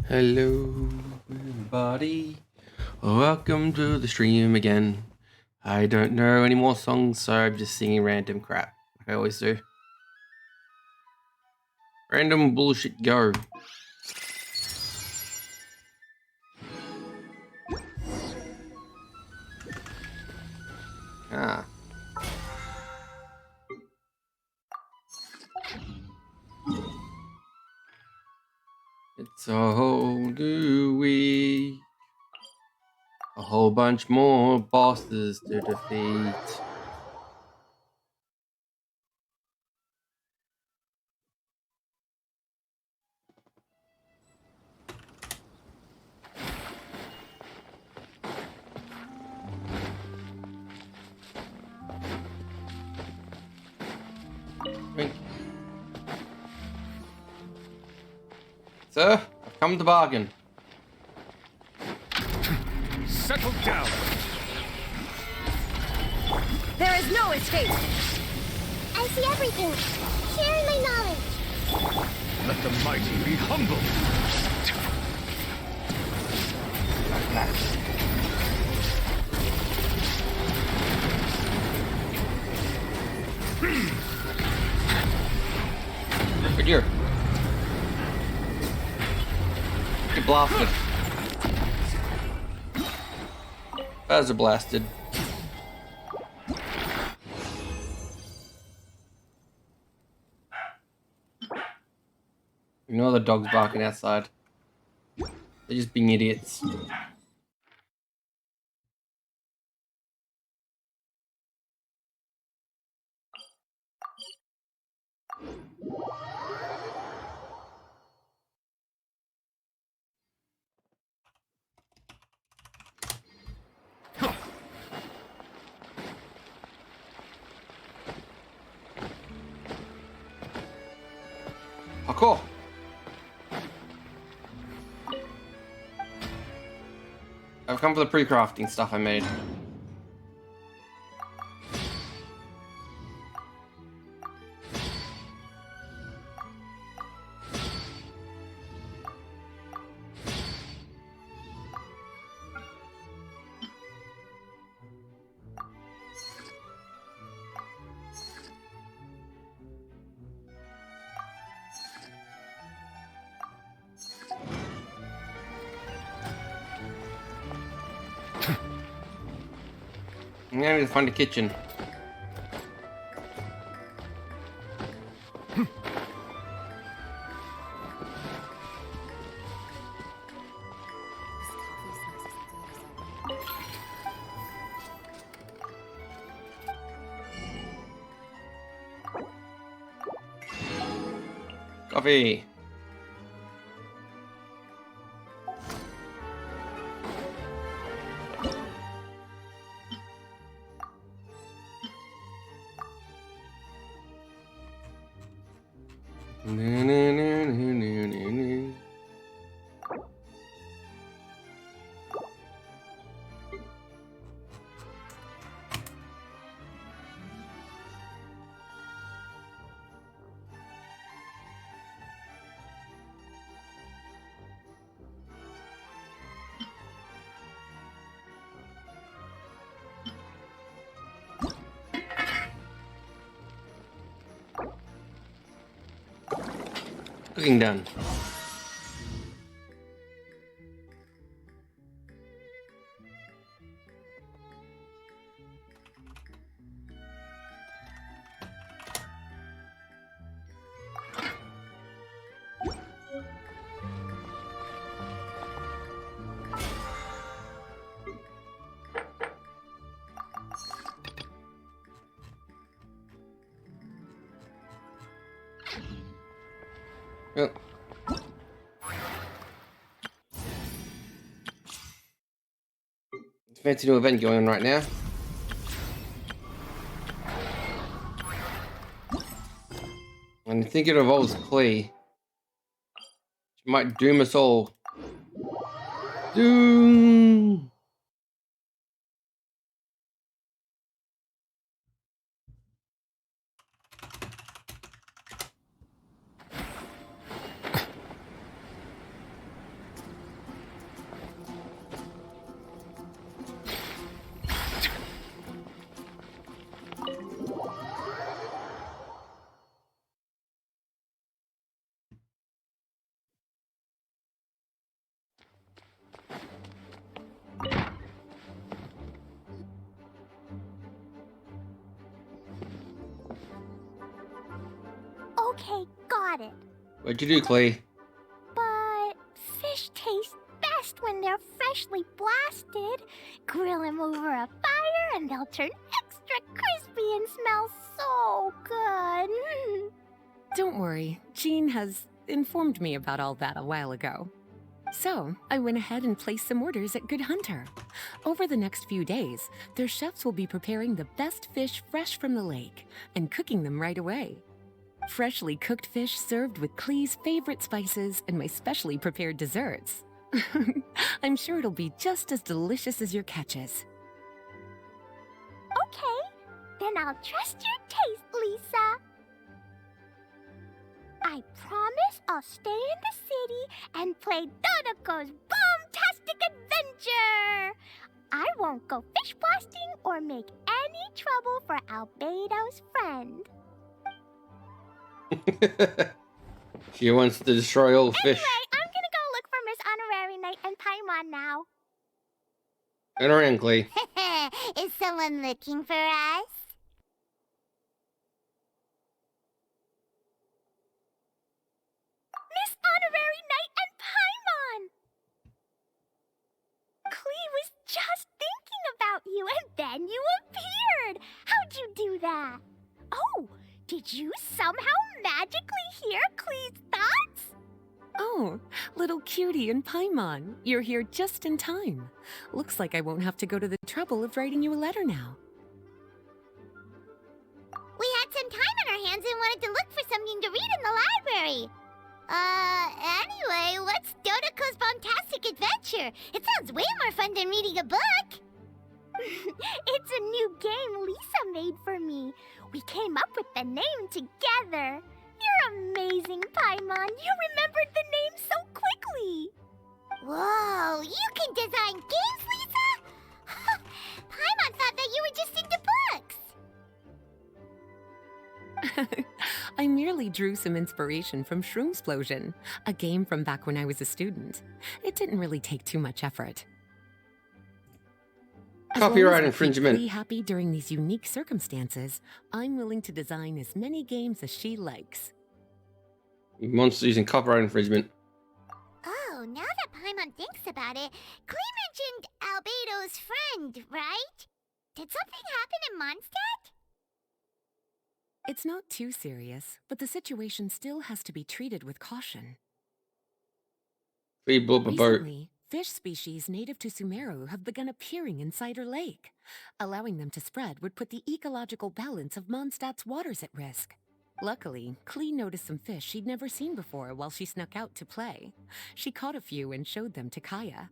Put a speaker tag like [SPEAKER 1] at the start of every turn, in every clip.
[SPEAKER 1] Hello, everybody. Welcome to the stream again. I don't know any more songs, so I'm just singing random crap, like I always do. Random bullshit go. Ah. It's a whole new week. A whole bunch more bosses to defeat. Wink. Sir, I've come to bargain.
[SPEAKER 2] Settle down.
[SPEAKER 3] There is no escape.
[SPEAKER 4] I see everything. Sharing my knowledge.
[SPEAKER 2] Let the mighty be humble.
[SPEAKER 1] Good year. Get blasted. As are blasted. You know the dog's barking outside. They're just being idiots. Parkour. I've come for the pre-crafting stuff I made. I'm gonna need to find a kitchen. Coffee. Cooking done. Yep. Fancy new event going on right now. And I think it involves Klee. She might doom us all. Doom!
[SPEAKER 4] Okay, got it.
[SPEAKER 1] What'd you do, Clee?
[SPEAKER 4] But fish taste best when they're freshly blasted. Grill them over a fire and they'll turn extra crispy and smell so good.
[SPEAKER 5] Don't worry, Jean has informed me about all that a while ago. So, I went ahead and placed some orders at Good Hunter. Over the next few days, their chefs will be preparing the best fish fresh from the lake and cooking them right away. Freshly cooked fish served with Clee's favorite spices and my specially prepared desserts. I'm sure it'll be just as delicious as your catches.
[SPEAKER 4] Okay, then I'll trust your taste, Lisa. I promise I'll stay in the city and play Dodoco's boom-tastic adventure. I won't go fish blasting or make any trouble for Albedo's friend.
[SPEAKER 1] She wants to destroy all fish.
[SPEAKER 4] Anyway, I'm gonna go look for Miss Honorary Knight and Paimon now.
[SPEAKER 1] Turn around, Clee.
[SPEAKER 4] Is someone looking for us? Miss Honorary Knight and Paimon! Clee was just thinking about you and then you appeared! How'd you do that? Oh, did you somehow magically hear Clee's thoughts?
[SPEAKER 5] Oh, little cutie and Paimon, you're here just in time. Looks like I won't have to go to the trouble of writing you a letter now.
[SPEAKER 4] We had some time on our hands and wanted to look for something to read in the library. Anyway, what's Dodoco's Bombastic Adventure? It sounds way more fun than reading a book. It's a new game Lisa made for me. We came up with the name together. You're amazing, Paimon. You remembered the name so quickly. Whoa, you can design games, Lisa? Paimon thought that you were just into books.
[SPEAKER 5] I merely drew some inspiration from Shroomsplosion, a game from back when I was a student. It didn't really take too much effort.
[SPEAKER 1] Copyright
[SPEAKER 5] As
[SPEAKER 1] infringement.
[SPEAKER 5] Be happy during these unique circumstances, I'm willing to design as many games as she likes.
[SPEAKER 1] Monster using copyright infringement.
[SPEAKER 4] Oh, now that Paimon thinks about it, Klee mentioned Albedo's friend, right? Did something happen in Mondstadt?
[SPEAKER 5] It's not too serious, but the situation still has to be treated with caution.
[SPEAKER 1] Free blew up a boat.
[SPEAKER 5] Recently, fish species native to Sumeru have begun appearing in Cider Lake. Allowing them to spread would put the ecological balance of Mondstadt's waters at risk. Luckily, Klee noticed some fish she'd never seen before while she snuck out to play. She caught a few and showed them to Kaya.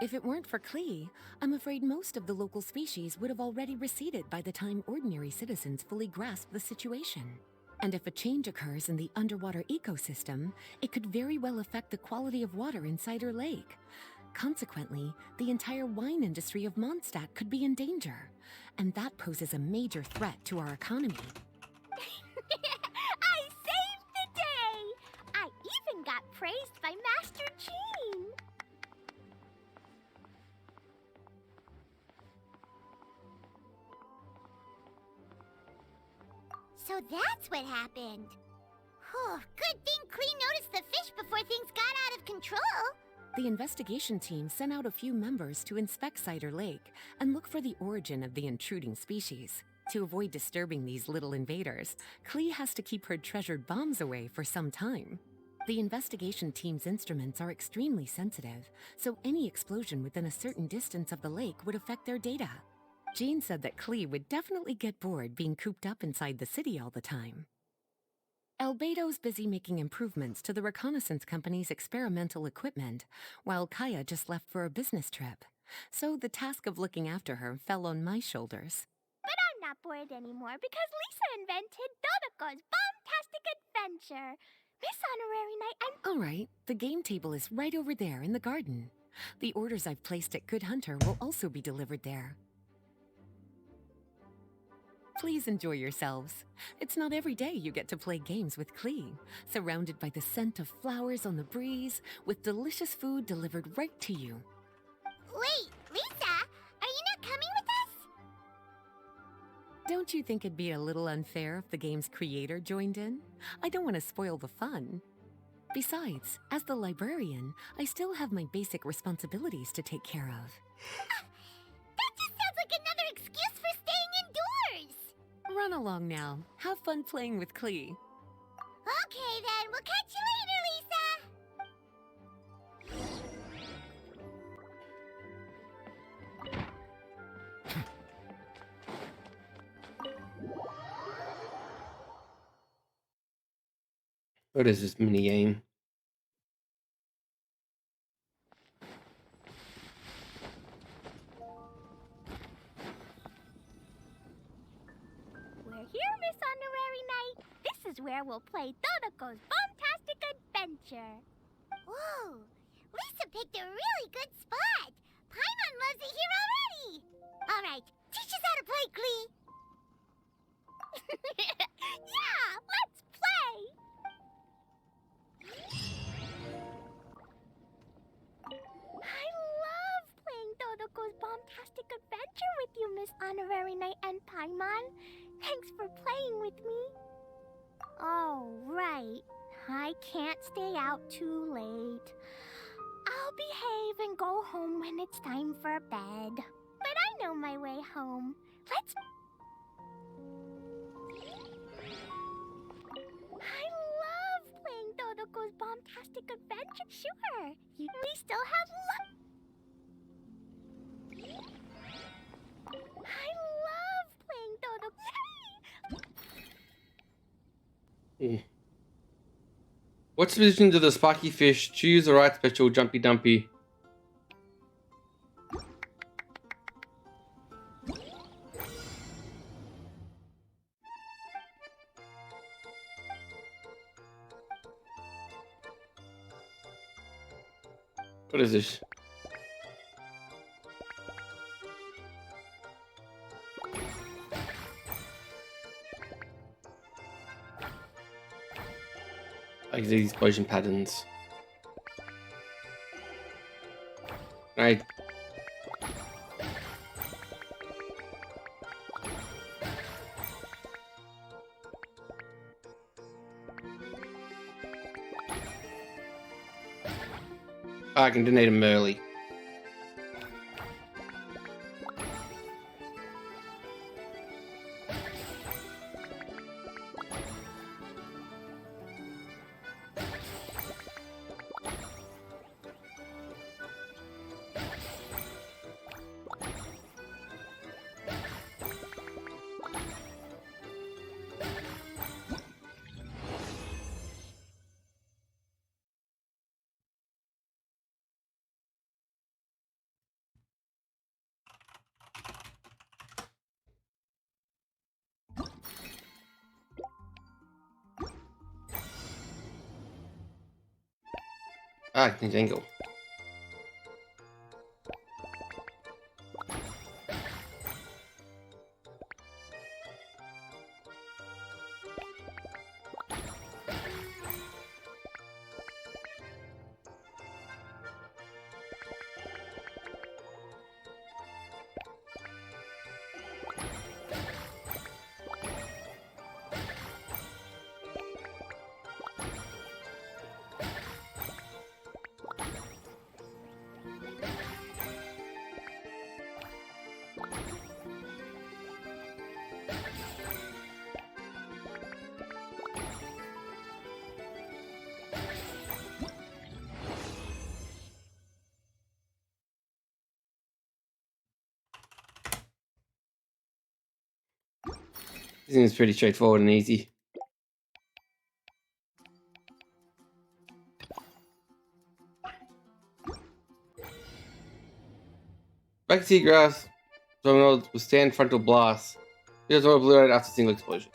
[SPEAKER 5] If it weren't for Klee, I'm afraid most of the local species would have already receded by the time ordinary citizens fully grasp the situation. And if a change occurs in the underwater ecosystem, it could very well affect the quality of water in Cider Lake. Consequently, the entire wine industry of Mondstadt could be in danger, and that poses a major threat to our economy.
[SPEAKER 4] I saved the day! I even got praised by Master Jean! So that's what happened. Whew, good thing Klee noticed the fish before things got out of control.
[SPEAKER 5] The investigation team sent out a few members to inspect Cider Lake and look for the origin of the intruding species. To avoid disturbing these little invaders, Klee has to keep her treasured bombs away for some time. The investigation team's instruments are extremely sensitive, so any explosion within a certain distance of the lake would affect their data. Jean said that Klee would definitely get bored being cooped up inside the city all the time. Albedo's busy making improvements to the reconnaissance company's experimental equipment, while Kaya just left for a business trip. So the task of looking after her fell on my shoulders.
[SPEAKER 4] But I'm not bored anymore because Lisa invented Dodoco's Bombastic Adventure. Miss Honorary Knight,
[SPEAKER 5] All right, the game table is right over there in the garden. The orders I've placed at Good Hunter will also be delivered there. Please enjoy yourselves. It's not every day you get to play games with Klee, surrounded by the scent of flowers on the breeze, with delicious food delivered right to you.
[SPEAKER 4] Wait, Lisa, are you not coming with us?
[SPEAKER 5] Don't you think it'd be a little unfair if the game's creator joined in? I don't want to spoil the fun. Besides, as the librarian, I still have my basic responsibilities to take care of.
[SPEAKER 4] That just sounds like another excuse for staying indoors!
[SPEAKER 5] Run along now. Have fun playing with Klee.
[SPEAKER 4] Okay then, we'll catch you later, Lisa!
[SPEAKER 1] What is this mini game?
[SPEAKER 4] We're here, Miss Honorary Knight. This is where we'll play Dodoko's Bombastic Adventure. Whoa, Lisa picked a really good spot. Paimon loves it here already. All right, teach us how to play, Klee. Yeah, let's play. I love playing Dodoko's Bombastic Adventure with you, Miss Honorary Knight and Paimon. Thanks for playing with me. Oh, right. I can't stay out too late. I'll behave and go home when it's time for bed. But I know my way home. Let's... I love playing Dodoko's Bombastic Adventure. Sure. We still have I love playing Dodo.
[SPEAKER 1] What's the position to the spiky fish? Choose the right special jumpy dumpy. What is this? Like these explosion patterns. Right. I can donate him early. I can jangle. Seems pretty straightforward and easy. Back to grass. Terminal withstand frontal blast. Here's all blue right after single explosion.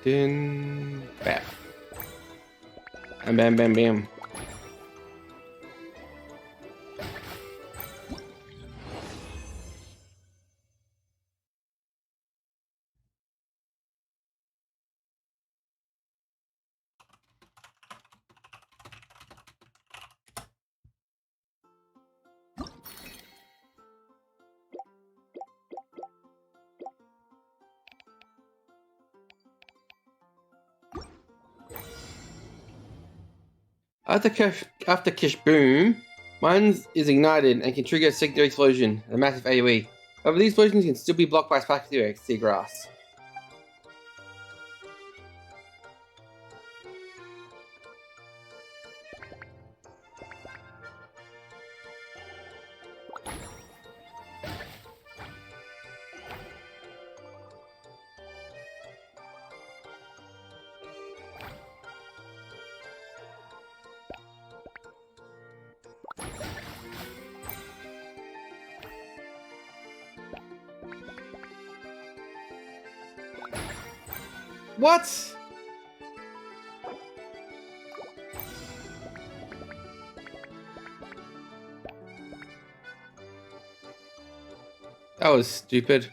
[SPEAKER 1] Bam. Bam, bam, bam, bam. After Kish Boom, mine is ignited and can trigger a secondary explosion, a massive AoE. However, these explosions can still be blocked by Sparky Sea Grass. What? That was stupid.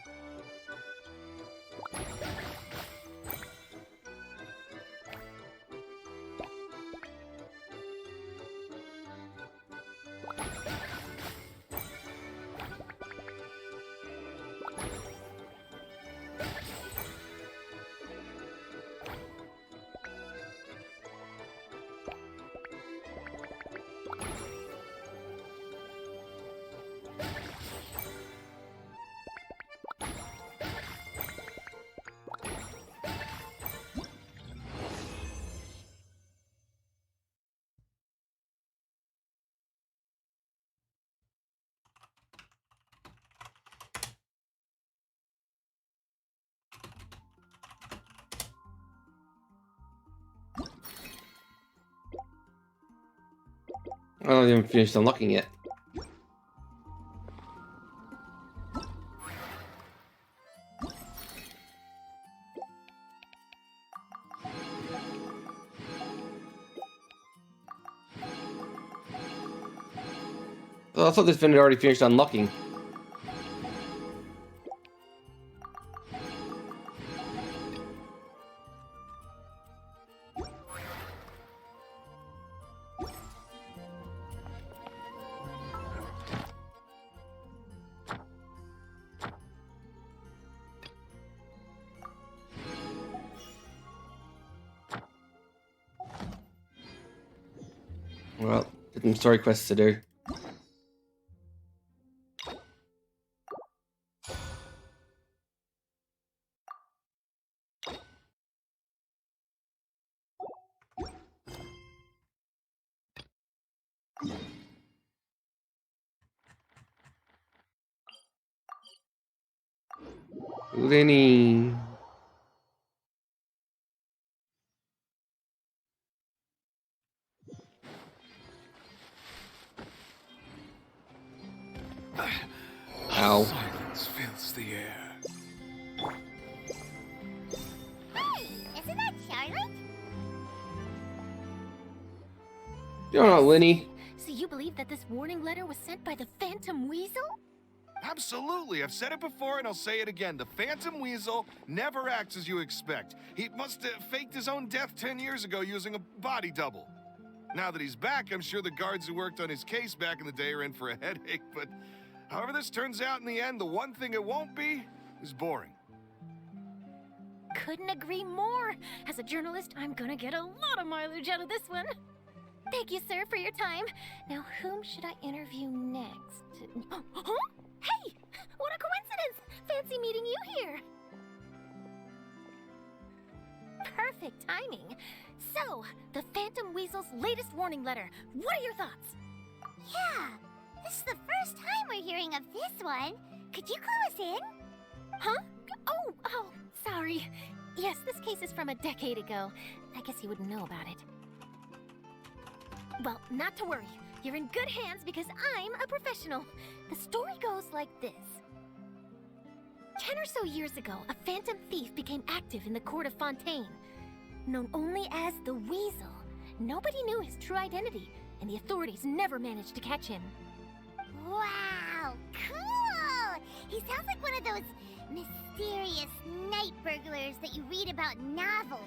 [SPEAKER 1] I don't even finished unlocking it. I thought this vendor already finished unlocking. Well, some story quests to do. Lenny. Ow.
[SPEAKER 2] Silence fills the air.
[SPEAKER 4] Hey, isn't that Charlotte?
[SPEAKER 1] You're not Lenny.
[SPEAKER 4] So you believe that this warning letter was sent by the Phantom Weasel?
[SPEAKER 2] Absolutely. I've said it before and I'll say it again. The Phantom Weasel never acts as you expect. He must have faked his own death 10 years ago using a body double. Now that he's back, I'm sure the guards who worked on his case back in the day are in for a headache, but however this turns out in the end, the one thing it won't be is boring.
[SPEAKER 4] Couldn't agree more. As a journalist, I'm gonna get a lot of mileage out of this one. Thank you, sir, for your time. Now, whom should I interview next? Huh? Hey! What a coincidence! Fancy meeting you here. Perfect timing. So, the Phantom Weasel's latest warning letter. What are your thoughts? Yeah, this is the first time we're hearing of this one. Could you clue us in? Huh? Oh, sorry. Yes, this case is from a decade ago. I guess you wouldn't know about it. Well, not to worry. You're in good hands because I'm a professional. The story goes like this. 10 or so years ago, a phantom thief became active in the court of Fontaine. Known only as the Weasel, nobody knew his true identity, and the authorities never managed to catch him.
[SPEAKER 6] Wow, cool! He sounds like one of those mysterious night burglars that you read about in novels.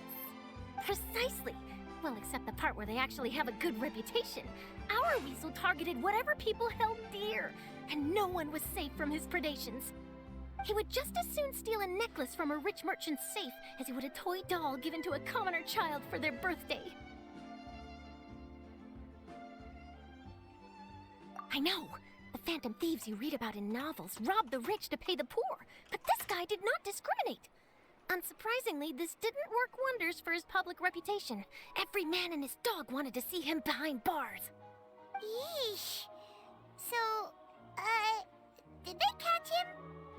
[SPEAKER 4] Precisely. Well, except the part where they actually have a good reputation. Our Weasel targeted whatever people held dear, and no one was safe from his predations. He would just as soon steal a necklace from a rich merchant's safe as he would a toy doll given to a commoner child for their birthday. I know! The phantom thieves you read about in novels rob the rich to pay the poor, but this guy did not discriminate. Unsurprisingly, this didn't work wonders for his public reputation. Every man and his dog wanted to see him behind bars.
[SPEAKER 6] Yeesh. So, did they catch him?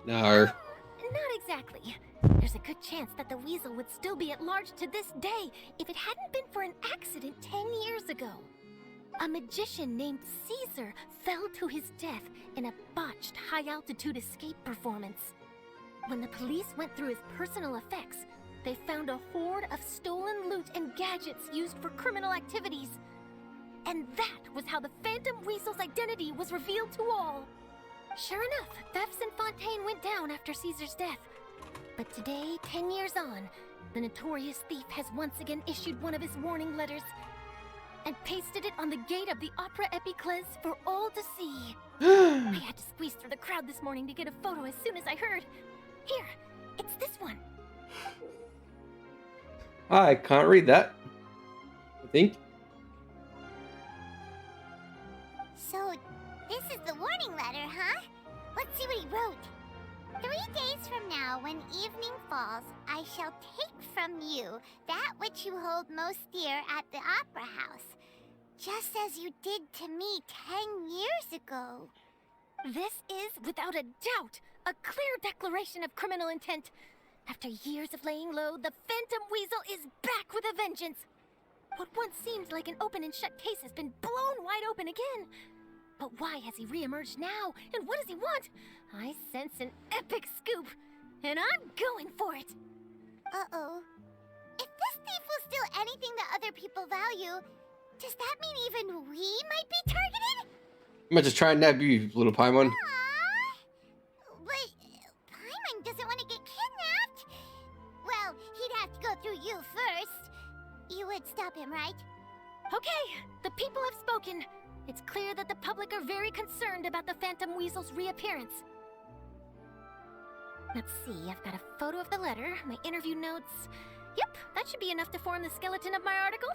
[SPEAKER 1] No.
[SPEAKER 4] Not exactly. There's a good chance that the Weasel would still be at large to this day if it hadn't been for an accident 10 years ago. A magician named Caesar fell to his death in a botched high-altitude escape performance. When the police went through his personal effects, they found a hoard of stolen loot and gadgets used for criminal activities. And that was how the Phantom Weasel's identity was revealed to all. Sure enough, thefts in Fontaine went down after Caesar's death. But today, 10 years on, the notorious thief has once again issued one of his warning letters and pasted it on the gate of the Opera Epiclese for all to see. I had to squeeze through the crowd this morning to get a photo as soon as I heard. Here, it's this one.
[SPEAKER 1] I can't read that. I think.
[SPEAKER 6] So, this is the warning letter, huh? Let's see what he wrote. 3 days from now, when evening falls, I shall take from you that which you hold most dear at the Opera House, just as you did to me 10 years ago.
[SPEAKER 4] This is, without a doubt, a clear declaration of criminal intent. After years of laying low, the Phantom Weasel is back with a vengeance. What once seemed like an open and shut case has been blown wide open again. But why has he re-emerged now, and what does he want? I sense an epic scoop, and I'm going for it.
[SPEAKER 6] Uh-oh. If this thief will steal anything that other people value, does that mean even we might be targeted?
[SPEAKER 1] I might just try and nab you, little Paimon.
[SPEAKER 6] Aww. But Paimon doesn't want to get kidnapped. Well, he'd have to go through you first. You would stop him, right?
[SPEAKER 4] Okay, the people have spoken. It's clear that the public are very concerned about the Phantom Weasel's reappearance. Let's see, I've got a photo of the letter, my interview notes. Yep, that should be enough to form the skeleton of my article.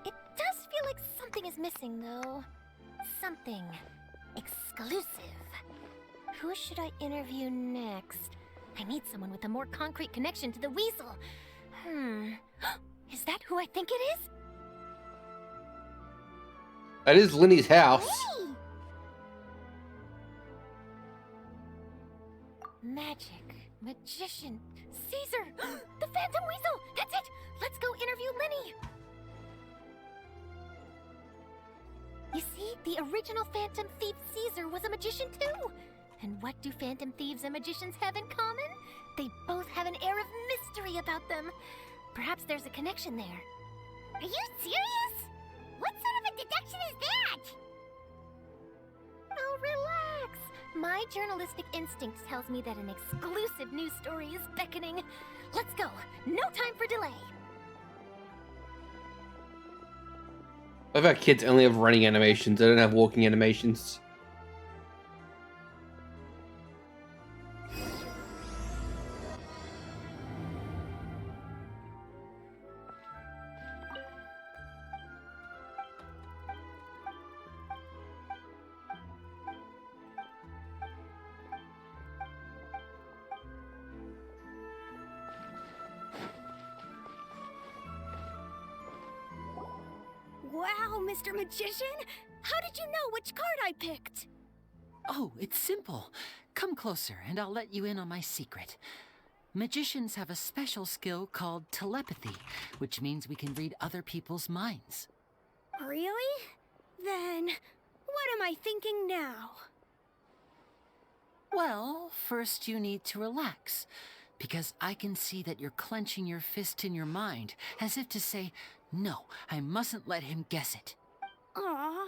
[SPEAKER 4] It does feel like something is missing, though. Something exclusive. Who should I interview next? I need someone with a more concrete connection to the Weasel. Is that who I think it is?
[SPEAKER 1] That is Linny's house.
[SPEAKER 6] Hey!
[SPEAKER 4] Magic, magician, Caesar, the Phantom Weasel! That's it! Let's go interview Linny! You see, the original Phantom Thief Caesar was a magician too! And what do Phantom Thieves and magicians have in common? They both have an air of mystery about them. Perhaps there's a connection there.
[SPEAKER 6] Are you serious? What sort of a deduction is that?
[SPEAKER 4] Oh, relax! My journalistic instinct tells me that an exclusive news story is beckoning. Let's go! No time for delay!
[SPEAKER 1] I love how kids only have running animations. They don't have walking animations.
[SPEAKER 3] Wow, Mr. Magician! How did you know which card I picked?
[SPEAKER 7] Oh, it's simple. Come closer, and I'll let you in on my secret. Magicians have a special skill called telepathy, which means we can read other people's minds.
[SPEAKER 3] Really? Then, what am I thinking now?
[SPEAKER 7] Well, first you need to relax, because I can see that you're clenching your fist in your mind, as if to say, no, I mustn't let him guess it.
[SPEAKER 3] Aww.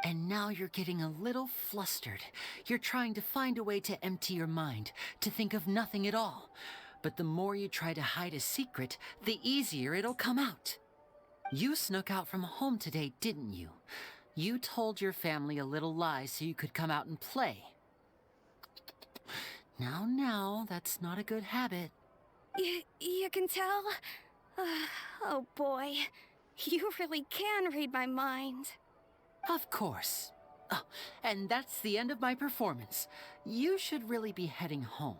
[SPEAKER 7] And now you're getting a little flustered. You're trying to find a way to empty your mind, to think of nothing at all. But the more you try to hide a secret, the easier it'll come out. You snuck out from home today, didn't you? You told your family a little lie so you could come out and play. Now, that's not a good habit.
[SPEAKER 3] You can tell? Oh boy, you really can read my mind.
[SPEAKER 7] Of course. Oh, and that's the end of my performance. You should really be heading home.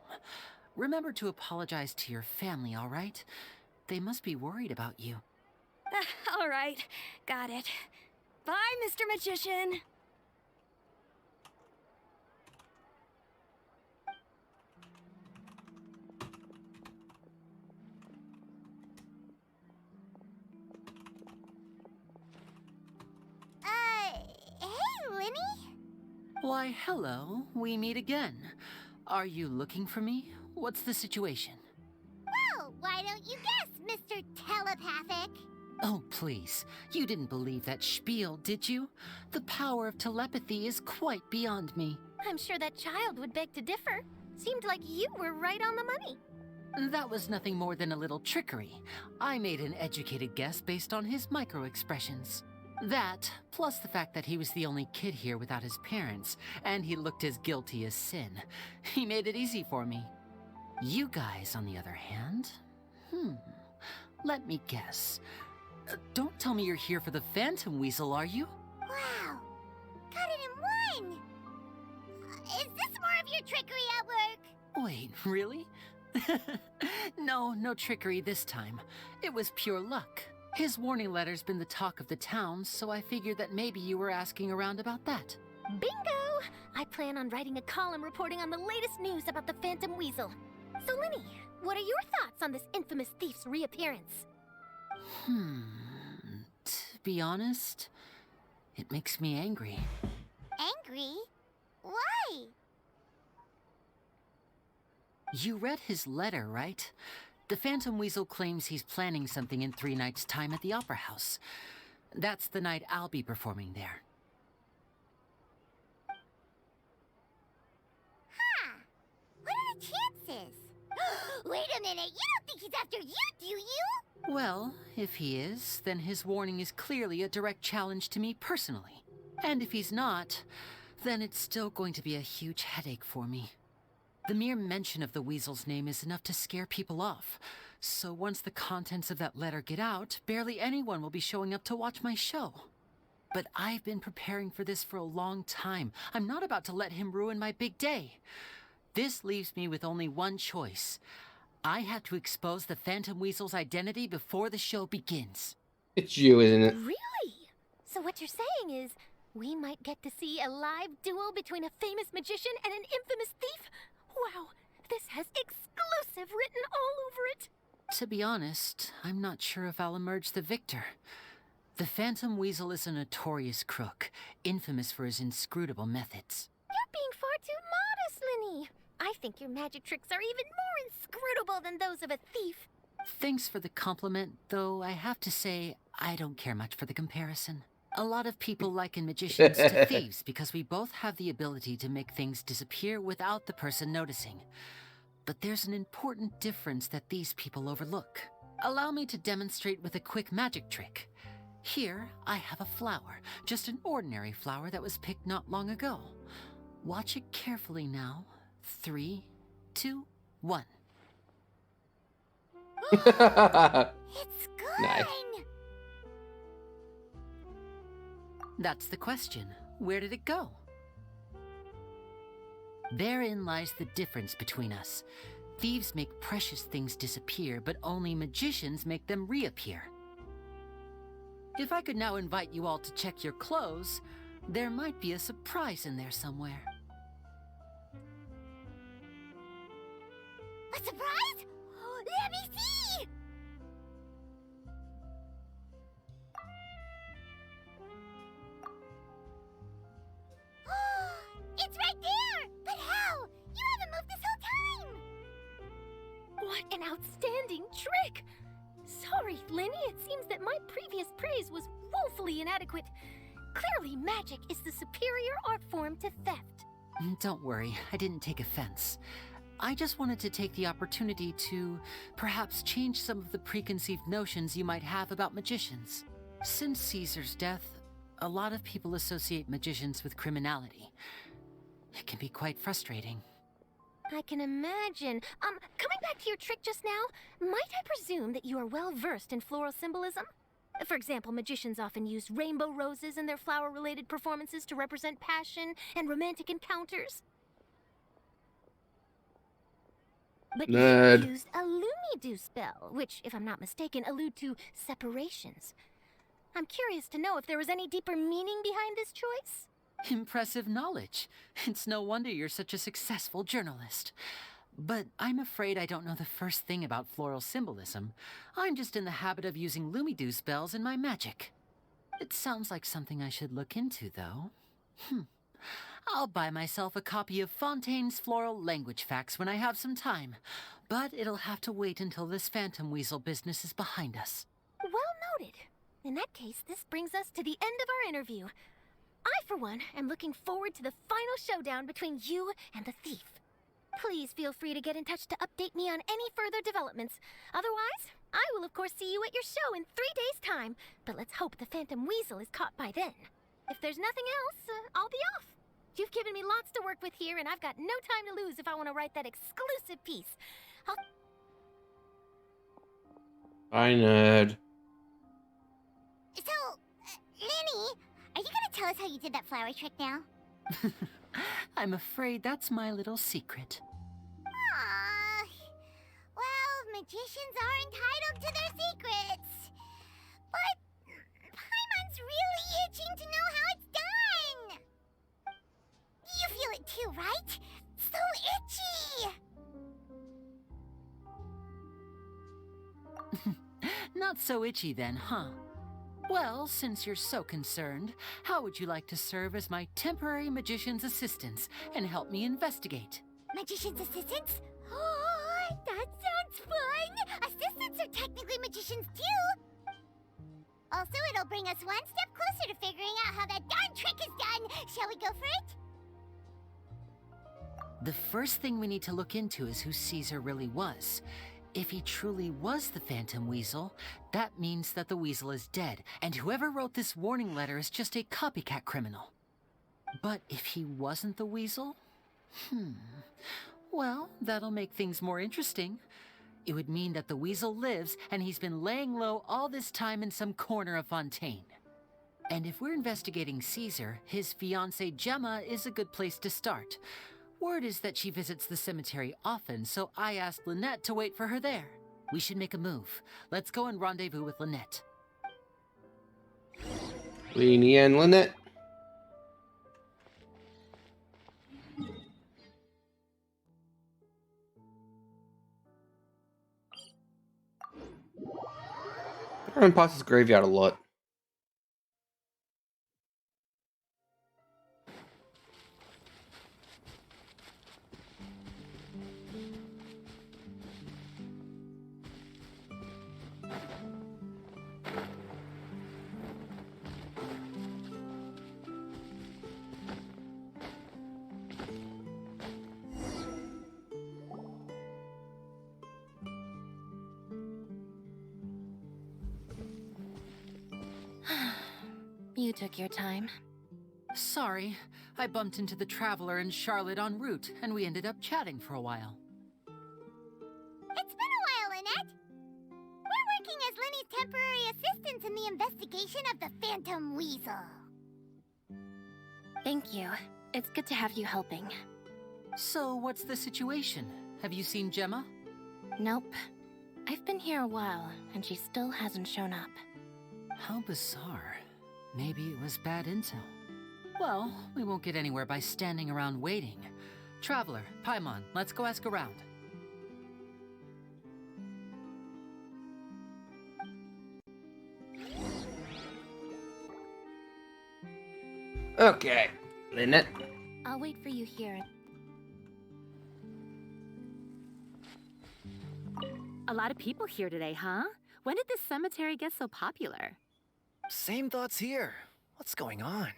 [SPEAKER 7] Remember to apologize to your family, all right? They must be worried about you.
[SPEAKER 3] All right, got it. Bye, Mr. Magician.
[SPEAKER 6] Hey, Lenny?
[SPEAKER 7] Why, hello. We meet again. Are you looking for me? What's the situation?
[SPEAKER 6] Well, why don't you guess, Mr. Telepathic?
[SPEAKER 7] Oh, please. You didn't believe that spiel, did you? The power of telepathy is quite beyond me.
[SPEAKER 4] I'm sure that child would beg to differ. Seemed like you were right on the money.
[SPEAKER 7] That was nothing more than a little trickery. I made an educated guess based on his micro-expressions. That, plus the fact that he was the only kid here without his parents, and he looked as guilty as sin. He made it easy for me. You guys, on the other hand... Let me guess. Don't tell me you're here for the Phantom Weasel, are you?
[SPEAKER 6] Wow, got it in one! Is this more of your trickery at work?
[SPEAKER 7] Wait, really? No trickery this time. It was pure luck. His warning letter's been the talk of the town, so I figured that maybe you were asking around about that.
[SPEAKER 4] Bingo! I plan on writing a column reporting on the latest news about the Phantom Weasel. So, Lenny, what are your thoughts on this infamous thief's reappearance?
[SPEAKER 7] To be honest, it makes me angry.
[SPEAKER 6] Angry? Why?
[SPEAKER 7] You read his letter, right? The Phantom Weasel claims he's planning something in 3 nights' time at the Opera House. That's the night I'll be performing there.
[SPEAKER 6] Huh. What are the chances? Wait a minute, you don't think he's after you, do you?
[SPEAKER 7] Well, if he is, then his warning is clearly a direct challenge to me personally. And if he's not, then it's still going to be a huge headache for me. The mere mention of the Weasel's name is enough to scare people off. So once the contents of that letter get out, barely anyone will be showing up to watch my show. But I've been preparing for this for a long time. I'm not about to let him ruin my big day. This leaves me with only one choice. I have to expose the Phantom Weasel's identity before the show begins.
[SPEAKER 1] It's you, isn't it?
[SPEAKER 4] Really? So what you're saying is, we might get to see a live duel between a famous magician and an infamous thief? Wow, this has exclusive written all over it.
[SPEAKER 7] To be honest, I'm not sure if I'll emerge the victor. The Phantom Weasel is a notorious crook, infamous for his inscrutable methods.
[SPEAKER 4] You're being far too modest, Lenny. I think your magic tricks are even more inscrutable than those of a thief.
[SPEAKER 7] Thanks for the compliment, though I have to say, I don't care much for the comparison. A lot of people liken magicians to thieves because we both have the ability to make things disappear without the person noticing. But there's an important difference that these people overlook. Allow me to demonstrate with a quick magic trick. Here, I have a flower, just an ordinary flower that was picked not long ago. Watch it carefully now. 3, 2, 1.
[SPEAKER 6] It's gone!
[SPEAKER 1] Nice.
[SPEAKER 7] That's the question. Where did it go? Therein lies the difference between us. Thieves make precious things disappear, but only magicians make them reappear. If I could now invite you all to check your clothes, there might be a surprise in there somewhere.
[SPEAKER 6] A surprise? Let me see! It's right there! But how? You haven't moved this whole time!
[SPEAKER 3] What an outstanding trick! Sorry, Lenny, it seems that my previous praise was woefully inadequate. Clearly, magic is the superior art form to theft.
[SPEAKER 7] Don't worry, I didn't take offense. I just wanted to take the opportunity to perhaps change some of the preconceived notions you might have about magicians. Since Caesar's death, a lot of people associate magicians with criminality. It can be quite frustrating.
[SPEAKER 3] I can imagine. Coming back to your trick just now, might I presume that you are well versed in floral symbolism? For example, magicians often use rainbow roses in their flower-related performances to represent passion and romantic encounters. But
[SPEAKER 1] Nerd.
[SPEAKER 3] you used a Lumidu spell, which, if I'm not mistaken, allude to separations. I'm curious to know if there was any deeper meaning behind this choice?
[SPEAKER 7] Impressive knowledge. It's no wonder you're such a successful journalist. But I'm afraid I don't know the first thing about floral symbolism. I'm just in the habit of using Lumidu spells in my magic. It sounds like something I should look into, though. I'll buy myself a copy of Fontaine's Floral Language Facts when I have some time. But it'll have to wait until this phantom weasel business is behind us.
[SPEAKER 3] Well noted. In that case, this brings us to the end of our interview. I, for one, am looking forward to the final showdown between you and the thief. Please feel free to get in touch to update me on any further developments. Otherwise, I will of course see you at your show in 3 days' time, but let's hope the Phantom Weasel is caught by then. If there's nothing else, I'll be off. You've given me lots to work with here, and I've got no time to lose if I want to write that exclusive piece.
[SPEAKER 1] Bye, nerd.
[SPEAKER 6] So, Lenny, are you gonna tell us how you did that flower trick now?
[SPEAKER 7] I'm afraid that's my little secret.
[SPEAKER 6] Aww. Well, magicians are entitled to their secrets. But Paimon's really itching to know how it's done. You feel it too, right? So itchy.
[SPEAKER 7] Not so itchy then, huh? Well, since you're so concerned, how would you like to serve as my temporary magician's assistants and help me investigate?
[SPEAKER 6] Magician's assistants? Oh, that sounds fun! Assistants are technically magicians too! Also, it'll bring us one step closer to figuring out how that darn trick is done! Shall we go for it?
[SPEAKER 7] The first thing we need to look into is who Caesar really was. If he truly was the Phantom Weasel, that means that the Weasel is dead, and whoever wrote this warning letter is just a copycat criminal. But if he wasn't the Weasel? Well, that'll make things more interesting. It would mean that the Weasel lives, and he's been laying low all this time in some corner of Fontaine. And if we're investigating Caesar, his fiancée Gemma is a good place to start. Word is that she visits the cemetery often, so I asked Lynette to wait for her there. We should make a move. Let's go and rendezvous with Lynette.
[SPEAKER 1] Leanie and Lynette. I run past this graveyard a lot.
[SPEAKER 3] You took your time.
[SPEAKER 7] Sorry, I bumped into the Traveler and Charlotte en route, and we ended up chatting for a while.
[SPEAKER 6] It's been a while, Lynette. We're working as Lenny's temporary assistants in the investigation of the Phantom Weasel.
[SPEAKER 3] Thank you. It's good to have you helping.
[SPEAKER 7] So, what's the situation? Have you seen Gemma?
[SPEAKER 3] Nope. I've been here a while, and she still hasn't shown up.
[SPEAKER 7] How bizarre. Maybe it was bad intel. Well, we won't get anywhere by standing around waiting. Traveler, Paimon, let's go ask around.
[SPEAKER 1] Okay, Lynette.
[SPEAKER 3] I'll wait for you here.
[SPEAKER 5] A lot of people here today, huh? When did this cemetery get so popular?
[SPEAKER 8] Same thoughts here. What's going on?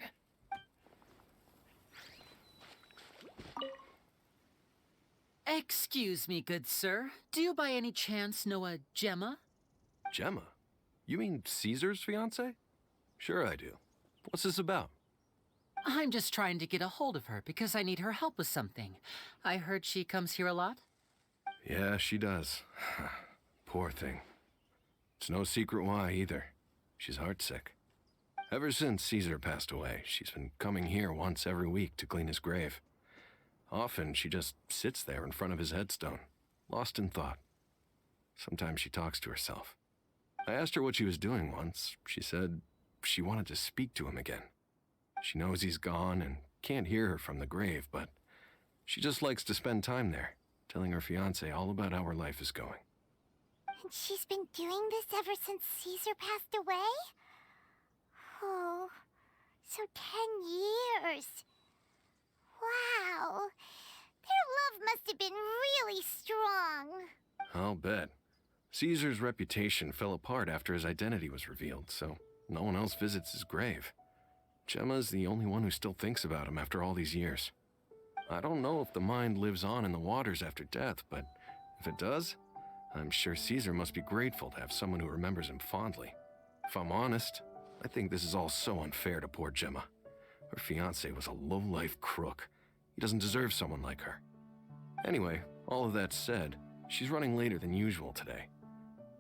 [SPEAKER 7] Excuse me, good sir. Do you by any chance know a Gemma?
[SPEAKER 2] Gemma? You mean Caesar's fiance? Sure I do. What's this about?
[SPEAKER 7] I'm just trying to get a hold of her because I need her help with something. I heard she comes here a lot.
[SPEAKER 2] Yeah, she does. Poor thing. It's no secret why either. She's heartsick. Ever since Caesar passed away, she's been coming here once every week to clean his grave. Often she just sits there in front of his headstone, lost in thought. Sometimes she talks to herself. I asked her what she was doing once. She said she wanted to speak to him again. She knows he's gone and can't hear her from the grave, but she just likes to spend time there, telling her fiancé all about how her life is going.
[SPEAKER 6] And she's been doing this ever since Caesar passed away? Oh, so 10 years. Wow. Their love must have been really strong.
[SPEAKER 2] I'll bet. Caesar's reputation fell apart after his identity was revealed, so no one else visits his grave. Gemma's the only one who still thinks about him after all these years. I don't know if the mind lives on in the waters after death, but if it does, I'm sure Caesar must be grateful to have someone who remembers him fondly. If I'm honest, I think this is all so unfair to poor Gemma. Her fiancé was a low-life crook. He doesn't deserve someone like her. Anyway, all of that said, she's running later than usual today.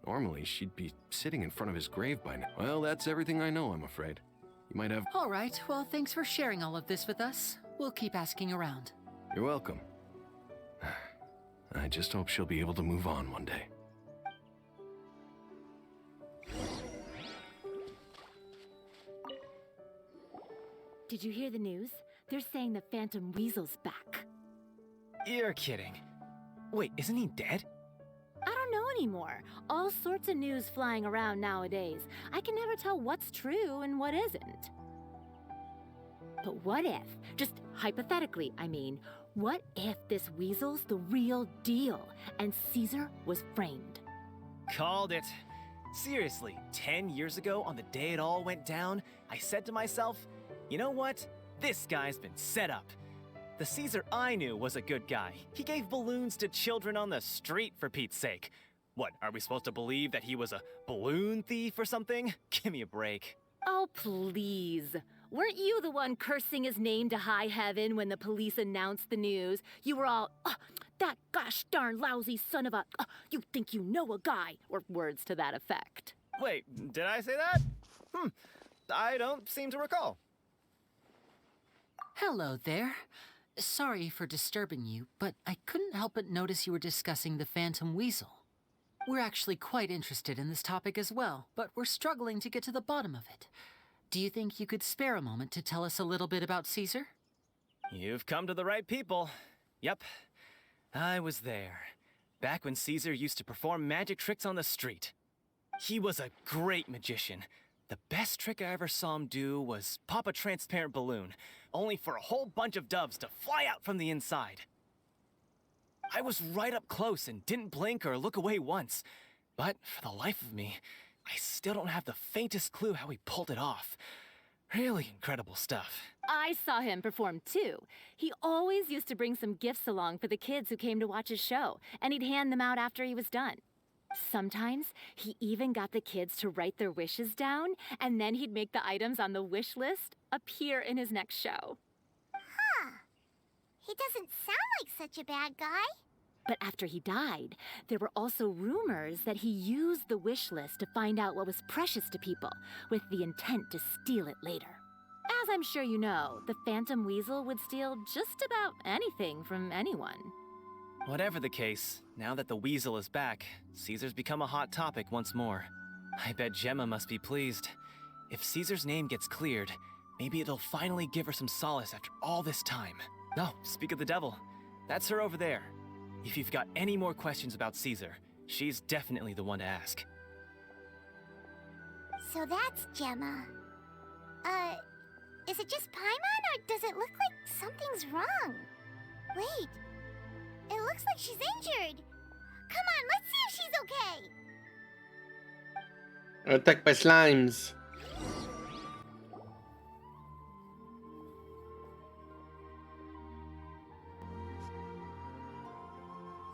[SPEAKER 2] Normally, she'd be sitting in front of his grave by now. Well, that's everything I know, I'm afraid. You might have...
[SPEAKER 7] All right, well, thanks for sharing all of this with us. We'll keep asking around.
[SPEAKER 2] You're welcome. I just hope she'll be able to move on one day.
[SPEAKER 5] Did you hear the news? They're saying the Phantom Weasel's back.
[SPEAKER 8] You're kidding. Wait, isn't he dead?
[SPEAKER 5] I don't know anymore. All sorts of news flying around nowadays. I can never tell what's true and what isn't. But what if, just hypothetically, I mean, what if this weasel's the real deal and Caesar was framed?
[SPEAKER 8] Called it. Seriously, 10 years ago, on the day it all went down, I said to myself, you know what? This guy's been set up. The Caesar I knew was a good guy. He gave balloons to children on the street, for Pete's sake. What, are we supposed to believe that he was a balloon thief or something? Give me a break.
[SPEAKER 5] Oh, please. Weren't you the one cursing his name to high heaven when the police announced the news? You were all, that gosh darn lousy son of a, you think you know a guy, or words to that effect.
[SPEAKER 8] Wait, did I say that? I don't seem to recall.
[SPEAKER 7] Hello there. Sorry for disturbing you, but I couldn't help but notice you were discussing the Phantom Weasel. We're actually quite interested in this topic as well, but we're struggling to get to the bottom of it. Do you think you could spare a moment to tell us a little bit about Caesar?
[SPEAKER 8] You've come to the right people. Yep, I was there. Back when Caesar used to perform magic tricks on the street. He was a great magician. The best trick I ever saw him do was pop a transparent balloon, only for a whole bunch of doves to fly out from the inside. I was right up close and didn't blink or look away once. But for the life of me, I still don't have the faintest clue how he pulled it off. Really incredible stuff.
[SPEAKER 5] I saw him perform too. He always used to bring some gifts along for the kids who came to watch his show, and he'd hand them out after he was done. Sometimes he even got the kids to write their wishes down, and then he'd make the items on the wish list appear in his next show.
[SPEAKER 6] Huh. He doesn't sound like such a bad guy.
[SPEAKER 5] But after he died, there were also rumors that he used the wish list to find out what was precious to people, with the intent to steal it later. As I'm sure you know, the Phantom Weasel would steal just about anything from anyone.
[SPEAKER 8] Whatever the case, now that the Weasel is back, Caesar's become a hot topic once more. I bet Gemma must be pleased. If Caesar's name gets cleared, maybe it'll finally give her some solace after all this time. No, speak of the devil. That's her over there. If you've got any more questions about Caesar, she's definitely the one to ask.
[SPEAKER 6] So that's Gemma. Is it just Paimon, or does it look like something's wrong? Wait. It looks like she's injured. Come on, let's see if she's okay.
[SPEAKER 1] Attacked by slimes.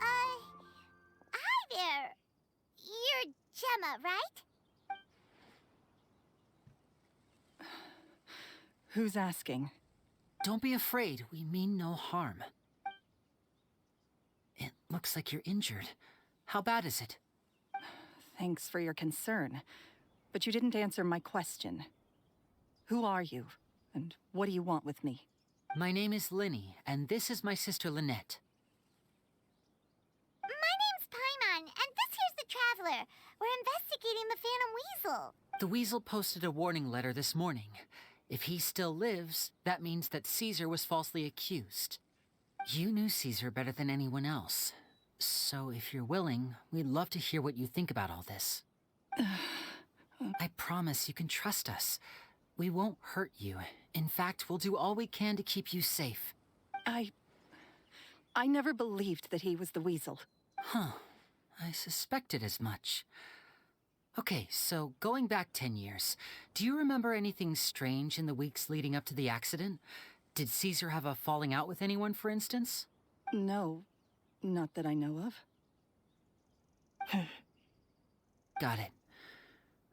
[SPEAKER 6] Hi there. You're Gemma, right?
[SPEAKER 9] Who's asking?
[SPEAKER 7] Don't be afraid, we mean no harm. It looks like you're injured. How bad is it?
[SPEAKER 9] Thanks for your concern, but you didn't answer my question. Who are you, and what do you want with me?
[SPEAKER 7] My name is Linny, and this is my sister Lynette.
[SPEAKER 6] My name's Paimon, and this here's the Traveler. We're investigating the Phantom Weasel.
[SPEAKER 7] The Weasel posted a warning letter this morning. If he still lives, that means that Caesar was falsely accused. You knew Caesar better than anyone else. So if you're willing, we'd love to hear what you think about all this. I promise you can trust us. We won't hurt you. In fact, we'll do all we can to keep you safe.
[SPEAKER 9] I never believed that he was the Weasel.
[SPEAKER 7] Huh. I suspected as much. Okay, so going back 10 years, do you remember anything strange in the weeks leading up to the accident? Did Caesar have a falling out with anyone, for instance?
[SPEAKER 9] No, not that I know of.
[SPEAKER 7] Got it.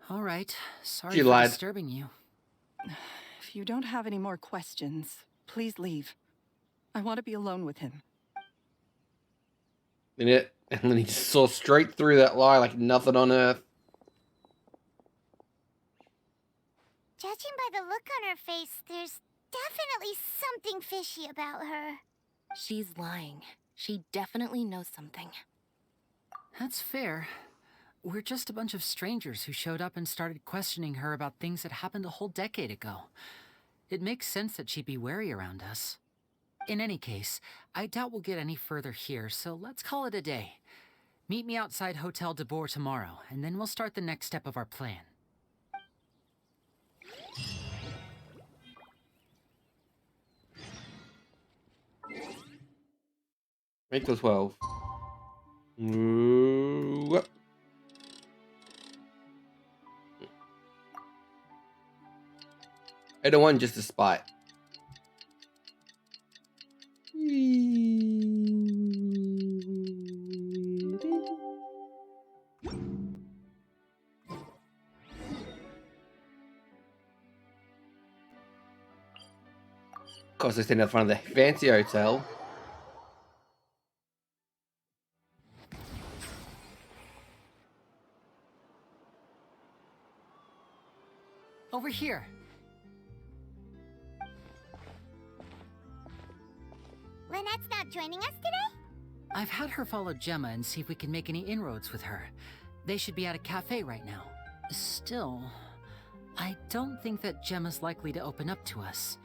[SPEAKER 7] All right. Sorry
[SPEAKER 1] She
[SPEAKER 7] for
[SPEAKER 1] lied.
[SPEAKER 7] disturbing you.
[SPEAKER 9] If you don't have any more questions, please leave. I want to be alone with him.
[SPEAKER 1] And then he just saw straight through that lie like nothing on earth.
[SPEAKER 6] Judging by the look on her face, there's definitely something fishy about her.
[SPEAKER 3] She's lying. She definitely knows something.
[SPEAKER 7] That's fair. We're just a bunch of strangers who showed up and started questioning her about things that happened a whole decade ago. It makes sense that she'd be wary around us. In any case, I doubt we'll get any further here, so let's call it a day. Meet me outside Hotel de Boer tomorrow, and then we'll start the next step of our plan.
[SPEAKER 1] Make till 12. Ooh. I don't want just a spot. Of course, I stand in front of the fancy hotel.
[SPEAKER 7] Over here.
[SPEAKER 6] Lynette's not joining us today?
[SPEAKER 7] I've had her follow Gemma and see if we can make any inroads with her. They should be at a cafe right now. Still, I don't think that Gemma's likely to open up to us.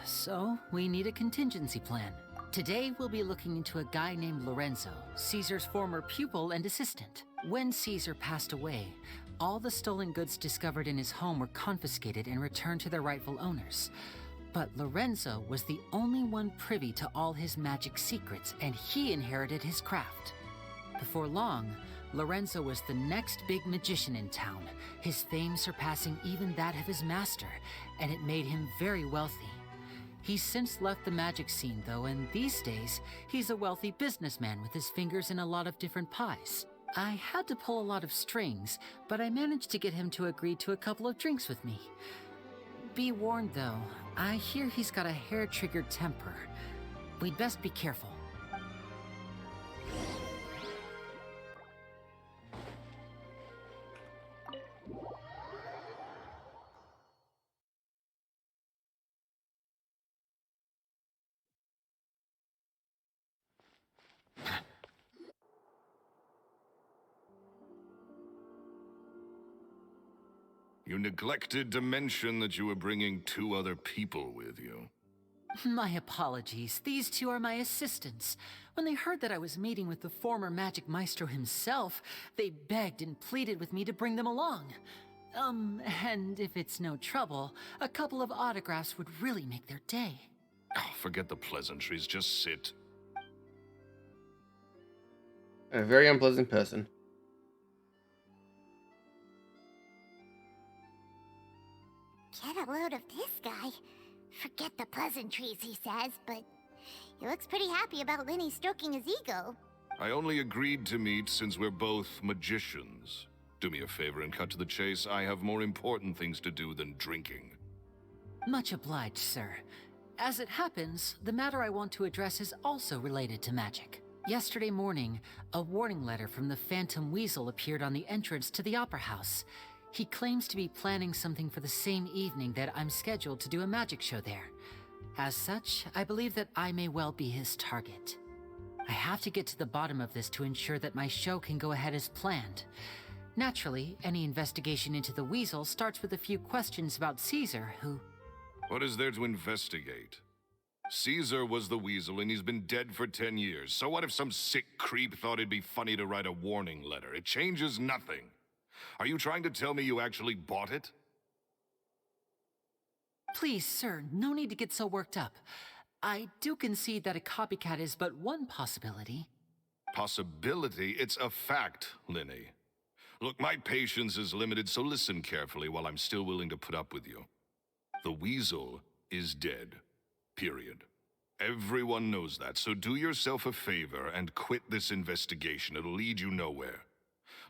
[SPEAKER 7] So, we need a contingency plan. Today, we'll be looking into a guy named Lorenzo, Caesar's former pupil and assistant. When Caesar passed away, all the stolen goods discovered in his home were confiscated and returned to their rightful owners. But Lorenzo was the only one privy to all his magic secrets, and he inherited his craft. Before long, Lorenzo was the next big magician in town, his fame surpassing even that of his master, and it made him very wealthy. He's since left the magic scene, though, and these days, he's a wealthy businessman with his fingers in a lot of different pies. I had to pull a lot of strings, but I managed to get him to agree to a couple of drinks with me. Be warned, though, I hear he's got a hair-triggered temper. We'd best be careful.
[SPEAKER 2] You neglected to mention that you were bringing 2 other people with you.
[SPEAKER 7] My apologies. These 2 are my assistants. When they heard that I was meeting with the former magic maestro himself, they begged and pleaded with me to bring them along. And if it's no trouble, a couple of autographs would really make their day.
[SPEAKER 2] Oh, forget the pleasantries, just sit.
[SPEAKER 1] A very unpleasant person.
[SPEAKER 6] Get a load of this guy. Forget the pleasantries, he says, but he looks pretty happy about Lenny stroking his ego.
[SPEAKER 2] I only agreed to meet since we're both magicians. Do me a favor and cut to the chase. I have more important things to do than drinking.
[SPEAKER 7] Much obliged, sir. As it happens, the matter I want to address is also related to magic. Yesterday morning, a warning letter from the Phantom Weasel appeared on the entrance to the Opera House. He claims to be planning something for the same evening that I'm scheduled to do a magic show there. As such, I believe that I may well be his target. I have to get to the bottom of this to ensure that my show can go ahead as planned. Naturally, any investigation into the Weasel starts with a few questions about Caesar, who...
[SPEAKER 2] What is there to investigate? Caesar was the Weasel and he's been dead for 10 years. So what if some sick creep thought it'd be funny to write a warning letter? It changes nothing. Are you trying to tell me you actually bought it?
[SPEAKER 7] Please, sir, no need to get so worked up. I do concede that a copycat is but one possibility.
[SPEAKER 2] Possibility? It's a fact, Lenny. Look, my patience is limited, so listen carefully while I'm still willing to put up with you. The Weasel is dead. Period. Everyone knows that, so do yourself a favor and quit this investigation. It'll lead you nowhere.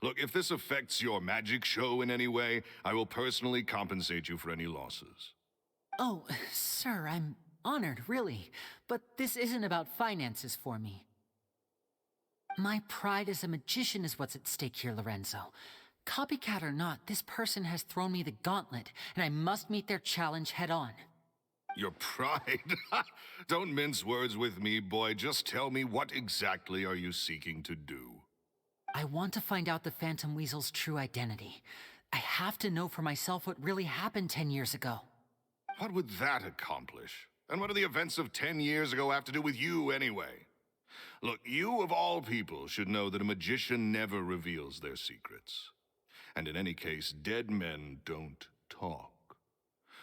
[SPEAKER 2] Look, if this affects your magic show in any way, I will personally compensate you for any losses.
[SPEAKER 7] Oh, sir, I'm honored, really. But this isn't about finances for me. My pride as a magician is what's at stake here, Lorenzo. Copycat or not, this person has thrown me the gauntlet, and I must meet their challenge head on.
[SPEAKER 2] Your pride? Don't mince words with me, boy. Just tell me, what exactly are you seeking to do?
[SPEAKER 7] I want to find out the Phantom Weasel's true identity. I have to know for myself what really happened 10 years ago.
[SPEAKER 2] What would that accomplish? And what do the events of 10 years ago have to do with you, anyway? Look, you of all people should know that a magician never reveals their secrets. And in any case, dead men don't talk.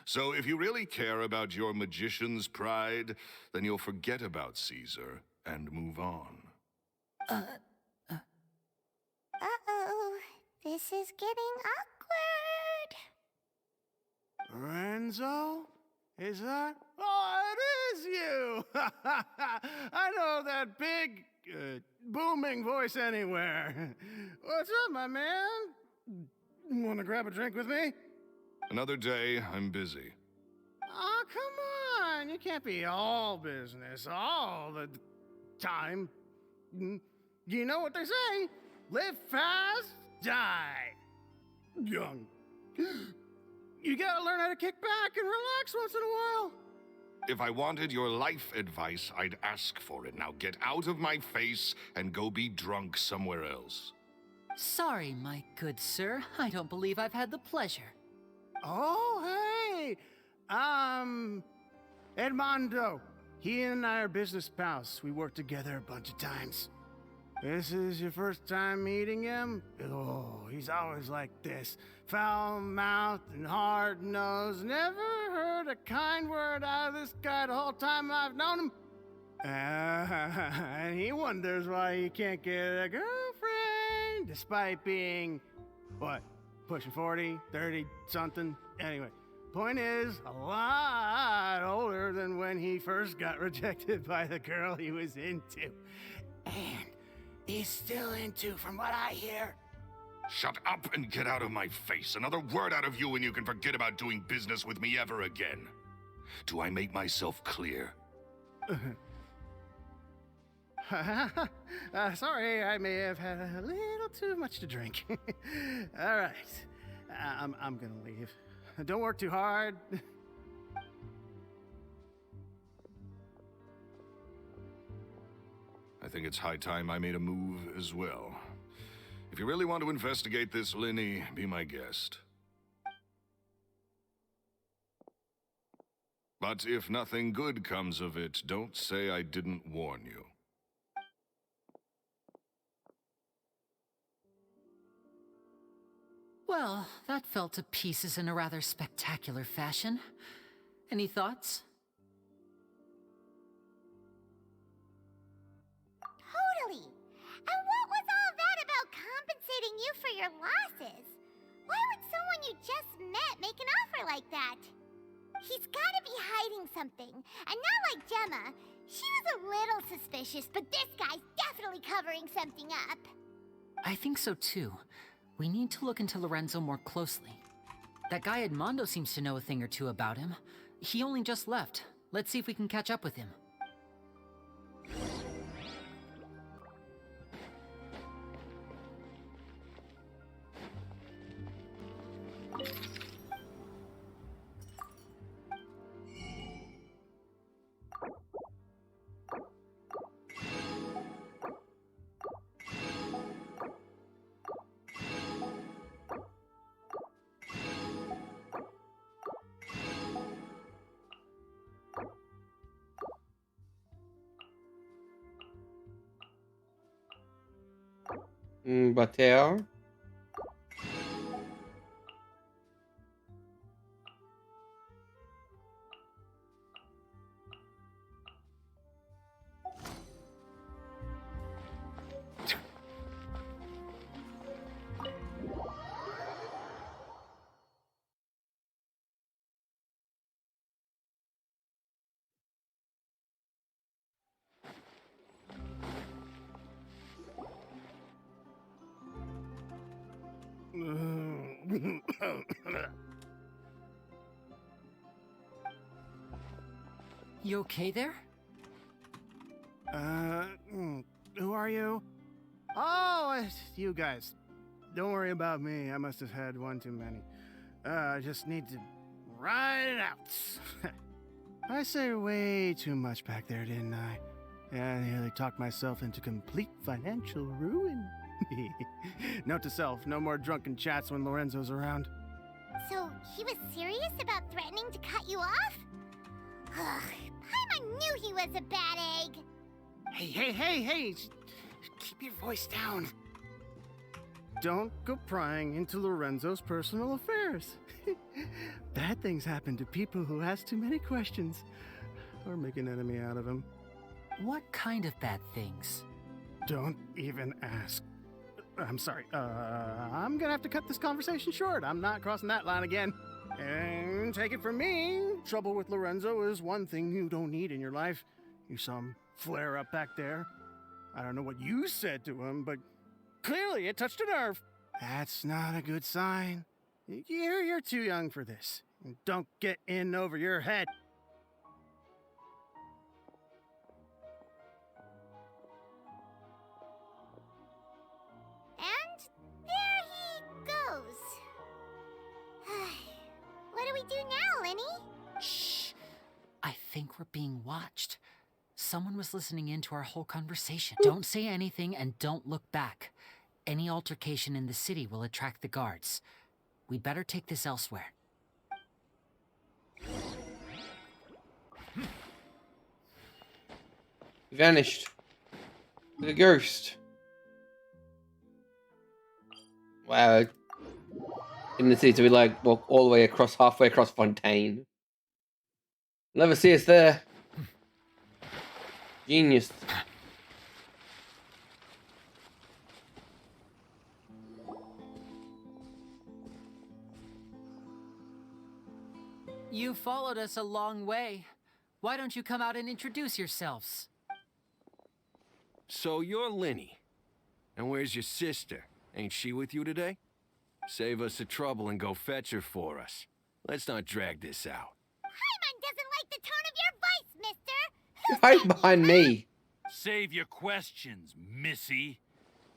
[SPEAKER 2] So if you really care about your magician's pride, then you'll forget about Caesar and move on.
[SPEAKER 6] Uh-oh. This is getting awkward.
[SPEAKER 10] Lorenzo? Is that? Oh, it is you! I know that big, booming voice anywhere. What's up, my man? Want to grab a drink with me?
[SPEAKER 2] Another day, I'm busy.
[SPEAKER 10] Oh, come on. You can't be all business all the time. You know what they say? Live fast, die young. You gotta learn how to kick back and relax once in a while.
[SPEAKER 2] If I wanted your life advice, I'd ask for it. Now get out of my face and go be drunk somewhere else.
[SPEAKER 7] Sorry, my good sir. I don't believe I've had the pleasure.
[SPEAKER 10] Oh, hey! Edmondo. He and I are business pals. We worked together a bunch of times. This is your first time meeting him? Oh, he's always like this. Foul-mouthed and hard-nosed. Never heard a kind word out of this guy the whole time I've known him. And he wonders why he can't get a girlfriend, despite being, what, pushing 40, 30, something? Anyway, point is, a lot older than when he first got rejected by the girl he was into. And he's still into, from what I hear.
[SPEAKER 2] Shut up and get out of my face. Another word out of you and you can forget about doing business with me ever again. Do I make myself clear?
[SPEAKER 10] Sorry, I may have had a little too much to drink. All right, I'm gonna leave. Don't work too hard.
[SPEAKER 2] I think it's high time I made a move as well. If you really want to investigate this, Lenny, be my guest. But if nothing good comes of it, don't say I didn't warn you.
[SPEAKER 7] Well, that fell to pieces in a rather spectacular fashion. Any thoughts?
[SPEAKER 6] Totally. And what was all that about compensating you for your losses? Why would someone you just met make an offer like that? He's gotta be hiding something. And not like Gemma. She was a little suspicious, but this guy's definitely covering something up.
[SPEAKER 7] I think so too. We need to look into Lorenzo more closely. That guy Edmondo seems to know a thing or two about him. He only just left. Let's see if we can catch up with him.
[SPEAKER 1] Bateo.
[SPEAKER 7] You okay there?
[SPEAKER 10] Who are you? Oh, it's you guys. Don't worry about me. I must have had one too many. I just need to ride it out. I said way too much back there, didn't I? Yeah, I nearly talked myself into complete financial ruin. Note to self, no more drunken chats when Lorenzo's around.
[SPEAKER 6] So, he was serious about threatening to cut you off? Ugh, Paimon knew he was a bad egg.
[SPEAKER 10] Hey! Keep your voice down. Don't go prying into Lorenzo's personal affairs. Bad things happen to people who ask too many questions or make an enemy out of him.
[SPEAKER 7] What kind of bad things?
[SPEAKER 10] Don't even ask. I'm sorry. I'm gonna have to cut this conversation short. I'm not crossing that line again. And take it from me, trouble with Lorenzo is one thing you don't need in your life. You saw him flare up back there. I don't know what you said to him, but clearly it touched a nerve. That's not a good sign. You're too young for this. Don't get in over your head.
[SPEAKER 6] And there he goes. What do we do now, Lenny?
[SPEAKER 7] Shh! I think we're being watched. Someone was listening in to our whole conversation. Don't say anything and don't look back. Any altercation in the city will attract the guards. We'd better take this elsewhere.
[SPEAKER 1] Vanished. The ghost. Wow. In the city, so we like walk all the way across, halfway across Fontaine. Never see us there. Genius.
[SPEAKER 7] You followed us a long way. Why don't you come out and introduce yourselves?
[SPEAKER 2] So you're Lenny. And where's your sister? Ain't she with you today? Save us the trouble and go fetch her for us. Let's not drag this out.
[SPEAKER 6] Paimon doesn't like the tone of your voice, mister.
[SPEAKER 1] Hide behind me.
[SPEAKER 11] Save your questions, missy.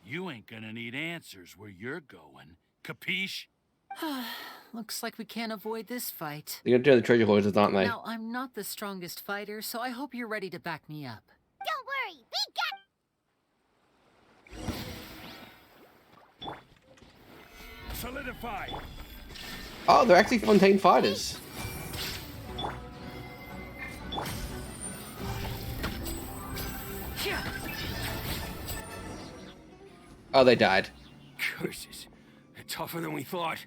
[SPEAKER 11] You ain't gonna need answers where you're going. Capiche?
[SPEAKER 7] Looks like we can't avoid this fight.
[SPEAKER 1] They're gonna turn the treasure hoarders, aren't they?
[SPEAKER 7] Now, I'm not the strongest fighter, so I hope you're ready to back me up.
[SPEAKER 6] Don't worry, we got...
[SPEAKER 11] Solidify!
[SPEAKER 1] Oh, they're actually Fontaine fighters. Oh, they died.
[SPEAKER 2] Curses.
[SPEAKER 11] tougher than we thought.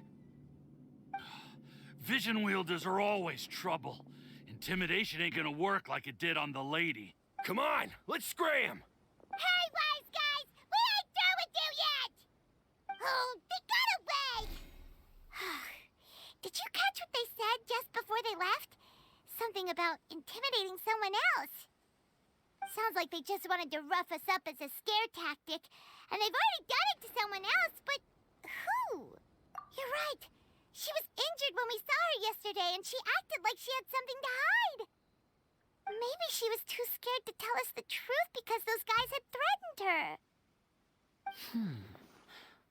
[SPEAKER 11] Vision wielders are always trouble. Intimidation ain't gonna work like it did on the lady. Come on, let's scram!
[SPEAKER 6] Hey, wise guys! We ain't through with you yet! Oh, they got away! Did you catch what they said just before they left? Something about intimidating someone else. Sounds like they just wanted to rough us up as a scare tactic, and they've already done it to someone else, but who? You're right. She was injured when we saw her yesterday, and she acted like she had something to hide. Maybe she was too scared to tell us the truth because those guys had threatened her.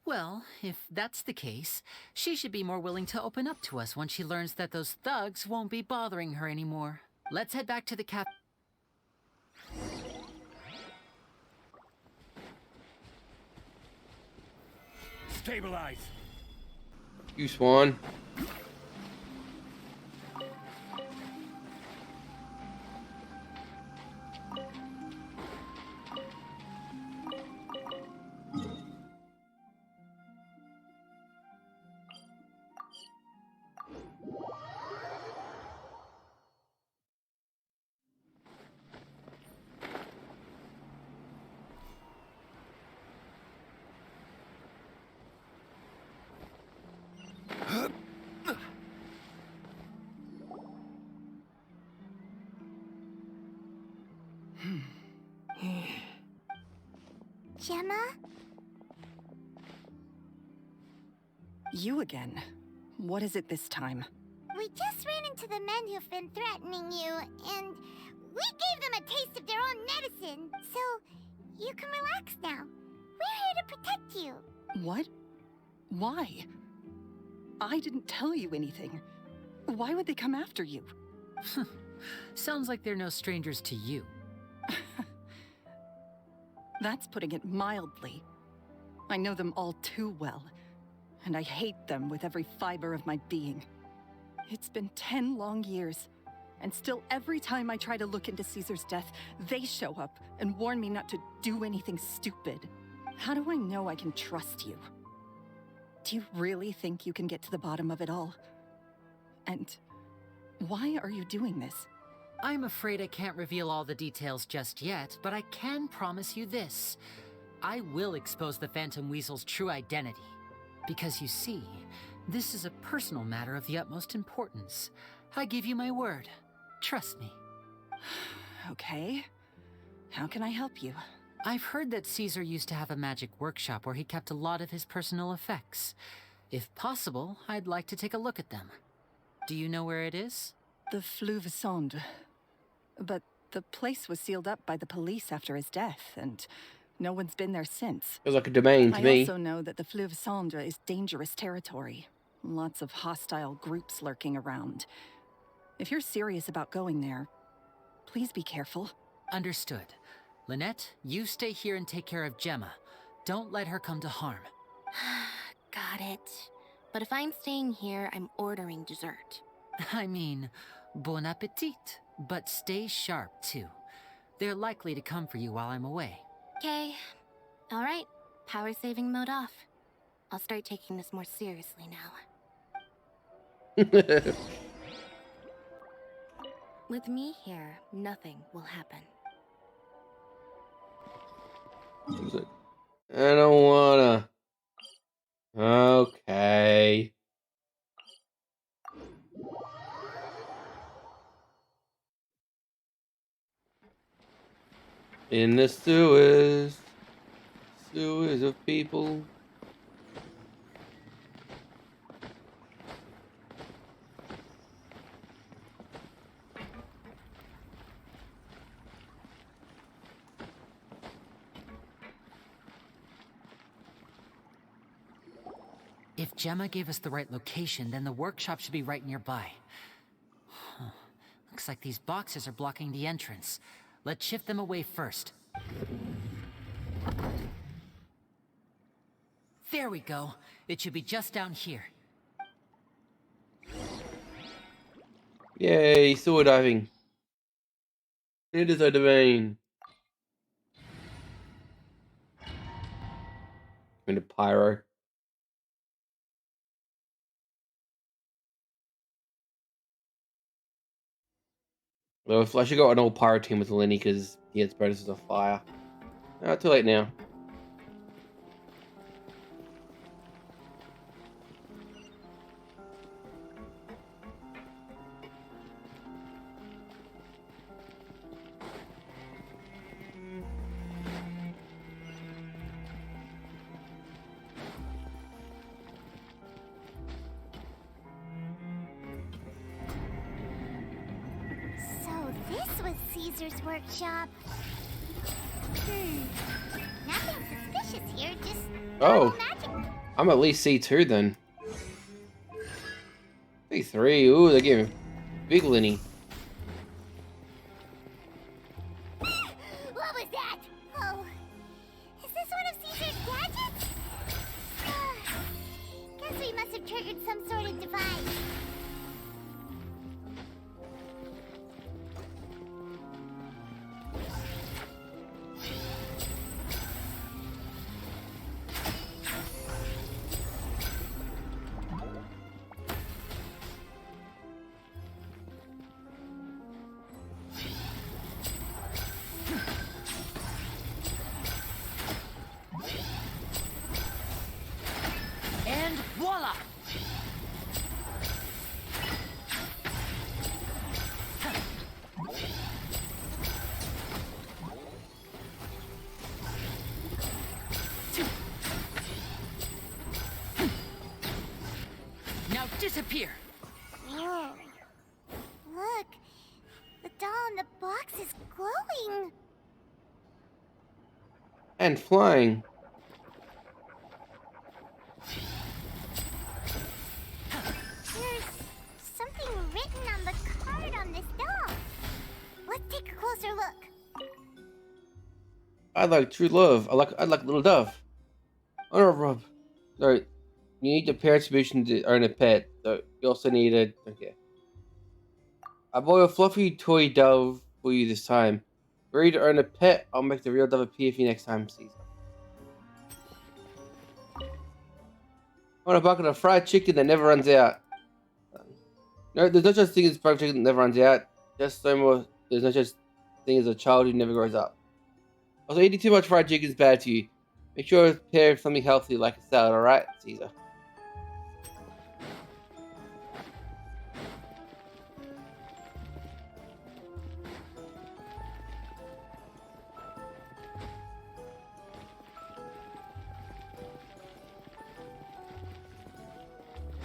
[SPEAKER 7] Well, if that's the case, she should be more willing to open up to us once she learns that those thugs won't be bothering her anymore. Let's head back to the cap.
[SPEAKER 11] Stabilize!
[SPEAKER 1] You swan.
[SPEAKER 6] Gemma?
[SPEAKER 9] You again. What is it this time?
[SPEAKER 6] We just ran into the men who've been threatening you, and we gave them a taste of their own medicine, so you can relax now. We're here to protect you.
[SPEAKER 9] What? Why? I didn't tell you anything. Why would they come after you?
[SPEAKER 7] Sounds like they're no strangers to you.
[SPEAKER 9] That's putting it mildly. I know them all too well, and I hate them with every fiber of my being. It's been 10 long years, and still every time I try to look into Caesar's death, they show up and warn me not to do anything stupid. How do I know I can trust you? Do you really think you can get to the bottom of it all? And why are you doing this?
[SPEAKER 7] I'm afraid I can't reveal all the details just yet, but I can promise you this. I will expose the Phantom Weasel's true identity. Because you see, this is a personal matter of the utmost importance. I give you my word. Trust me.
[SPEAKER 9] Okay. How can I help you?
[SPEAKER 7] I've heard that Caesar used to have a magic workshop where he kept a lot of his personal effects. If possible, I'd like to take a look at them. Do you know where it is?
[SPEAKER 9] The Fleuve Sonde. But the place was sealed up by the police after his death, and no one's been there since.
[SPEAKER 1] Feels like a domain to
[SPEAKER 9] I
[SPEAKER 1] me.
[SPEAKER 9] also know that the Fleuve Sonde is dangerous territory. Lots of hostile groups lurking around. If you're serious about going there, please be careful.
[SPEAKER 7] Understood. Lynette, you stay here and take care of Gemma. Don't let her come to harm.
[SPEAKER 12] Got it. But if I'm staying here, I'm ordering dessert.
[SPEAKER 7] I mean, bon appetit. But stay sharp, too. They're likely to come for you while I'm away.
[SPEAKER 12] Okay. Alright. Power saving mode off. I'll start taking this more seriously now. With me here, nothing will happen.
[SPEAKER 1] I don't wanna. Okay. In the sewers. Sewers of people.
[SPEAKER 7] If Gemma gave us the right location, then the workshop should be right nearby. Huh. Looks like these boxes are blocking the entrance. Let's shift them away first. There we go. It should be just down here.
[SPEAKER 1] Yay, sword diving. It is a domain. I'm into pyro. Well, I should go an all pirate team with Lenny because he gets bonuses of fire. Too late now.
[SPEAKER 6] So this was Caesar's workshop. Nothing suspicious here, just
[SPEAKER 1] Oh,
[SPEAKER 6] magic.
[SPEAKER 1] I'm at least C2 then. C3, ooh, they gave me big Lenny.
[SPEAKER 6] What was that? Oh, is this one of Caesar's gadgets? Guess we must have triggered some sort of device.
[SPEAKER 7] And voila! Now disappear!
[SPEAKER 6] Whoa. Look, the doll in the box is glowing.
[SPEAKER 1] And flying.
[SPEAKER 6] There's something written on the card on this doll. Let's take a closer look.
[SPEAKER 1] I like true love. I like little dove. Oh, Rob. No, you need the parents' permission to own a pet. So you also need a. Okay. I bought a fluffy toy dove for you this time. Ready to own a pet? I'll make the real dove appear for you next time, Caesar. I want a bucket of fried chicken that never runs out. No, there's no such thing as fried chicken that never runs out. Just no more. There's no such thing as a child who never grows up. Also, eating too much fried chicken is bad to you. Make sure to pair something healthy like a salad, alright, Caesar?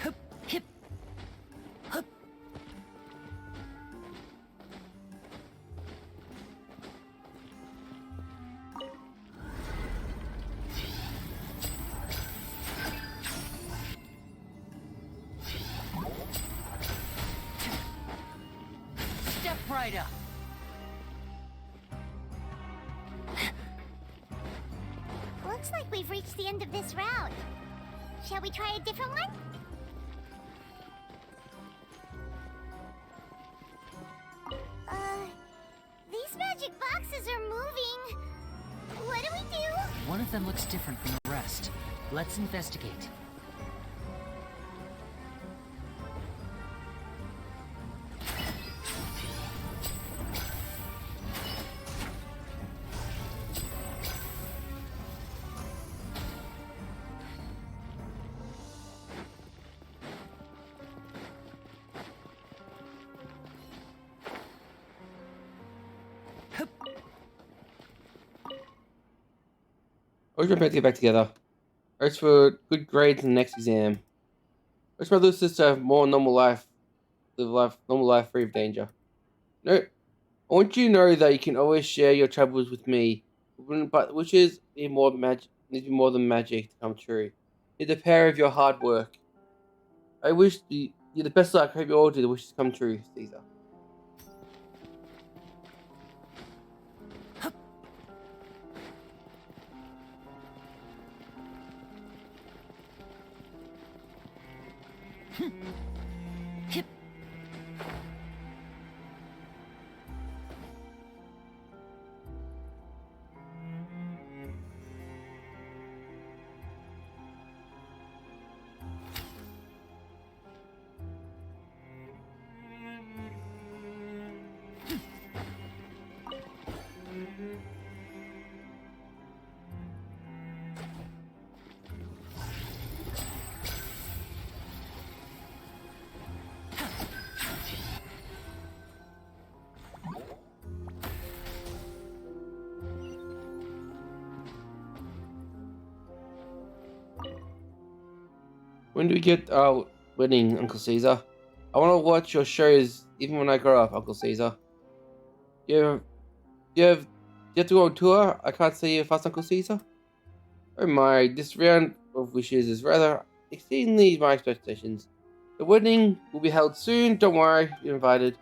[SPEAKER 7] Hup, hip, hup. Step right up.
[SPEAKER 6] Looks like we've reached the end of this route. Shall we try a different one? These magic boxes are moving. What do we do?
[SPEAKER 7] One of them looks different from the rest. Let's investigate.
[SPEAKER 1] Always remember to get back together. Hopes for good grades in the next exam. Wish my little sister to have more normal life, normal life free of danger. No, I want you to know that you can always share your troubles with me, but wishes need more need to be more than magic to come true. Need the power of your hard work. I wish you're the best luck. I hope you all do the wishes come true, Caesar.
[SPEAKER 7] Hip.
[SPEAKER 1] When do we get our wedding, Uncle Caesar? I want to watch your shows even when I grow up, Uncle Caesar. You you have to go on tour? I can't see you fast, Uncle Caesar. Oh my, this round of wishes is rather exceedingly my expectations. The wedding will be held soon, don't worry, you're invited.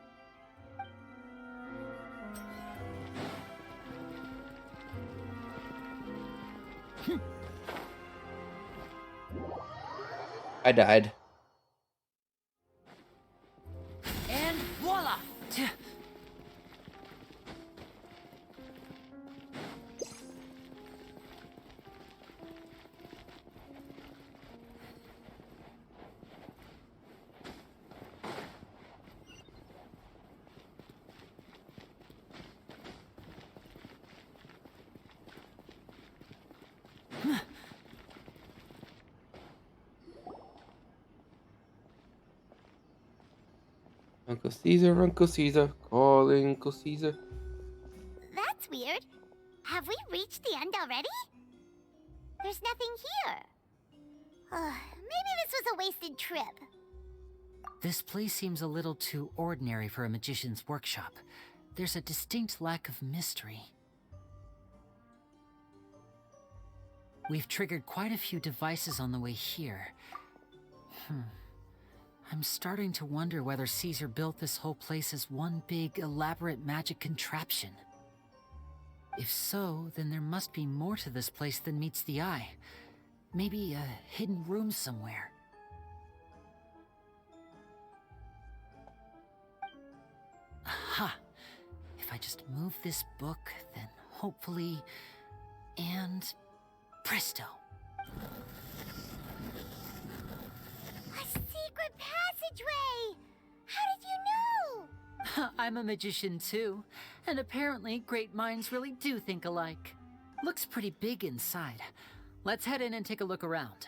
[SPEAKER 1] I died.
[SPEAKER 7] And voila!
[SPEAKER 1] Uncle Caesar, calling Uncle Caesar.
[SPEAKER 6] That's weird. Have we reached the end already? There's nothing here. Maybe this was a wasted trip.
[SPEAKER 7] This place seems a little too ordinary for a magician's workshop. There's a distinct lack of mystery. We've triggered quite a few devices on the way here. I'm starting to wonder whether Caesar built this whole place as one big, elaborate magic contraption. If so, then there must be more to this place than meets the eye. Maybe a hidden room somewhere. Aha! If I just move this book, then hopefully... and... presto!
[SPEAKER 6] A secret passageway! How did you know?
[SPEAKER 7] I'm a magician too, and apparently great minds really do think alike. Looks pretty big inside. Let's head in and take a look around.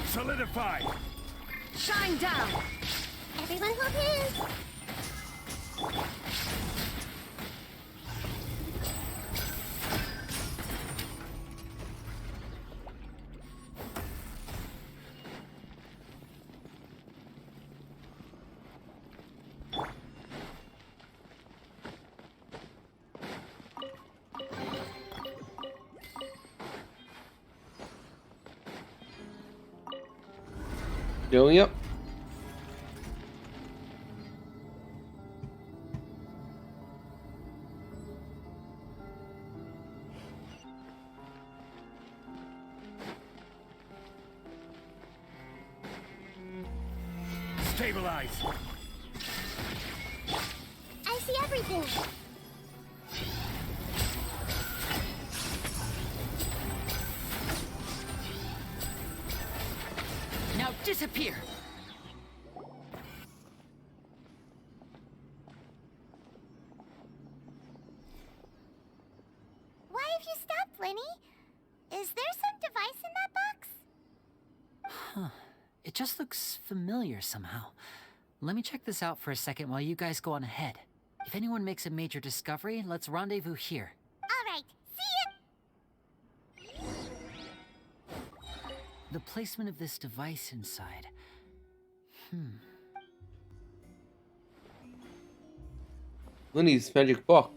[SPEAKER 11] Solidify!
[SPEAKER 9] Shine down!
[SPEAKER 6] Everyone hold hands!
[SPEAKER 1] Doing up.
[SPEAKER 11] Stabilize!
[SPEAKER 6] I see everything!
[SPEAKER 7] Now disappear!
[SPEAKER 6] Why have you stopped, Lenny? Is there some device in that box?
[SPEAKER 7] Huh. It just looks familiar somehow. Let me check this out for a second while you guys go on ahead. If anyone makes a major discovery, let's rendezvous here.
[SPEAKER 6] Alright, see ya!
[SPEAKER 7] The placement of this device inside.
[SPEAKER 1] Lenny's magic box.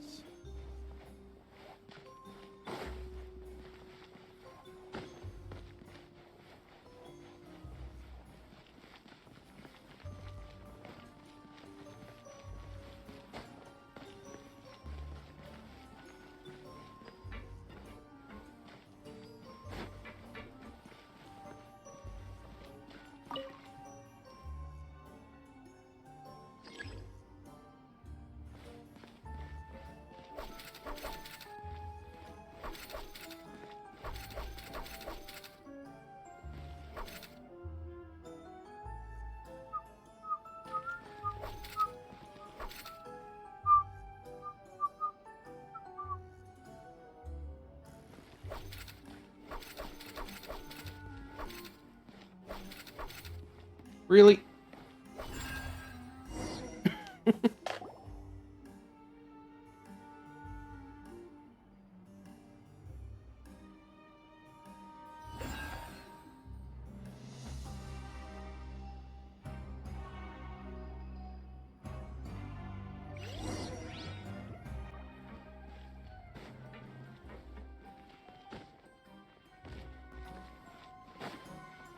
[SPEAKER 1] Really?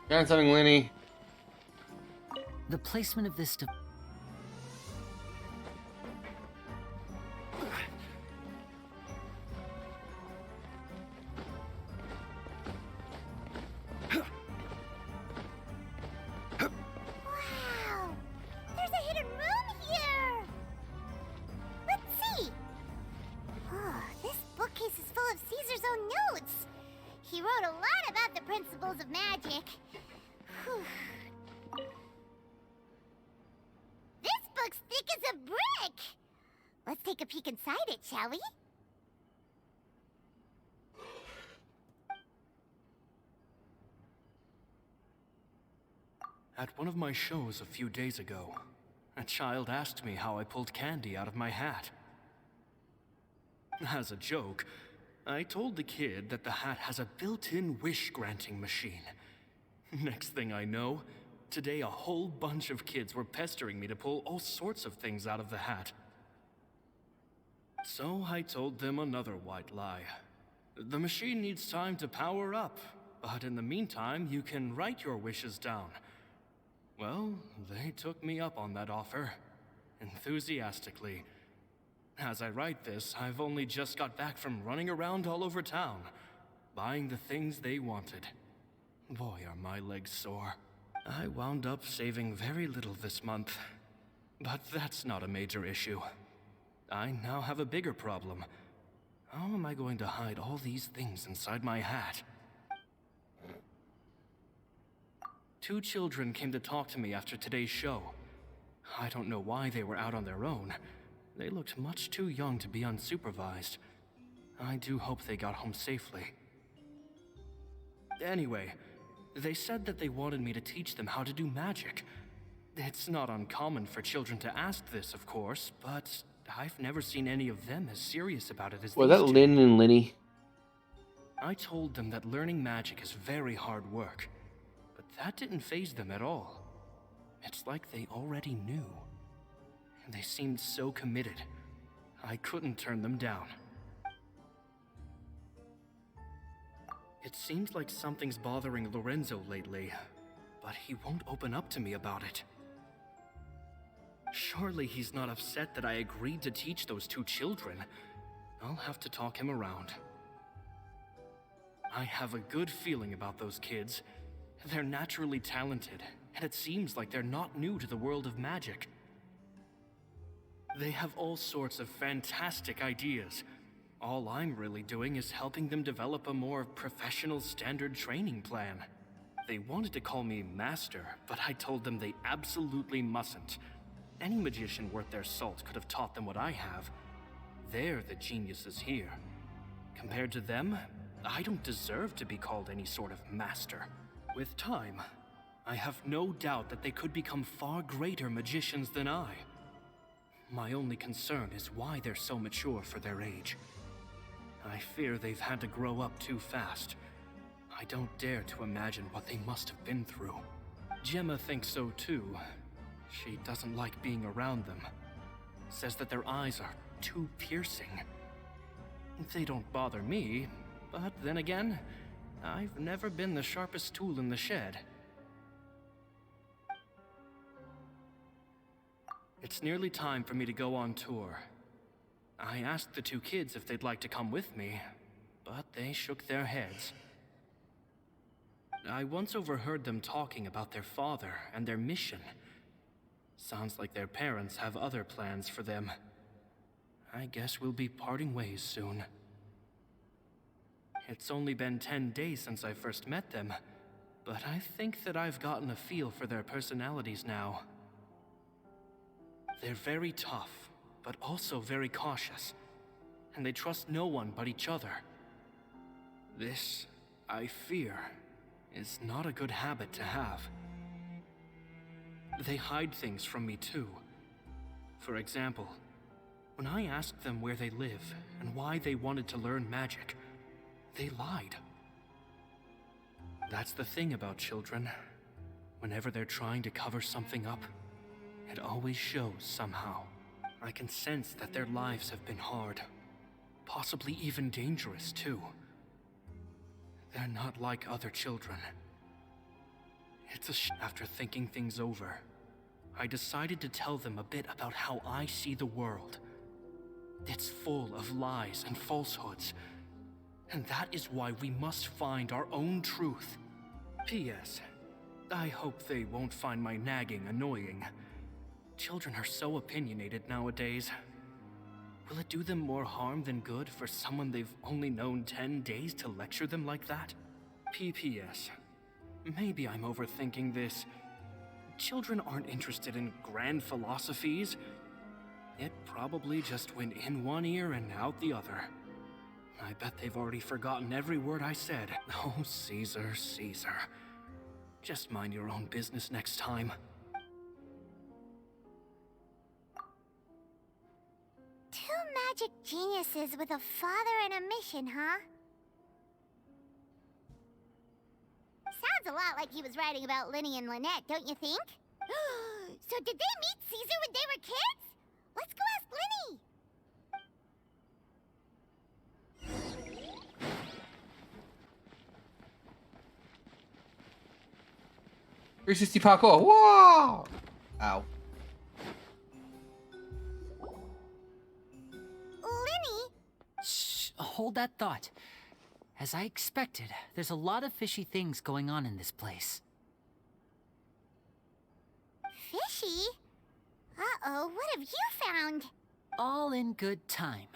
[SPEAKER 1] Found something, Lenny.
[SPEAKER 7] The placement of this
[SPEAKER 6] Wow! There's a hidden room here! Let's see! Oh, this bookcase is full of Caesar's own notes! He wrote a lot about the principles of magic. Whew. This book's thick as a brick! Let's take a peek inside it, shall we?
[SPEAKER 8] At one of my shows a few days ago, a child asked me how I pulled candy out of my hat. As a joke, I told the kid that the hat has a built-in wish-granting machine. Next thing I know, today a whole bunch of kids were pestering me to pull all sorts of things out of the hat. So I told them another white lie. The machine needs time to power up, but in the meantime, you can write your wishes down. Well, they took me up on that offer, enthusiastically. As I write this, I've only just got back from running around all over town, buying the things they wanted. Boy, are my legs sore. I wound up saving very little this month, but that's not a major issue. I now have a bigger problem. How am I going to hide all these things inside my hat? 2 children came to talk to me after today's show. I don't know why they were out on their own. They looked much too young to be unsupervised. I do hope they got home safely. Anyway, they said that they wanted me to teach them how to do magic. It's not uncommon for children to ask this, of course, but I've never seen any of them as serious about it as
[SPEAKER 1] Was
[SPEAKER 8] these
[SPEAKER 1] that
[SPEAKER 8] two.
[SPEAKER 1] Lynn and Lenny?
[SPEAKER 8] I told them that learning magic is very hard work, but that didn't faze them at all. It's like they already knew. They seemed so committed. I couldn't turn them down. It seems like something's bothering Lorenzo lately, but he won't open up to me about it. Surely he's not upset that I agreed to teach those 2 children. I'll have to talk him around. I have a good feeling about those kids. They're naturally talented, and it seems like they're not new to the world of magic. They have all sorts of fantastic ideas. All I'm really doing is helping them develop a more professional standard training plan. They wanted to call me Master, but I told them they absolutely mustn't. Any magician worth their salt could have taught them what I have. They're the geniuses here. Compared to them, I don't deserve to be called any sort of master. With time, I have no doubt that they could become far greater magicians than I. My only concern is why they're so mature for their age. I fear they've had to grow up too fast. I don't dare to imagine what they must have been through. Gemma thinks so too. She doesn't like being around them. Says that their eyes are too piercing. They don't bother me, but then again, I've never been the sharpest tool in the shed. It's nearly time for me to go on tour. I asked the 2 kids if they'd like to come with me, but they shook their heads. I once overheard them talking about their father and their mission. Sounds like their parents have other plans for them. I guess we'll be parting ways soon. It's only been 10 days since I first met them, but I think that I've gotten a feel for their personalities now. They're very tough, but also very cautious, and they trust no one but each other. This, I fear, is not a good habit to have.
[SPEAKER 13] they hide things from me too. For example, when I asked them where they live and why they wanted to learn magic, they lied. That's the thing about children. Whenever they're trying to cover something up, it always shows somehow. I can sense that their lives have been hard, possibly even dangerous too. They're not like other children. After thinking things over, I decided to tell them a bit about how I see the world. It's full of lies and falsehoods, and that is why we must find our own truth. P.S. I hope they won't find my nagging annoying. Children are so opinionated nowadays. Will it do them more harm than good for someone they've only known 10 days to lecture them like that? P.P.S. Maybe I'm overthinking this. Children aren't interested in grand philosophies. It probably just went in one ear and out the other. I bet they've already forgotten every word I said. Oh, Caesar, Caesar. Just mind your own business next time.
[SPEAKER 6] Two magic geniuses with a father and a mission, huh? Sounds a lot like he was writing about Linny and Lynette, don't you think? So did they meet Caesar when they were kids? Let's go ask Linny!
[SPEAKER 1] .360 parkour. Whoa! Ow.
[SPEAKER 6] Linny?
[SPEAKER 7] Shh, hold that thought. As I expected, there's a lot of fishy things going on in this place.
[SPEAKER 6] Fishy? Uh-oh, what have you found?
[SPEAKER 7] All in good time.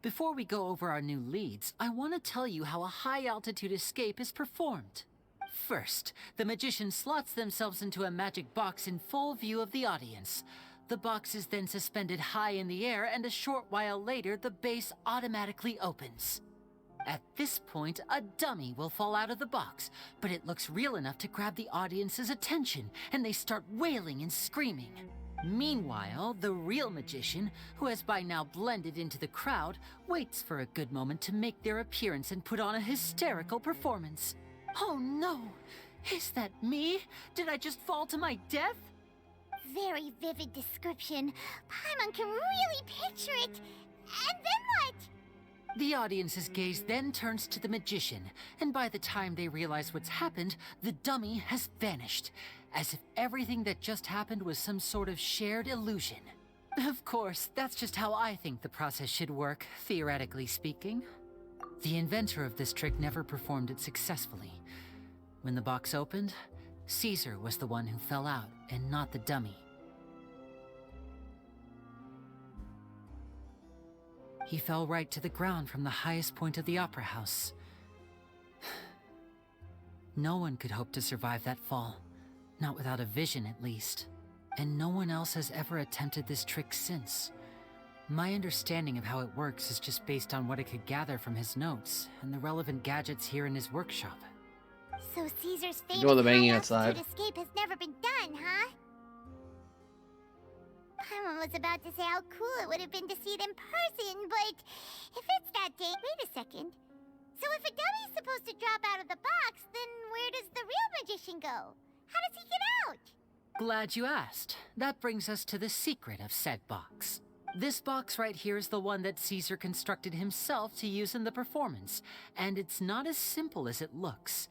[SPEAKER 7] Before we go over our new leads, I want to tell you how a high-altitude escape is performed. First, the magician slots themselves into a magic box in full view of the audience. The box is then suspended high in the air, and a short while later, the base automatically opens. At this point, a dummy will fall out of the box, but it looks real enough to grab the audience's attention, and they start wailing and screaming. Meanwhile, the real magician, who has by now blended into the crowd, waits for a good moment to make their appearance and put on a hysterical performance. Oh no! Is that me? Did I just fall to my death?
[SPEAKER 6] Very vivid description. Paimon can really picture it. And then what?
[SPEAKER 7] The audience's gaze then turns to the magician, and by the time they realize what's happened, the dummy has vanished, as if everything that just happened was some sort of shared illusion. Of course, that's just how I think the process should work, theoretically speaking. The inventor of this trick never performed it successfully. When the box opened, Caesar was the one who fell out, and not the dummy. He fell right to the ground from the highest point of the opera house. No one could hope to survive that fall, not without a vision at least. And no one else has ever attempted this trick since. My understanding of how it works is just based on what I could gather from his notes and the relevant gadgets here in his workshop.
[SPEAKER 6] So Caesar's famous
[SPEAKER 1] Doing the banging
[SPEAKER 6] high-altitude
[SPEAKER 1] outside.
[SPEAKER 6] escape has never been done, huh? Paimon was about to say how cool it would have been to see it in person, but if it's that date, wait a second. So if a dummy's supposed to drop out of the box, then where does the real magician go? How does he get out?
[SPEAKER 7] Glad you asked. That brings us to the secret of said box. This box right here is the one that Caesar constructed himself to use in the performance, and it's not as simple as it looks.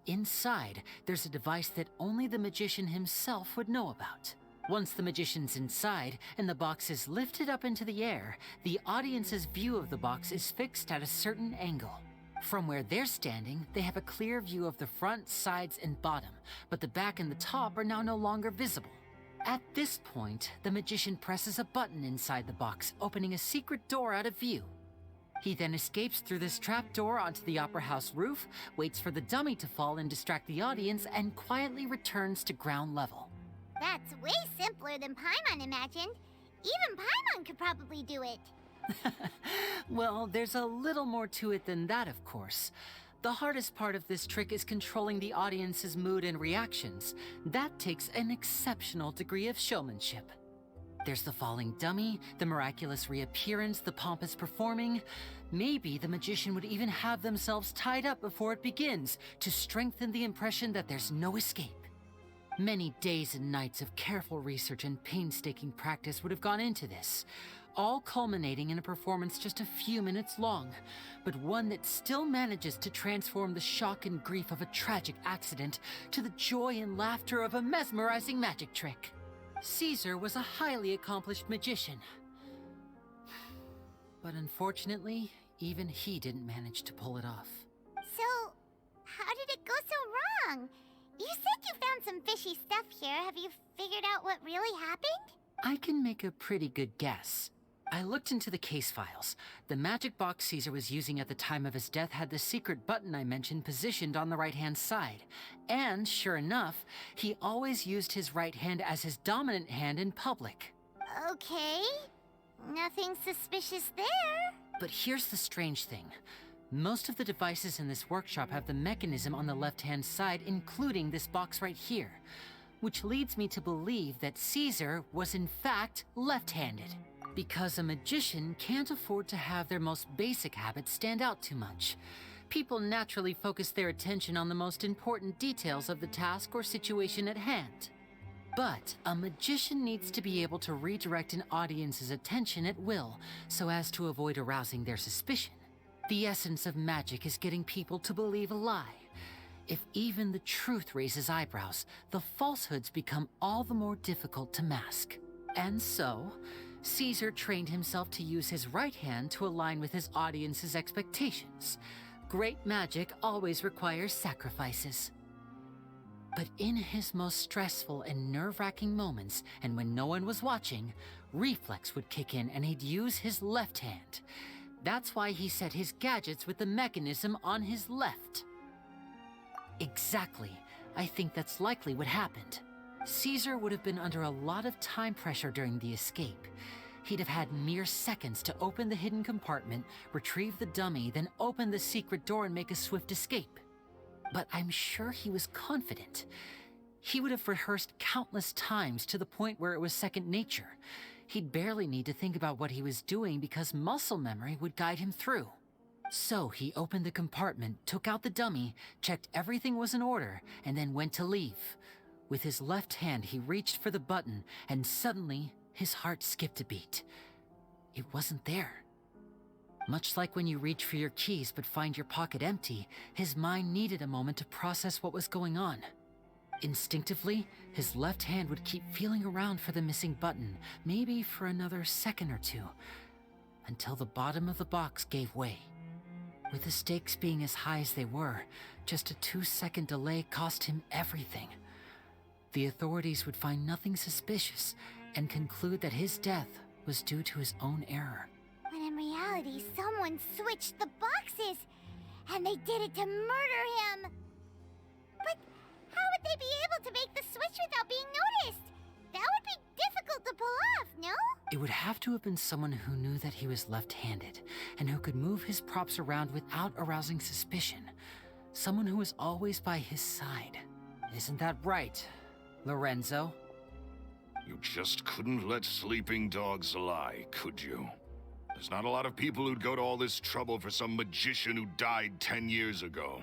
[SPEAKER 7] Inside, there's a device that only the magician himself would know about. Once the magician's inside and the box is lifted up into the air, the audience's view of the box is fixed at a certain angle. From where they're standing, they have a clear view of the front, sides, and bottom, but the back and the top are now no longer visible. At this point, the magician presses a button inside the box, opening a secret door out of view. He then escapes through this trapdoor onto the opera house roof, waits for the dummy to fall and distract the audience, and quietly returns to ground level.
[SPEAKER 6] That's way simpler than Paimon imagined. Even Paimon could probably do it.
[SPEAKER 7] Well, there's a little more to it than that, of course. The hardest part of this trick is controlling the audience's mood and reactions. That takes an exceptional degree of showmanship. There's the falling dummy, the miraculous reappearance, the pompous performing. Maybe the magician would even have themselves tied up before it begins to strengthen the impression that there's no escape. Many days and nights of careful research and painstaking practice would have gone into this, all culminating in a performance just a few minutes long, but one that still manages to transform the shock and grief of a tragic accident to the joy and laughter of a mesmerizing magic trick. Caesar was a highly accomplished magician. But unfortunately, even he didn't manage to pull it off.
[SPEAKER 6] So, how did it go so wrong? You said you found some fishy stuff here. Have you figured out what really happened?
[SPEAKER 7] I can make a pretty good guess. I looked into the case files. The magic box Caesar was using at the time of his death had the secret button I mentioned positioned on the right-hand side. And, sure enough, he always used his right hand as his dominant hand in public.
[SPEAKER 6] Okay. Nothing suspicious there.
[SPEAKER 7] But here's the strange thing. Most of the devices in this workshop have the mechanism on the left-hand side, including this box right here, which leads me to believe that Caesar was in fact left-handed. Because a magician can't afford to have their most basic habits stand out too much. People naturally focus their attention on the most important details of the task or situation at hand. But a magician needs to be able to redirect an audience's attention at will, so as to avoid arousing their suspicion. The essence of magic is getting people to believe a lie. If even the truth raises eyebrows, the falsehoods become all the more difficult to mask. And so, Caesar trained himself to use his right hand to align with his audience's expectations. Great magic always requires sacrifices. But in his most stressful and nerve-wracking moments, and when no one was watching, reflex would kick in and he'd use his left hand. That's why he set his gadgets with the mechanism on his left. Exactly. I think that's likely what happened. Caesar would have been under a lot of time pressure during the escape. He'd have had mere seconds to open the hidden compartment, retrieve the dummy, then open the secret door and make a swift escape. But I'm sure he was confident. He would have rehearsed countless times to the point where it was second nature. He'd barely need to think about what he was doing because muscle memory would guide him through. So he opened the compartment, took out the dummy, checked everything was in order, and then went to leave. With his left hand, he reached for the button, and suddenly, his heart skipped a beat. It wasn't there. Much like when you reach for your keys but find your pocket empty, his mind needed a moment to process what was going on. Instinctively, his left hand would keep feeling around for the missing button, maybe for another second or two, until the bottom of the box gave way. With the stakes being as high as they were, just a 2-second delay cost him everything. The authorities would find nothing suspicious and conclude that his death was due to his own error.
[SPEAKER 6] When in reality, someone switched the boxes, and they did it to murder him. But how would they be able to make the switch without being noticed? That would be difficult to pull off, no?
[SPEAKER 7] It would have to have been someone who knew that he was left-handed, and who could move his props around without arousing suspicion. Someone who was always by his side. Isn't that right, Lorenzo?
[SPEAKER 2] You just couldn't let sleeping dogs lie, could you? There's not a lot of people who'd go to all this trouble for some magician who died 10 years ago.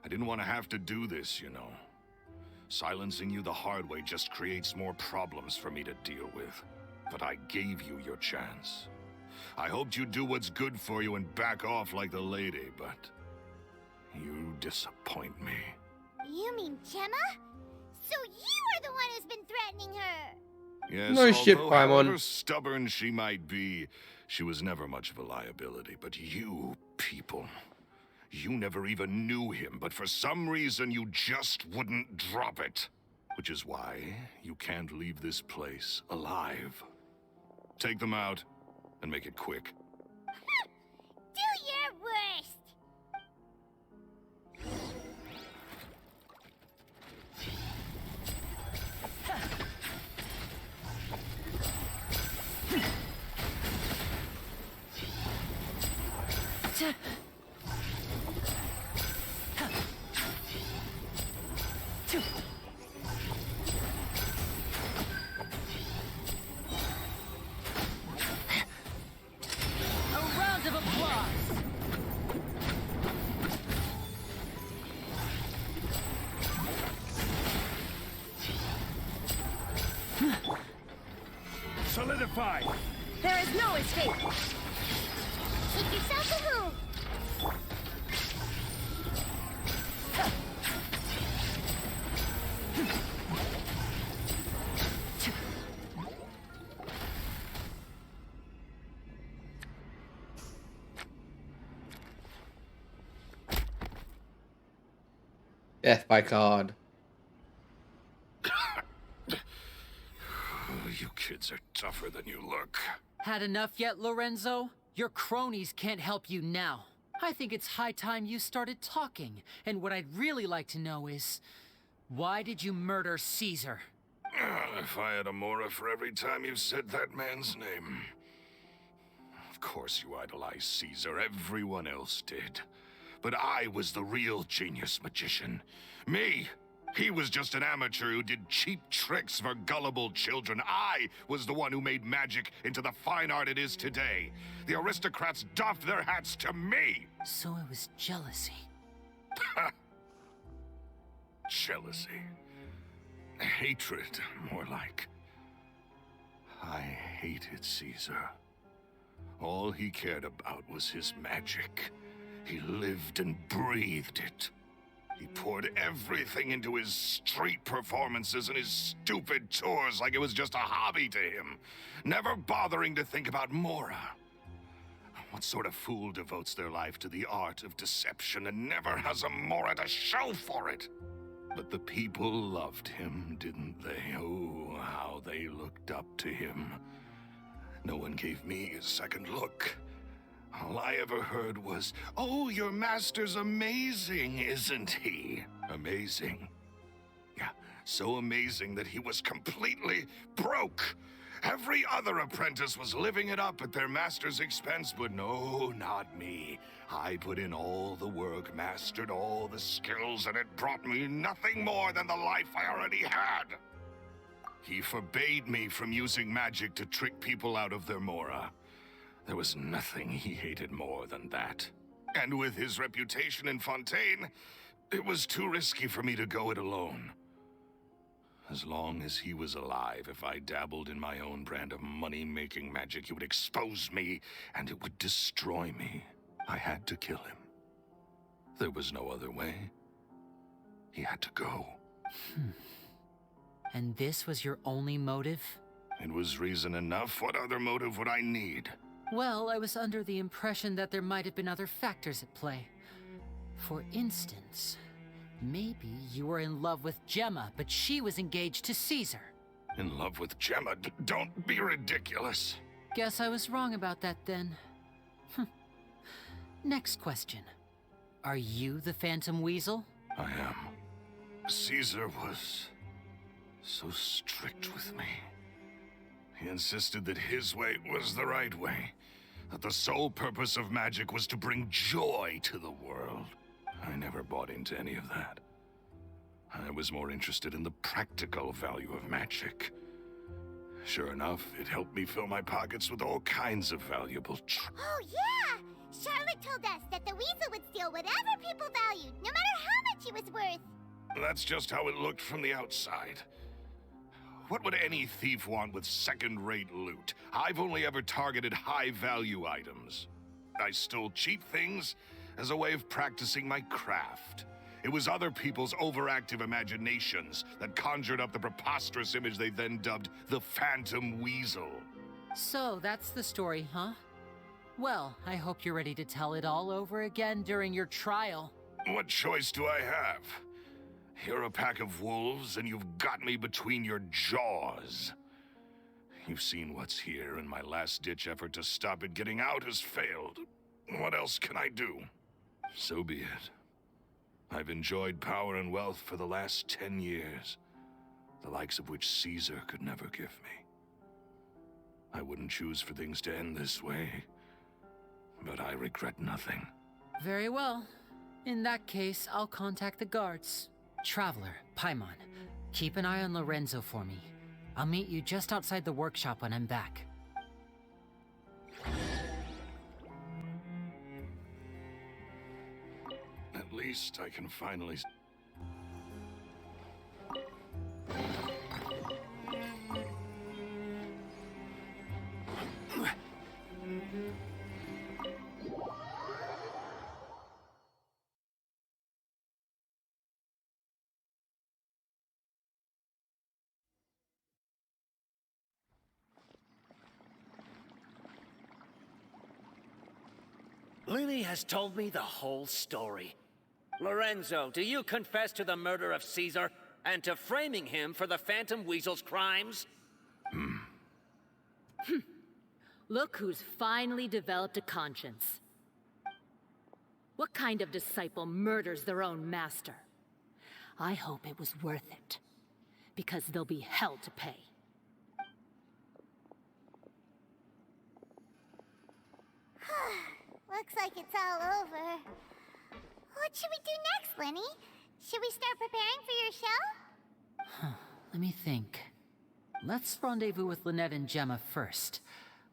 [SPEAKER 2] I didn't want to have to do this, you know. Silencing you the hard way just creates more problems for me to deal with. But I gave you your chance. I hoped you'd do what's good for you and back off like the lady, but you disappoint me.
[SPEAKER 6] You mean Gemma? So you are the one who's been threatening her?
[SPEAKER 2] Yes,
[SPEAKER 1] No shit,
[SPEAKER 2] although
[SPEAKER 1] Paimon.
[SPEAKER 2] however stubborn she might be, she was never much of a liability. But you people, you never even knew him, but for some reason you just wouldn't drop it. Which is why you can't leave this place alive. Take them out, and make it quick.
[SPEAKER 6] Do your worst!
[SPEAKER 11] fight!
[SPEAKER 3] There is no escape!
[SPEAKER 6] Take yourself a home.
[SPEAKER 1] Death by card.
[SPEAKER 2] You kids are tougher than you look.
[SPEAKER 7] Had enough yet, Lorenzo? Your cronies can't help you now. I think it's high time you started talking. And what I'd really like to know is, why did you murder Caesar?
[SPEAKER 2] If I had a Mora for every time you said that man's name. Of course you idolized Caesar, everyone else did. But I was the real genius magician. Me! He was just an amateur who did cheap tricks for gullible children. I was the one who made magic into the fine art it is today. The aristocrats doffed their hats to me!
[SPEAKER 7] So it was jealousy.
[SPEAKER 2] Jealousy. Hatred, more like. I hated Caesar. All he cared about was his magic. He lived and breathed it. He poured everything into his street performances and his stupid tours like it was just a hobby to him, never bothering to think about Mora. What sort of fool devotes their life to the art of deception and never has a Mora to show for it? But the people loved him, didn't they? Oh, how they looked up to him. No one gave me a second look. All I ever heard was, "Oh, your master's amazing, isn't he?" Amazing. Yeah, so amazing that he was completely broke. Every other apprentice was living it up at their master's expense, but no, not me. I put in all the work, mastered all the skills, and it brought me nothing more than the life I already had. He forbade me from using magic to trick people out of their Mora. There was nothing he hated more than that. And with his reputation in Fontaine, it was too risky for me to go it alone. As long as he was alive, if I dabbled in my own brand of money-making magic, he would expose me, and it would destroy me. I had to kill him. There was no other way. He had to go.
[SPEAKER 7] And this was your only motive?
[SPEAKER 2] It was reason enough. What other motive would I need?
[SPEAKER 7] Well, I was under the impression that there might have been other factors at play. For instance, maybe you were in love with Gemma, but she was engaged to Caesar.
[SPEAKER 2] In love with Gemma? Don't be ridiculous.
[SPEAKER 7] Guess I was wrong about that then. Next question. Are you the Phantom Weasel?
[SPEAKER 2] I am. Caesar was so strict with me. He insisted that his way was the right way, that the sole purpose of magic was to bring joy to the world. I never bought into any of that. I was more interested in the practical value of magic. Sure enough, it helped me fill my pockets with all kinds of valuable
[SPEAKER 6] Oh, yeah! Charlotte told us that the weasel would steal whatever people valued, no matter how much it was worth.
[SPEAKER 2] That's just how it looked from the outside. What would any thief want with second-rate loot? I've only ever targeted high-value items. I stole cheap things as a way of practicing my craft. It was other people's overactive imaginations that conjured up the preposterous image they then dubbed the Phantom Weasel.
[SPEAKER 7] So that's the story, huh? Well, I hope you're ready to tell it all over again during your trial.
[SPEAKER 2] What choice do I have? You're a pack of wolves, and you've got me between your jaws. You've seen what's here, and my last-ditch effort to stop it getting out has failed. What else can I do? So be it. I've enjoyed power and wealth for the last 10 years, the likes of which Caesar could never give me. I wouldn't choose for things to end this way, but I regret nothing.
[SPEAKER 7] Very well. In that case, I'll contact the guards. Traveler, Paimon, keep an eye on Lorenzo for me. I'll meet you just outside the workshop when I'm back.
[SPEAKER 2] At least I can finally...
[SPEAKER 14] Lily has told me the whole story. Lorenzo, do you confess to the murder of Caesar and to framing him for the Phantom Weasel's crimes?
[SPEAKER 15] Look who's finally developed a conscience. What kind of disciple murders their own master? I hope it was worth it, because there'll be hell to pay.
[SPEAKER 6] Looks like it's all over. What should we do next, Lenny? Should we start preparing for your show?
[SPEAKER 7] Let me think. Let's rendezvous with Lynette and Gemma first.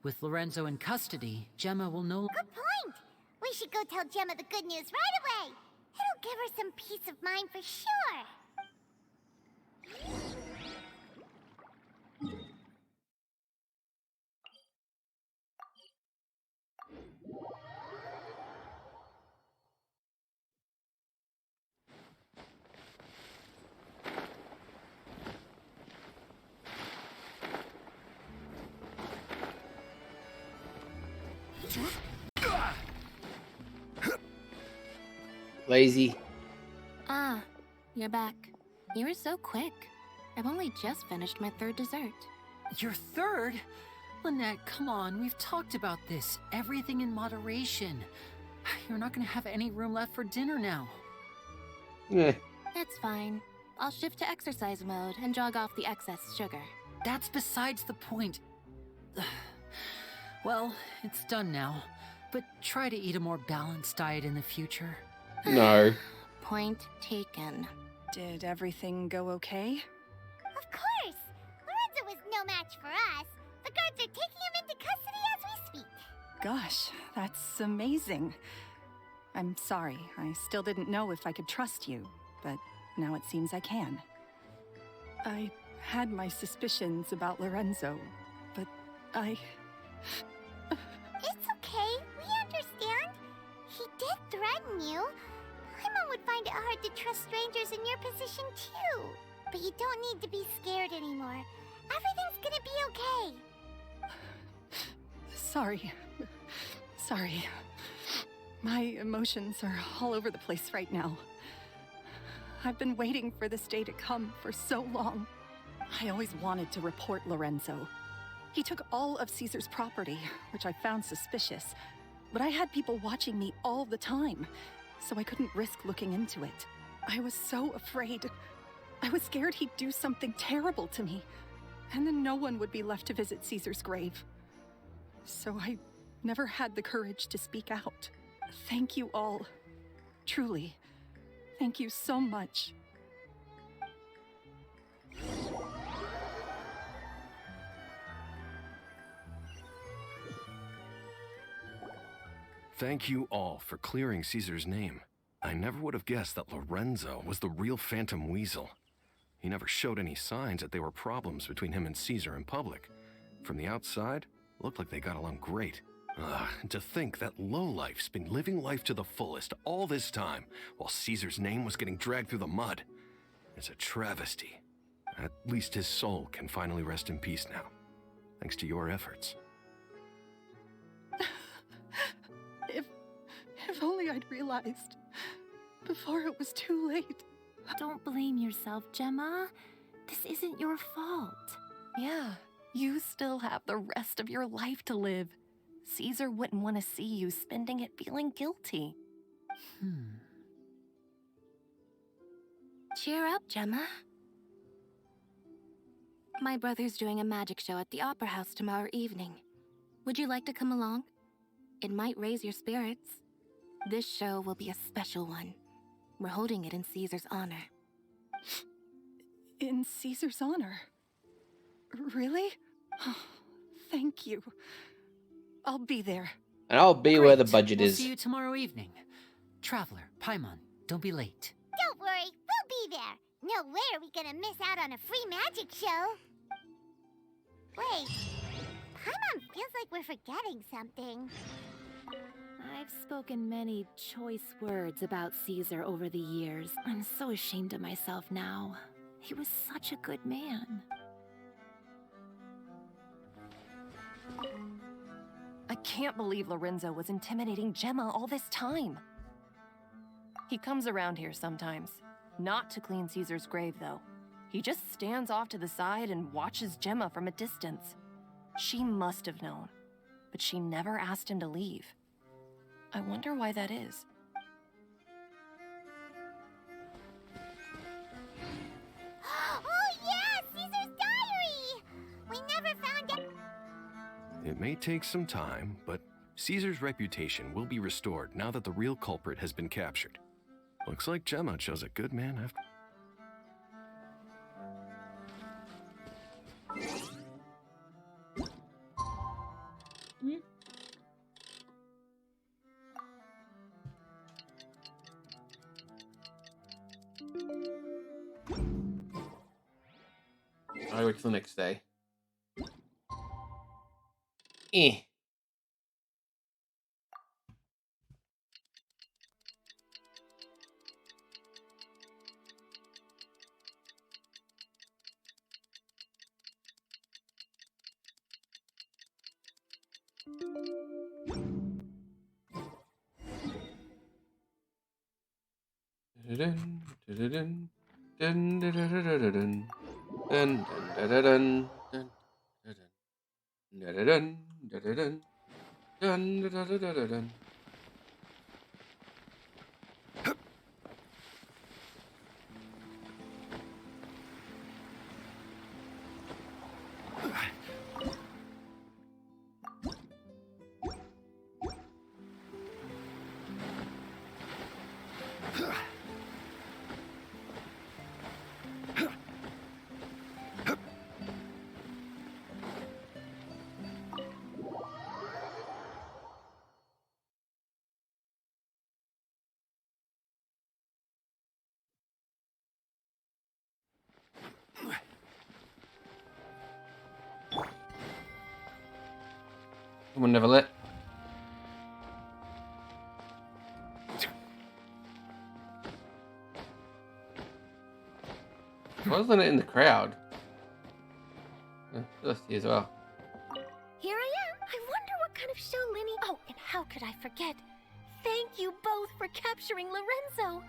[SPEAKER 7] With Lorenzo in custody, Gemma will know—
[SPEAKER 6] Good point! We should go tell Gemma the good news right away! It'll give her some peace of mind for sure!
[SPEAKER 1] Lazy.
[SPEAKER 12] Ah, you're back. You were so quick. I've only just finished my third dessert.
[SPEAKER 7] Your third? Lynette, come on, we've talked about this. Everything in moderation. You're not gonna have any room left for dinner now.
[SPEAKER 1] Yeah.
[SPEAKER 12] That's fine. I'll shift to exercise mode and jog off the excess sugar.
[SPEAKER 7] That's besides the point. Well, it's done now. But try to eat a more balanced diet in the future.
[SPEAKER 1] No.
[SPEAKER 12] Point taken.
[SPEAKER 9] Did everything go okay?
[SPEAKER 6] Of course! Lorenzo was no match for us. The guards are taking him into custody as we speak.
[SPEAKER 9] Gosh, that's amazing. I'm sorry, I still didn't know if I could trust you, but now it seems I can. I had my suspicions about Lorenzo, but I...
[SPEAKER 6] It's okay, we understand. He did threaten you. Paimon would find it hard to trust strangers in your position too. But you don't need to be scared anymore. Everything's gonna be okay.
[SPEAKER 9] Sorry. Sorry. My emotions are all over the place right now. I've been waiting for this day to come for so long. I always wanted to report Lorenzo. He took all of Caesar's property, which I found suspicious, but I had people watching me all the time, so I couldn't risk looking into it. I was so afraid. I was scared he'd do something terrible to me, and then no one would be left to visit Caesar's grave. So I never had the courage to speak out. Thank you all. Truly. Thank you so much.
[SPEAKER 2] Thank you all for clearing Caesar's name. I never would have guessed that Lorenzo was the real Phantom Weasel. He never showed any signs that there were problems between him and Caesar in public. From the outside, it looked like they got along great. To think that lowlife's been living life to the fullest all this time, while Caesar's name was getting dragged through the mud. It's a travesty. At least his soul can finally rest in peace now, thanks to your efforts.
[SPEAKER 9] If only I'd realized before it was too late.
[SPEAKER 12] Don't blame yourself, Gemma. This isn't your fault.
[SPEAKER 9] Yeah, you still have the rest of your life to live. Caesar wouldn't want to see you spending it feeling guilty.
[SPEAKER 12] Cheer up, Gemma. My brother's doing a magic show at the Opera House tomorrow evening. Would you like to come along? It might raise your spirits. This show will be a special one. We're holding it in Caesar's honor.
[SPEAKER 9] In Caesar's honor? Really? Oh, thank you. I'll be there.
[SPEAKER 1] And I'll be where the budget
[SPEAKER 7] We'll
[SPEAKER 1] is.
[SPEAKER 7] see you tomorrow evening. Traveler, Paimon, don't be late.
[SPEAKER 6] Don't worry, we'll be there. No way are we gonna miss out on a free magic show. Wait, Paimon feels like we're forgetting something.
[SPEAKER 15] I've spoken many choice words about Caesar over the years. I'm so ashamed of myself now. He was such a good man.
[SPEAKER 9] I
[SPEAKER 16] can't believe Lorenzo was intimidating Gemma all this time. He comes around here sometimes. Not to clean Caesar's grave, though. He just stands off to the side and watches Gemma from a distance. She must have known, but she never asked him to leave. I wonder why that is.
[SPEAKER 6] Oh yeah, Caesar's diary! We never found it.
[SPEAKER 17] It may take some time, but Caesar's reputation will be restored now that the real culprit has been captured. Looks like Gemma chose a good man after.
[SPEAKER 1] I wait till the next day. Eh. Dun, dun, dun, dun, dun, dun, dun, dun, dun, dun, dun, dun. Someone never lit. Wasn't it in the crowd? Dusty as well.
[SPEAKER 3] Here I am. I wonder what kind of show Linny... Oh, and how could I forget? Thank you both for capturing Lorenzo.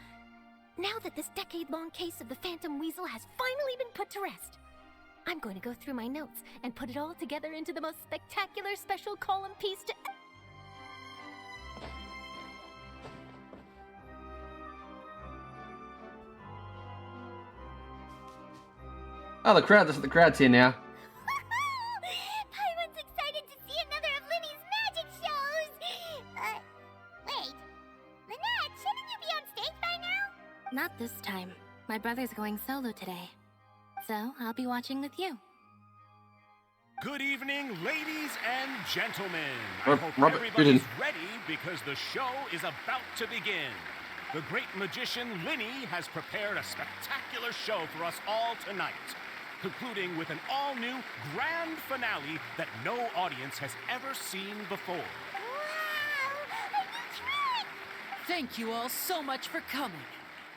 [SPEAKER 3] Now that this decade-long case of the Phantom Weasel has finally been put to rest, I'm going to go through my notes and put it all together into the most spectacular special column piece to...
[SPEAKER 1] Oh, the crowd. That's what the crowd's here now.
[SPEAKER 6] Paimon's excited to see another of Linny's magic shows! Wait. Lynette, shouldn't you be on stage by now?
[SPEAKER 12] Not this time. My brother's going solo today. So, I'll be watching with you.
[SPEAKER 18] Good evening, ladies and gentlemen.
[SPEAKER 1] Robert,
[SPEAKER 18] I hope
[SPEAKER 1] good
[SPEAKER 18] everybody's
[SPEAKER 1] in.
[SPEAKER 18] ready because the show is about to begin. The great magician Linny has prepared a spectacular show for us all tonight, concluding with an all-new grand finale that no audience has ever seen before.
[SPEAKER 7] Thank you all so much for coming.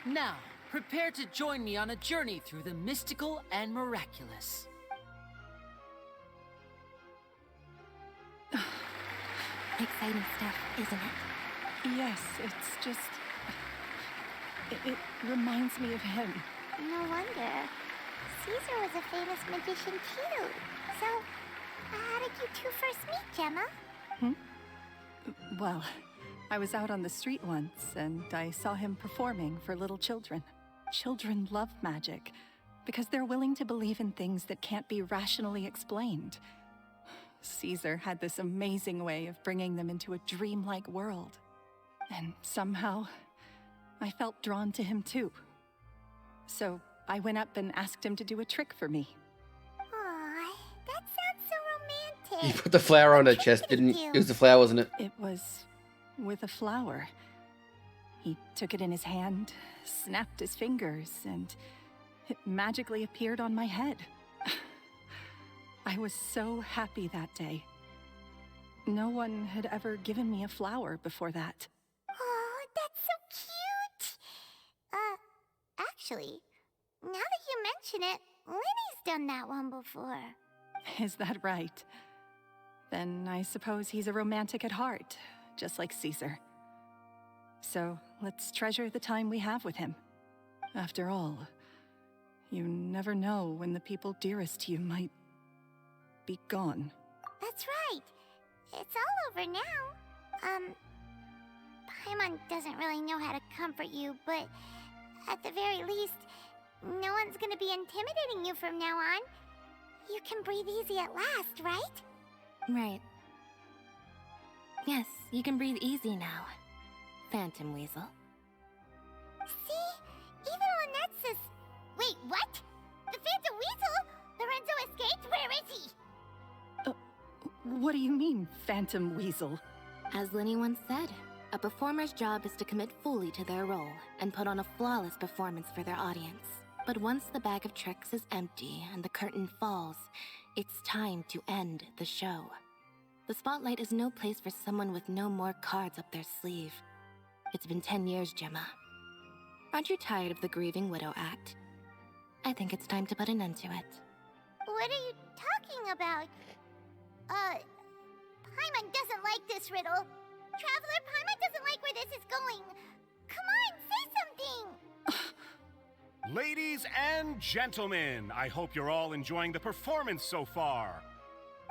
[SPEAKER 7] Now, prepare to join me on a journey through the mystical and miraculous.
[SPEAKER 12] Exciting stuff, isn't it?
[SPEAKER 9] Yes, it's just... It reminds me of him.
[SPEAKER 6] No wonder. Caesar was a famous magician too. So, how did you two first meet, Gemma?
[SPEAKER 9] Well, I was out on the street once, and I saw him performing for little children. Children love magic, because they're willing to believe in things that can't be rationally explained. Caesar had this amazing way of bringing them into a dreamlike world. And somehow, I felt drawn to him too. So I went up and asked him to do a trick for me.
[SPEAKER 6] Aw, that sounds so
[SPEAKER 1] You
[SPEAKER 6] romantic.
[SPEAKER 1] put the flower on her chest, didn't you? It was the flower, wasn't it?
[SPEAKER 9] It was with a flower. He took it in his hand, snapped his fingers, and it magically appeared on my head. I was so happy that day. No one had ever given me a flower before that.
[SPEAKER 6] Oh, that's so cute. Actually, now that you mention it, Linny's done that one before.
[SPEAKER 9] Is that right? Then I suppose he's a romantic at heart, just like Caesar. So let's treasure the time we have with him. After all, you never know when the people dearest to you might be gone.
[SPEAKER 6] That's right. It's all over now. Paimon doesn't really know how to comfort you, but at the very least, no one's gonna be intimidating you from now on. You can breathe easy at last, right?
[SPEAKER 12] Right. Yes, you can breathe easy now, Phantom Weasel.
[SPEAKER 6] See? Even Lynette says... Wait, what? The Phantom Weasel? Lorenzo escaped? Where is he?
[SPEAKER 9] What do you mean, Phantom Weasel?
[SPEAKER 12] As Lenny once said, a performer's job is to commit fully to their role and put on a flawless performance for their audience. But once the bag of tricks is empty and the curtain falls, it's time to end the show. The spotlight is no place for someone with no more cards up their sleeve. It's been 10 years, Gemma. Aren't you tired of the grieving widow act? I think it's time to put an end to it.
[SPEAKER 6] What are you talking about? Paimon doesn't like this riddle. Traveler, Paimon doesn't like where this is going. Come on, say something!
[SPEAKER 18] Ladies and gentlemen, I hope you're all enjoying the performance so far.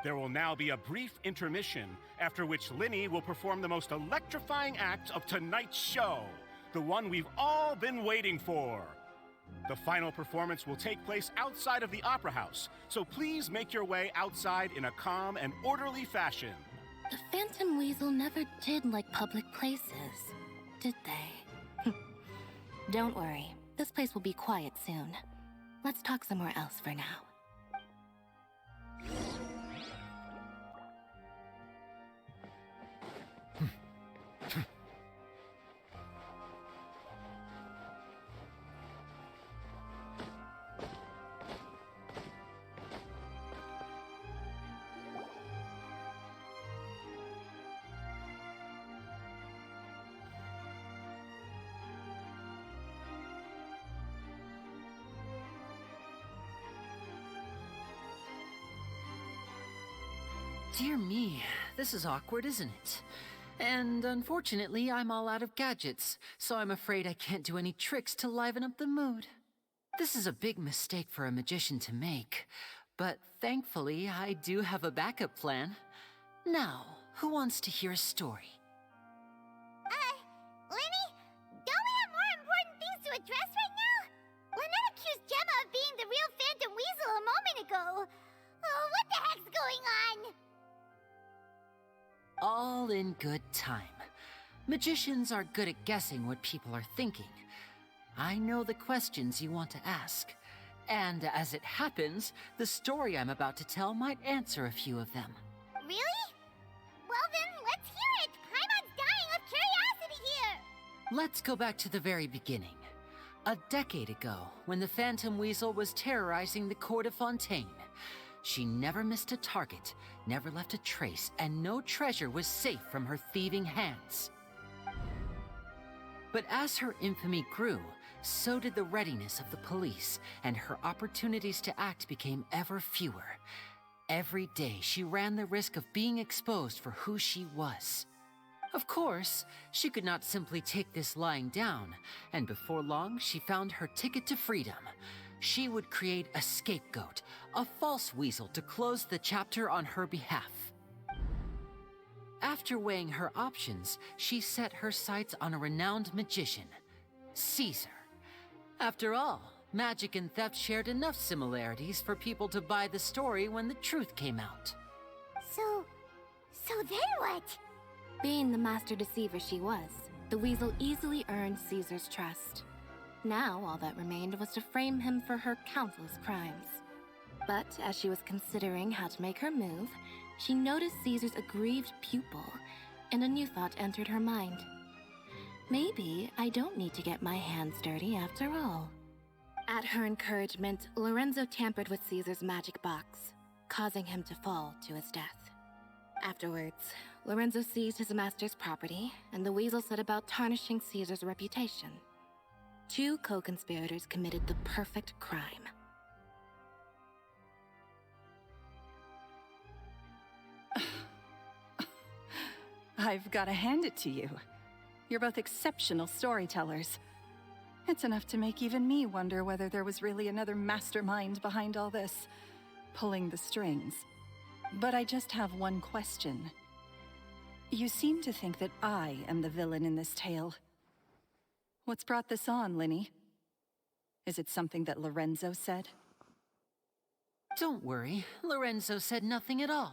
[SPEAKER 18] There will now be a brief intermission, after which Linny will perform the most electrifying act of tonight's show, the one we've all been waiting for. The final performance will take place outside of the Opera House, so please make your way outside in a calm and orderly fashion.
[SPEAKER 12] The Phantom Weasel never did like public places, did they? Don't worry, this place will be quiet soon. Let's talk somewhere else for now.
[SPEAKER 7] Dear me, this is awkward, isn't it? And unfortunately, I'm all out of gadgets, so I'm afraid I can't do any tricks to liven up the mood. This is a big mistake for a magician to make, but thankfully, I do have a backup plan. Now, who wants to hear a story?
[SPEAKER 6] Lenny? Don't we have more important things to address right now? Lynette accused Gemma of being the real Phantom Weasel a moment ago. Oh, what the heck's going on?
[SPEAKER 7] All in good time. Magicians are good at guessing what people are thinking. I know the questions you want to ask. And as it happens, the story I'm about to tell might answer a few of them.
[SPEAKER 6] Really? Well then, let's hear it! Paimon's dying of curiosity here!
[SPEAKER 7] Let's go back to the very beginning. A decade ago, when the Phantom Weasel was terrorizing the court of Fontaine, she never missed a target, never left a trace, and no treasure was safe from her thieving hands. But as her infamy grew, so did the readiness of the police, and her opportunities to act became ever fewer. Every day, she ran the risk of being exposed for who she was. Of course, she could not simply take this lying down, and before long, she found her ticket to freedom. She would create a scapegoat, a false weasel to close the chapter on her behalf. After weighing her options, she set her sights on a renowned magician, Caesar. After all, magic and theft shared enough similarities for people to buy the story when the truth came out.
[SPEAKER 6] So then what?
[SPEAKER 12] Being the master deceiver she was, the weasel easily earned Caesar's trust. Now, all that remained was to frame him for her countless crimes. But as she was considering how to make her move, she noticed Caesar's aggrieved pupil, and a new thought entered her mind. Maybe I don't need to get my hands dirty after all. At her encouragement, Lorenzo tampered with Caesar's magic box, causing him to fall to his death. Afterwards, Lorenzo seized his master's property, and the weasel set about tarnishing Caesar's reputation. Two co-conspirators committed the perfect crime.
[SPEAKER 9] I've gotta hand it to you. You're both exceptional storytellers. It's enough to make even me wonder whether there was really another mastermind behind all this, pulling the strings. But I just have one question. You seem to think that I am the villain in this tale. What's brought this on, Linny? Is it something that Lorenzo said?
[SPEAKER 7] Don't worry, Lorenzo said nothing at all.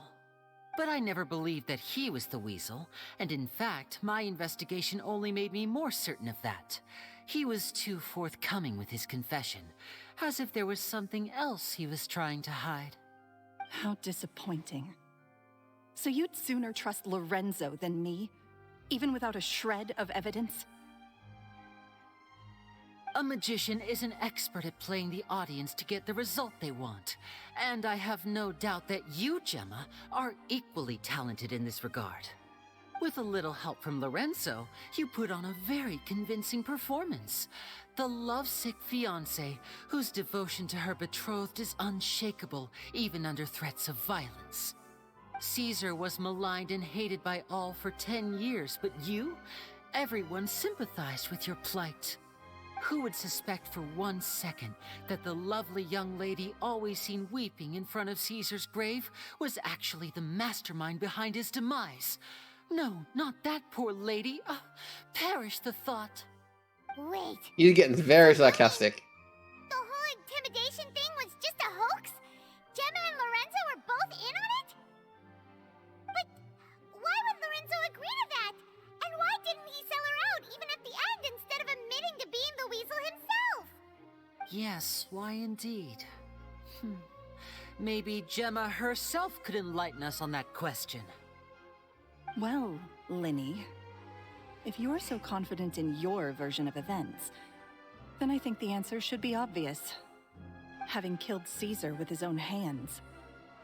[SPEAKER 7] But I never believed that he was the weasel, and in fact, my investigation only made me more certain of that. He was too forthcoming with his confession, as if there was something else he was trying to hide.
[SPEAKER 9] How disappointing. So you'd sooner trust Lorenzo than me, even without a shred of evidence?
[SPEAKER 7] A magician is an expert at playing the audience to get the result they want, and I have no doubt that you, Gemma, are equally talented in this regard. With a little help from Lorenzo, you put on a very convincing performance. The lovesick fiancé, whose devotion to her betrothed is unshakable, even under threats of violence. Caesar was maligned and hated by all for 10 years, but you? Everyone sympathized with your plight. Who would suspect for 1 second that the lovely young lady always seen weeping in front of Caesar's grave was actually the mastermind behind his demise? No, not that poor lady. Perish the thought.
[SPEAKER 6] Wait.
[SPEAKER 1] You're getting very sarcastic.
[SPEAKER 6] The whole intimidation thing was just a hoax? Gemma and Lorenzo were both in on it? But why would Lorenzo agree to that? And why didn't he sell her out even at the end instead of admitting to being the weasel himself?
[SPEAKER 7] Yes, why indeed? Maybe Gemma herself could enlighten us on that question.
[SPEAKER 9] Well, Linny, if you're so confident in your version of events, then I think the answer should be obvious. Having killed Caesar with his own hands,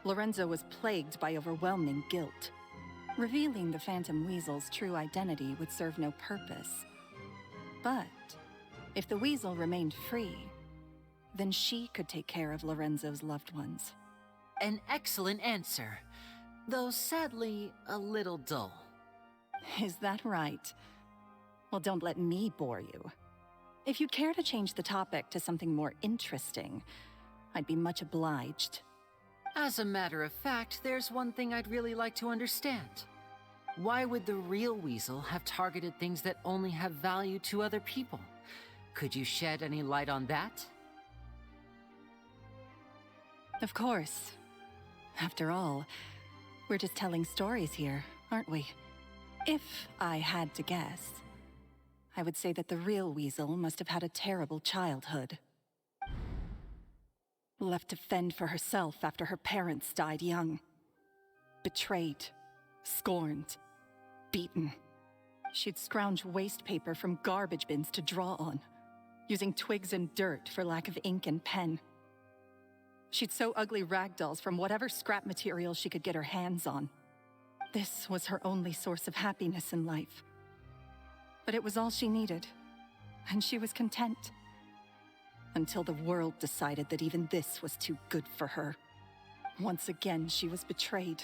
[SPEAKER 9] Lorenzo was plagued by overwhelming guilt. Revealing the Phantom Weasel's true identity would serve no purpose. But if the Weasel remained free, then she could take care of Lorenzo's loved ones.
[SPEAKER 7] An excellent answer, though sadly a little dull.
[SPEAKER 9] Is that right? Well, don't let me bore you. If you'd care to change the topic to something more interesting, I'd be much obliged.
[SPEAKER 7] As a matter of fact, there's one thing I'd really like to understand. Why would the real weasel have targeted things that only have value to other people? Could you shed any light on that?
[SPEAKER 9] Of course. After all, we're just telling stories here, aren't we? If I had to guess, I would say that the real weasel must have had a terrible childhood. Left to fend for herself after her parents died young. Betrayed, scorned, beaten. She'd scrounge waste paper from garbage bins to draw on, using twigs and dirt for lack of ink and pen. She'd sew ugly ragdolls from whatever scrap material she could get her hands on. This was her only source of happiness in life. But it was all she needed, and she was content. Until the world decided that even this was too good for her. Once again, she was betrayed.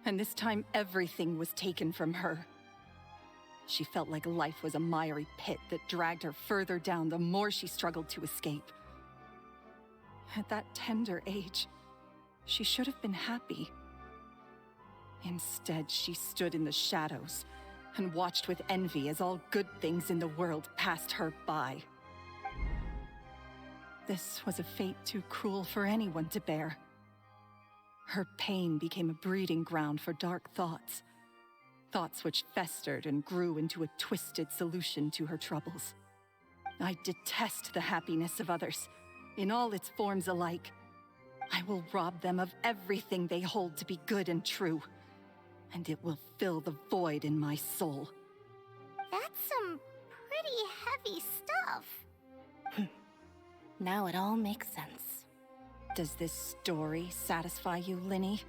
[SPEAKER 9] And this time, everything was taken from her. She felt like life was a miry pit that dragged her further down the more she struggled to escape. At that tender age, she should have been happy. Instead, she stood in the shadows and watched with envy as all good things in the world passed her by. This was a fate too cruel for anyone to bear. Her pain became a breeding ground for dark thoughts. Thoughts which festered and grew into a twisted solution to her troubles. I detest the happiness of others, in all its forms alike. I will rob them of everything they hold to be good and true, and it will fill the void in my soul.
[SPEAKER 6] That's some pretty heavy stuff.
[SPEAKER 12] Now it all makes sense.
[SPEAKER 9] Does this story satisfy you, Linny?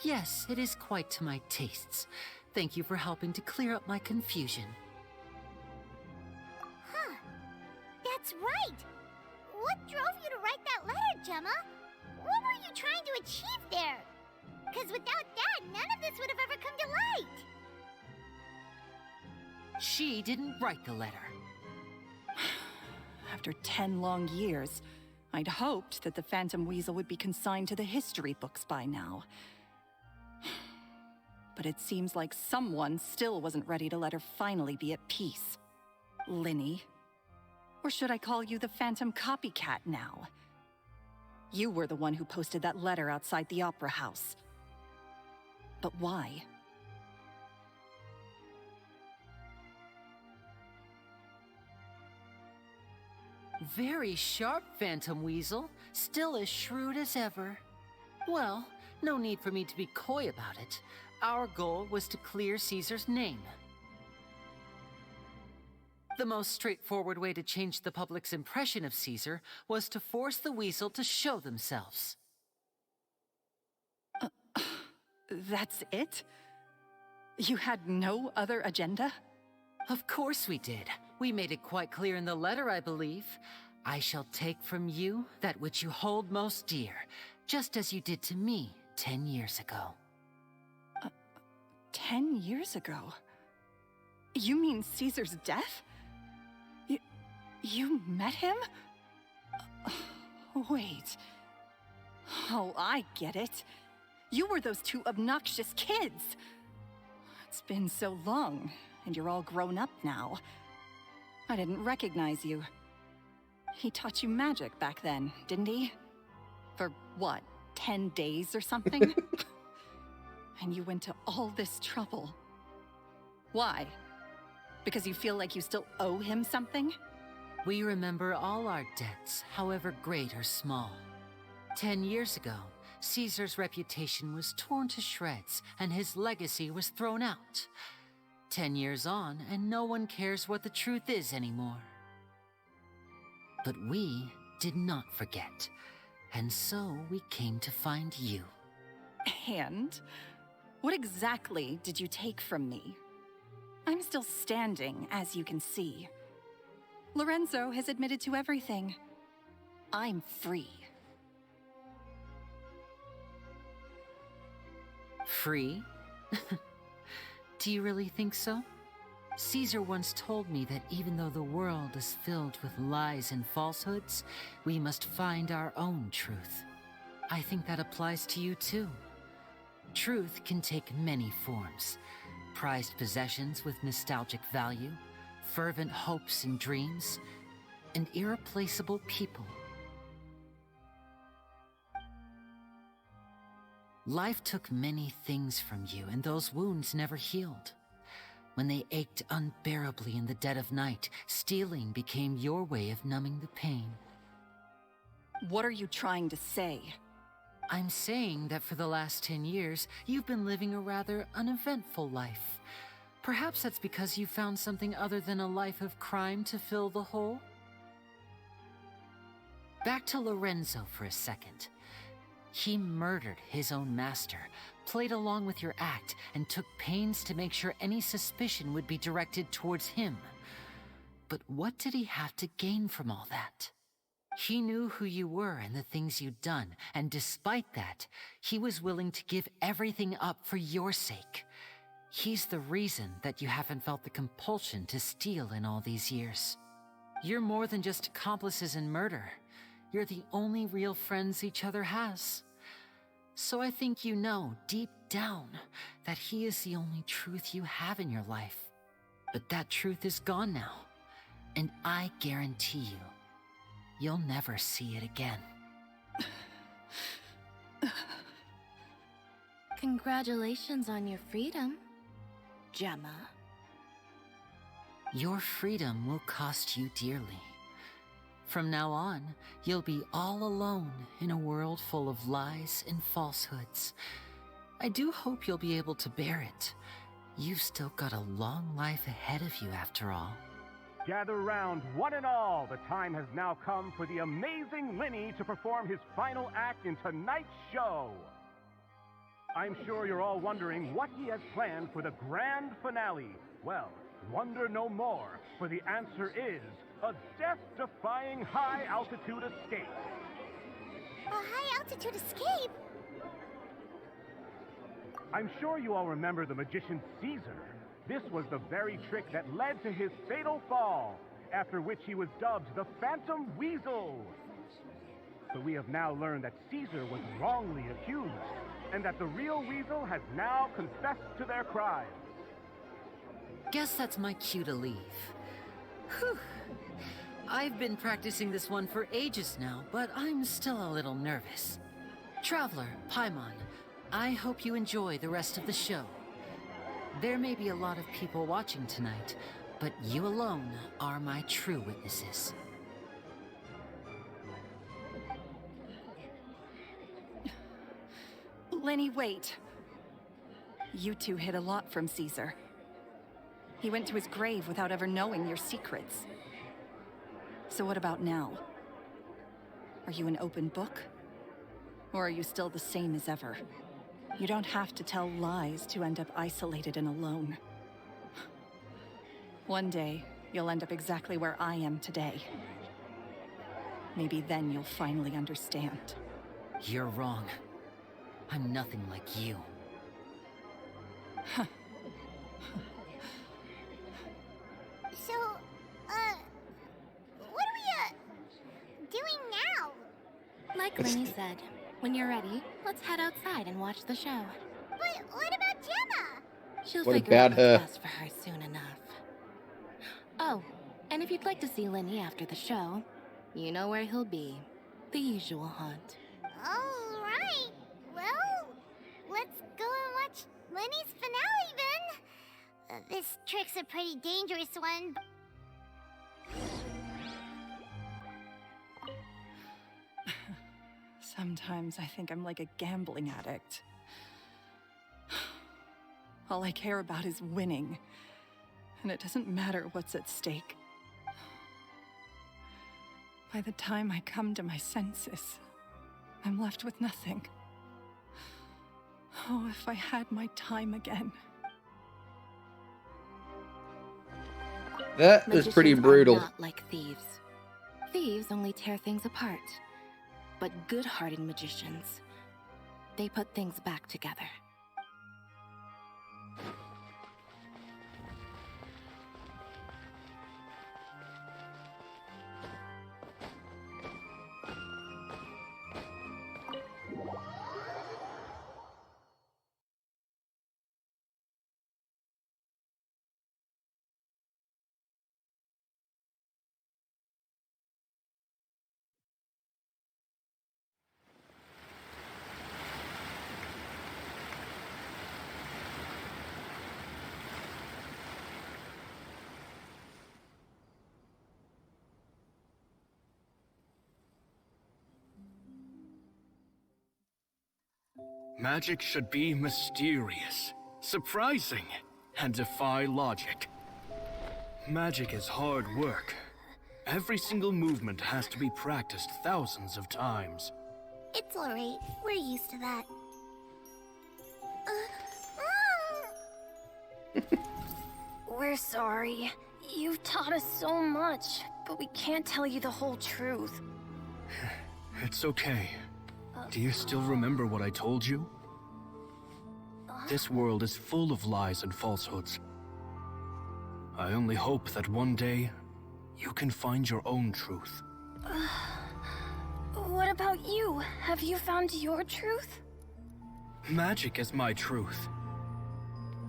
[SPEAKER 7] Yes, it is quite to my tastes. Thank you for helping to clear up my confusion.
[SPEAKER 6] Huh. That's right. What drove you to write that letter, Gemma? What were you trying to achieve there? Because without that, none of this would have ever come to light.
[SPEAKER 7] She didn't write the letter.
[SPEAKER 9] After 10 long years, I'd hoped that the Phantom Weasel would be consigned to the history books by now. But it seems like someone still wasn't ready to let her finally be at peace. Linny. Or should I call you the Phantom Copycat now? You were the one who posted that letter outside the Opera House. But why?
[SPEAKER 7] Very sharp, Phantom Weasel. Still as shrewd as ever. Well, no need for me to be coy about it. Our goal was to clear Caesar's name. The most straightforward way to change the public's impression of Caesar was to force the Weasel to show themselves.
[SPEAKER 9] That's it? You had no other agenda?
[SPEAKER 7] Of course we did. We made it quite clear in the letter, I believe. I shall take from you that which you hold most dear, just as you did to me 10 years ago.
[SPEAKER 9] 10 years ago? You mean Caesar's death? You met him? Wait. Oh, I get it. You were those two obnoxious kids. It's been so long, and you're all grown up now. I didn't recognize you. He taught you magic back then, didn't he? For what, 10 days or something? And you went to all this trouble. Why? Because you feel like you still owe him something?
[SPEAKER 7] We remember all our debts, however great or small. 10 years ago, Caesar's reputation was torn to shreds, and his legacy was thrown out. 10 years on, and no one cares what the truth is anymore. But we did not forget, and so we came to find you.
[SPEAKER 9] And? What exactly did you take from me? I'm still standing, as you can see. Lorenzo has admitted to everything. I'm free.
[SPEAKER 7] Free? Do you really think so? Caesar once told me that even though the world is filled with lies and falsehoods, we must find our own truth. I think that applies to you too. Truth can take many forms. Prized possessions with nostalgic value, fervent hopes and dreams, and irreplaceable people. Life took many things from you, and those wounds never healed. When they ached unbearably in the dead of night, stealing became your way of numbing the pain.
[SPEAKER 9] What are you trying to say?
[SPEAKER 7] I'm saying that for the last 10 years, you've been living a rather uneventful life. Perhaps that's because you found something other than a life of crime to fill the hole? Back to Lorenzo for a second. He murdered his own master, played along with your act, and took pains to make sure any suspicion would be directed towards him. But what did he have to gain from all that? He knew who you were and the things you'd done, and despite that, he was willing to give everything up for your sake. He's the reason that you haven't felt the compulsion to steal in all these years. You're more than just accomplices in murder. You're the only real friends each other has. So I think you know, deep down, that he is the only truth you have in your life. But that truth is gone now, and I guarantee you, you'll never see it again.
[SPEAKER 12] Congratulations on your freedom, Gemma.
[SPEAKER 7] Your freedom will cost you dearly. From now on, you'll be all alone in a world full of lies and falsehoods. I do hope you'll be able to bear it. You've still got a long life ahead of you after all.
[SPEAKER 18] Gather round, one and all. The time has now come for the amazing Linny to perform his final act in tonight's show. I'm sure you're all wondering what he has planned for the grand finale. Well, wonder no more, for the answer is a death-defying high-altitude escape.
[SPEAKER 6] A high-altitude escape?
[SPEAKER 18] I'm sure you all remember the magician Caesar. This was the very trick that led to his fatal fall, after which he was dubbed the Phantom Weasel. So we have now learned that Caesar was wrongly accused, and that the real Weasel has now confessed to their crimes.
[SPEAKER 7] Guess that's my cue to leave. Whew. I've been practicing this one for ages now, but I'm still a little nervous. Traveler, Paimon, I hope you enjoy the rest of the show. There may be a lot of people watching tonight, but you alone are my true witnesses.
[SPEAKER 9] Lenny, wait. You two hid a lot from Caesar. He went to his grave without ever knowing your secrets. So what about now? Are you an open book? Or are you still the same as ever? You don't have to tell lies to end up isolated and alone. One day, you'll end up exactly where I am today. Maybe then you'll finally understand.
[SPEAKER 7] You're wrong. I'm nothing like you.
[SPEAKER 6] So, what are we, doing now?
[SPEAKER 12] Like Lenny said, when you're ready, let's head outside and watch the show.
[SPEAKER 6] But what about Gemma?
[SPEAKER 12] She'll
[SPEAKER 1] What
[SPEAKER 12] figure out
[SPEAKER 1] about
[SPEAKER 12] what's
[SPEAKER 1] her?
[SPEAKER 12] best for her soon enough. Oh, and if you'd like to see Lenny after the show, you know where he'll be. The usual haunt.
[SPEAKER 6] All right. Well, let's go and watch Lenny's finale then. This trick's a pretty dangerous one.
[SPEAKER 9] Sometimes I think I'm like a gambling addict. All I care about is winning. And it doesn't matter what's at stake. By the time I come to my senses, I'm left with nothing. Oh, if I had my time again.
[SPEAKER 1] That was pretty
[SPEAKER 12] Magicians
[SPEAKER 1] brutal.
[SPEAKER 12] are not like thieves. Thieves only tear things apart. But good-hearted magicians, they put things back together.
[SPEAKER 13] Magic should be mysterious, surprising, and defy logic. Magic is hard work. Every single movement has to be practiced thousands of times.
[SPEAKER 6] It's alright. We're used to that.
[SPEAKER 16] We're sorry. You've taught us so much, but we can't tell you the whole truth.
[SPEAKER 13] It's okay. Do you still remember what I told you? This world is full of lies and falsehoods. I only hope that one day, you can find your own truth.
[SPEAKER 16] What about you? Have you found your truth?
[SPEAKER 13] Magic is my truth.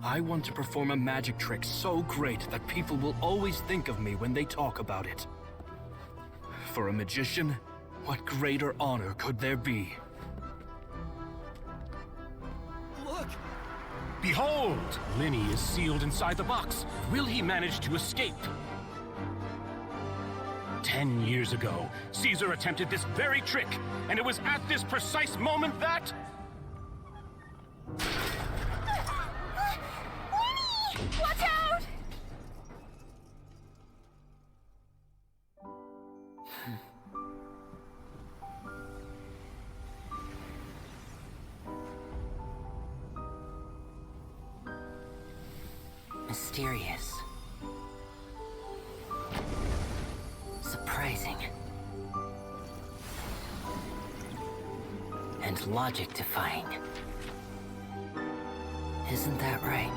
[SPEAKER 13] I want to perform a magic trick so great that people will always think of me when they talk about it. For a magician, what greater honor could there be?
[SPEAKER 18] Look! Behold! Lenny is sealed inside the box. Will he manage to escape? 10 years ago, Caesar attempted this very trick, and it was at this precise moment that...
[SPEAKER 16] Watch out!
[SPEAKER 7] Mysterious. Surprising. And logic-defying. Isn't that right?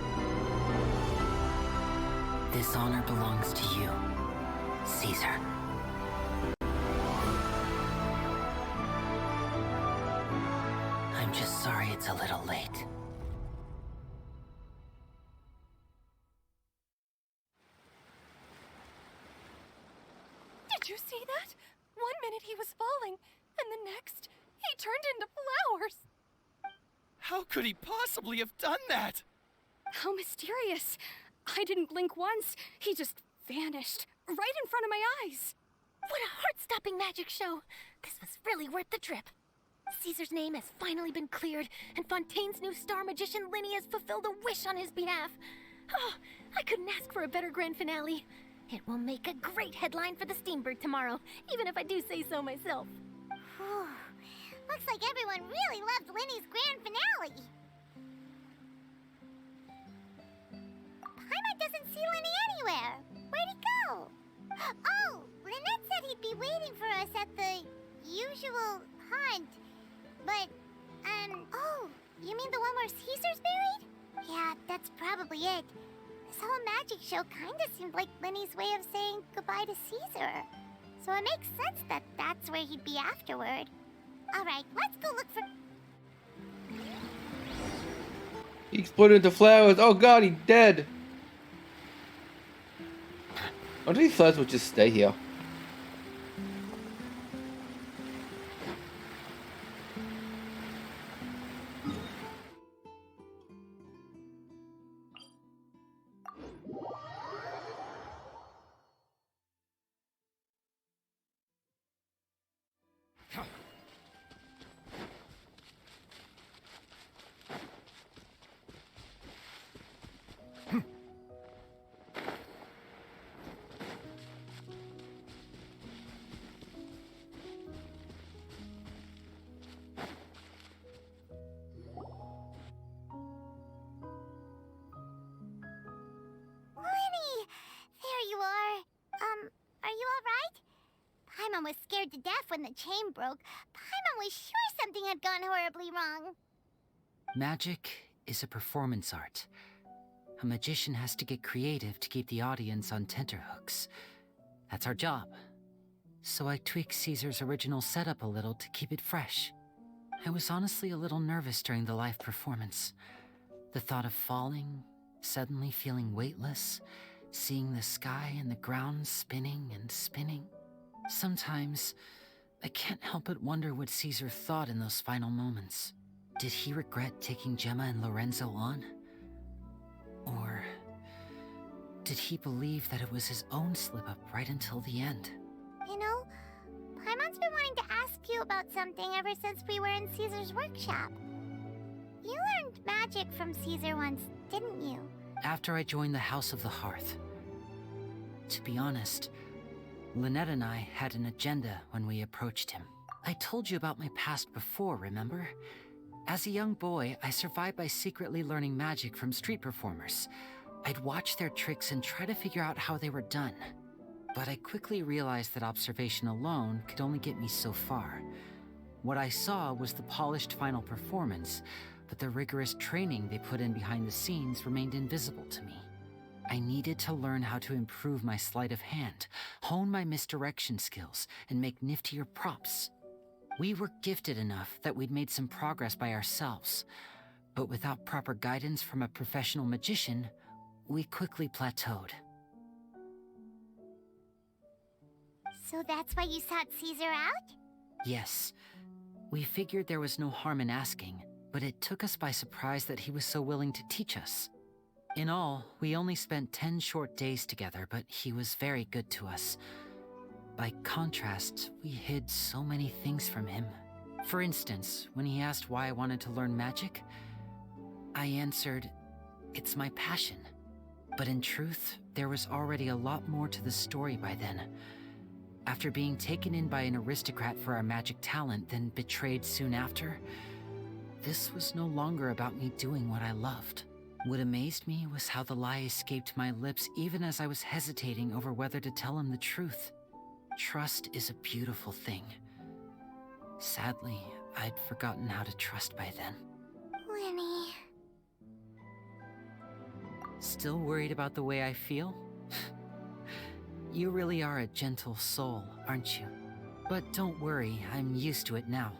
[SPEAKER 7] This honor belongs to you, Caesar. I'm just sorry it's a little late.
[SPEAKER 16] Did you see that? 1 minute he was falling, and the next, he turned into flowers.
[SPEAKER 8] How could he possibly have done that?
[SPEAKER 16] How mysterious. I didn't blink once. He just vanished, right in front of my eyes.
[SPEAKER 3] What a heart-stopping magic show! This was really worth the trip. Caesar's name has finally been cleared, and Fontaine's new star magician Linny has fulfilled a wish on his behalf. Oh, I couldn't ask for a better grand finale. It will make a great headline for the Steambird tomorrow, even if I do say so myself.
[SPEAKER 6] Whew. Looks like everyone really loved Linny's grand finale. Paimon doesn't see Linny anywhere. Where'd he go? Oh, Lynette said he'd be waiting for us at the usual hunt. But, oh, you mean the one where Caesar's buried? Yeah, that's probably it. This whole magic show kinda seemed like Linny's way of saying goodbye to Caesar. So it makes sense that that's where he'd be afterward. Alright, let's go look for...
[SPEAKER 1] He exploded into flowers. Oh god, he's dead. I wonder if these flowers will just stay here.
[SPEAKER 6] Paimon was scared to death when the chain broke. Paimon was sure something had gone horribly wrong.
[SPEAKER 7] Magic is a performance art. A magician has to get creative to keep the audience on tenterhooks. That's our job. So I tweaked Caesar's original setup a little to keep it fresh. I was honestly a little nervous during the live performance. The thought of falling, suddenly feeling weightless, seeing the sky and the ground spinning and spinning. Sometimes, I can't help but wonder what Caesar thought in those final moments. Did he regret taking Gemma and Lorenzo on? Or did he believe that it was his own slip-up right until the end?
[SPEAKER 6] You know, Paimon's been wanting to ask you about something ever since we were in Caesar's workshop. You learned magic from Caesar once, didn't you?
[SPEAKER 7] After I joined the House of the Hearth. To be honest, Lynette and I had an agenda when we approached him. I told you about my past before, remember? As a young boy, I survived by secretly learning magic from street performers. I'd watch their tricks and try to figure out how they were done. But I quickly realized that observation alone could only get me so far. What I saw was the polished final performance, but the rigorous training they put in behind the scenes remained invisible to me. I needed to learn how to improve my sleight of hand, hone my misdirection skills, and make niftier props. We were gifted enough that we'd made some progress by ourselves, but without proper guidance from a professional magician, we quickly plateaued.
[SPEAKER 6] So that's why you sought Caesar out?
[SPEAKER 7] Yes. We figured there was no harm in asking, but it took us by surprise that he was so willing to teach us. In all, we only spent 10 short days together, but he was very good to us. By contrast, we hid so many things from him. For instance, when he asked why I wanted to learn magic, I answered, "It's my passion." But in truth, there was already a lot more to the story by then. After being taken in by an aristocrat for our magic talent, then betrayed soon after, this was no longer about me doing what I loved. What amazed me was how the lie escaped my lips even as I was hesitating over whether to tell him the truth. Trust is a beautiful thing. Sadly, I'd forgotten how to trust by then.
[SPEAKER 6] Linny...
[SPEAKER 7] Still worried about the way I feel? You really are a gentle soul, aren't you? But don't worry, I'm used to it now.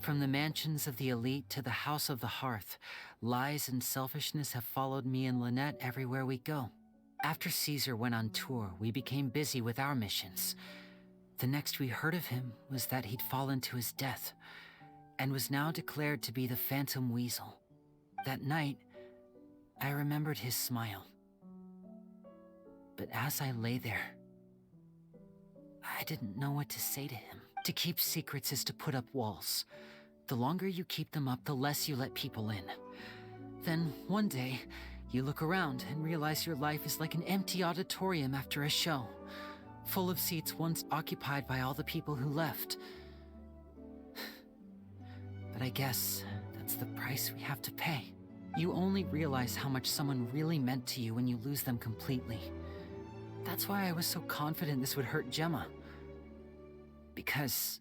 [SPEAKER 7] From the mansions of the elite to the House of the Hearth, lies and selfishness have followed me and Lynette everywhere we go. After Caesar went on tour, we became busy with our missions. The next we heard of him was that he'd fallen to his death, and was now declared to be the Phantom Weasel. That night, I remembered his smile. But as I lay there, I didn't know what to say to him. To keep secrets is to put up walls. The longer you keep them up, the less you let people in. Then, one day, you look around and realize your life is like an empty auditorium after a show, full of seats once occupied by all the people who left. But I guess that's the price we have to pay. You only realize how much someone really meant to you when you lose them completely. That's why I was so confident this would hurt Gemma. Because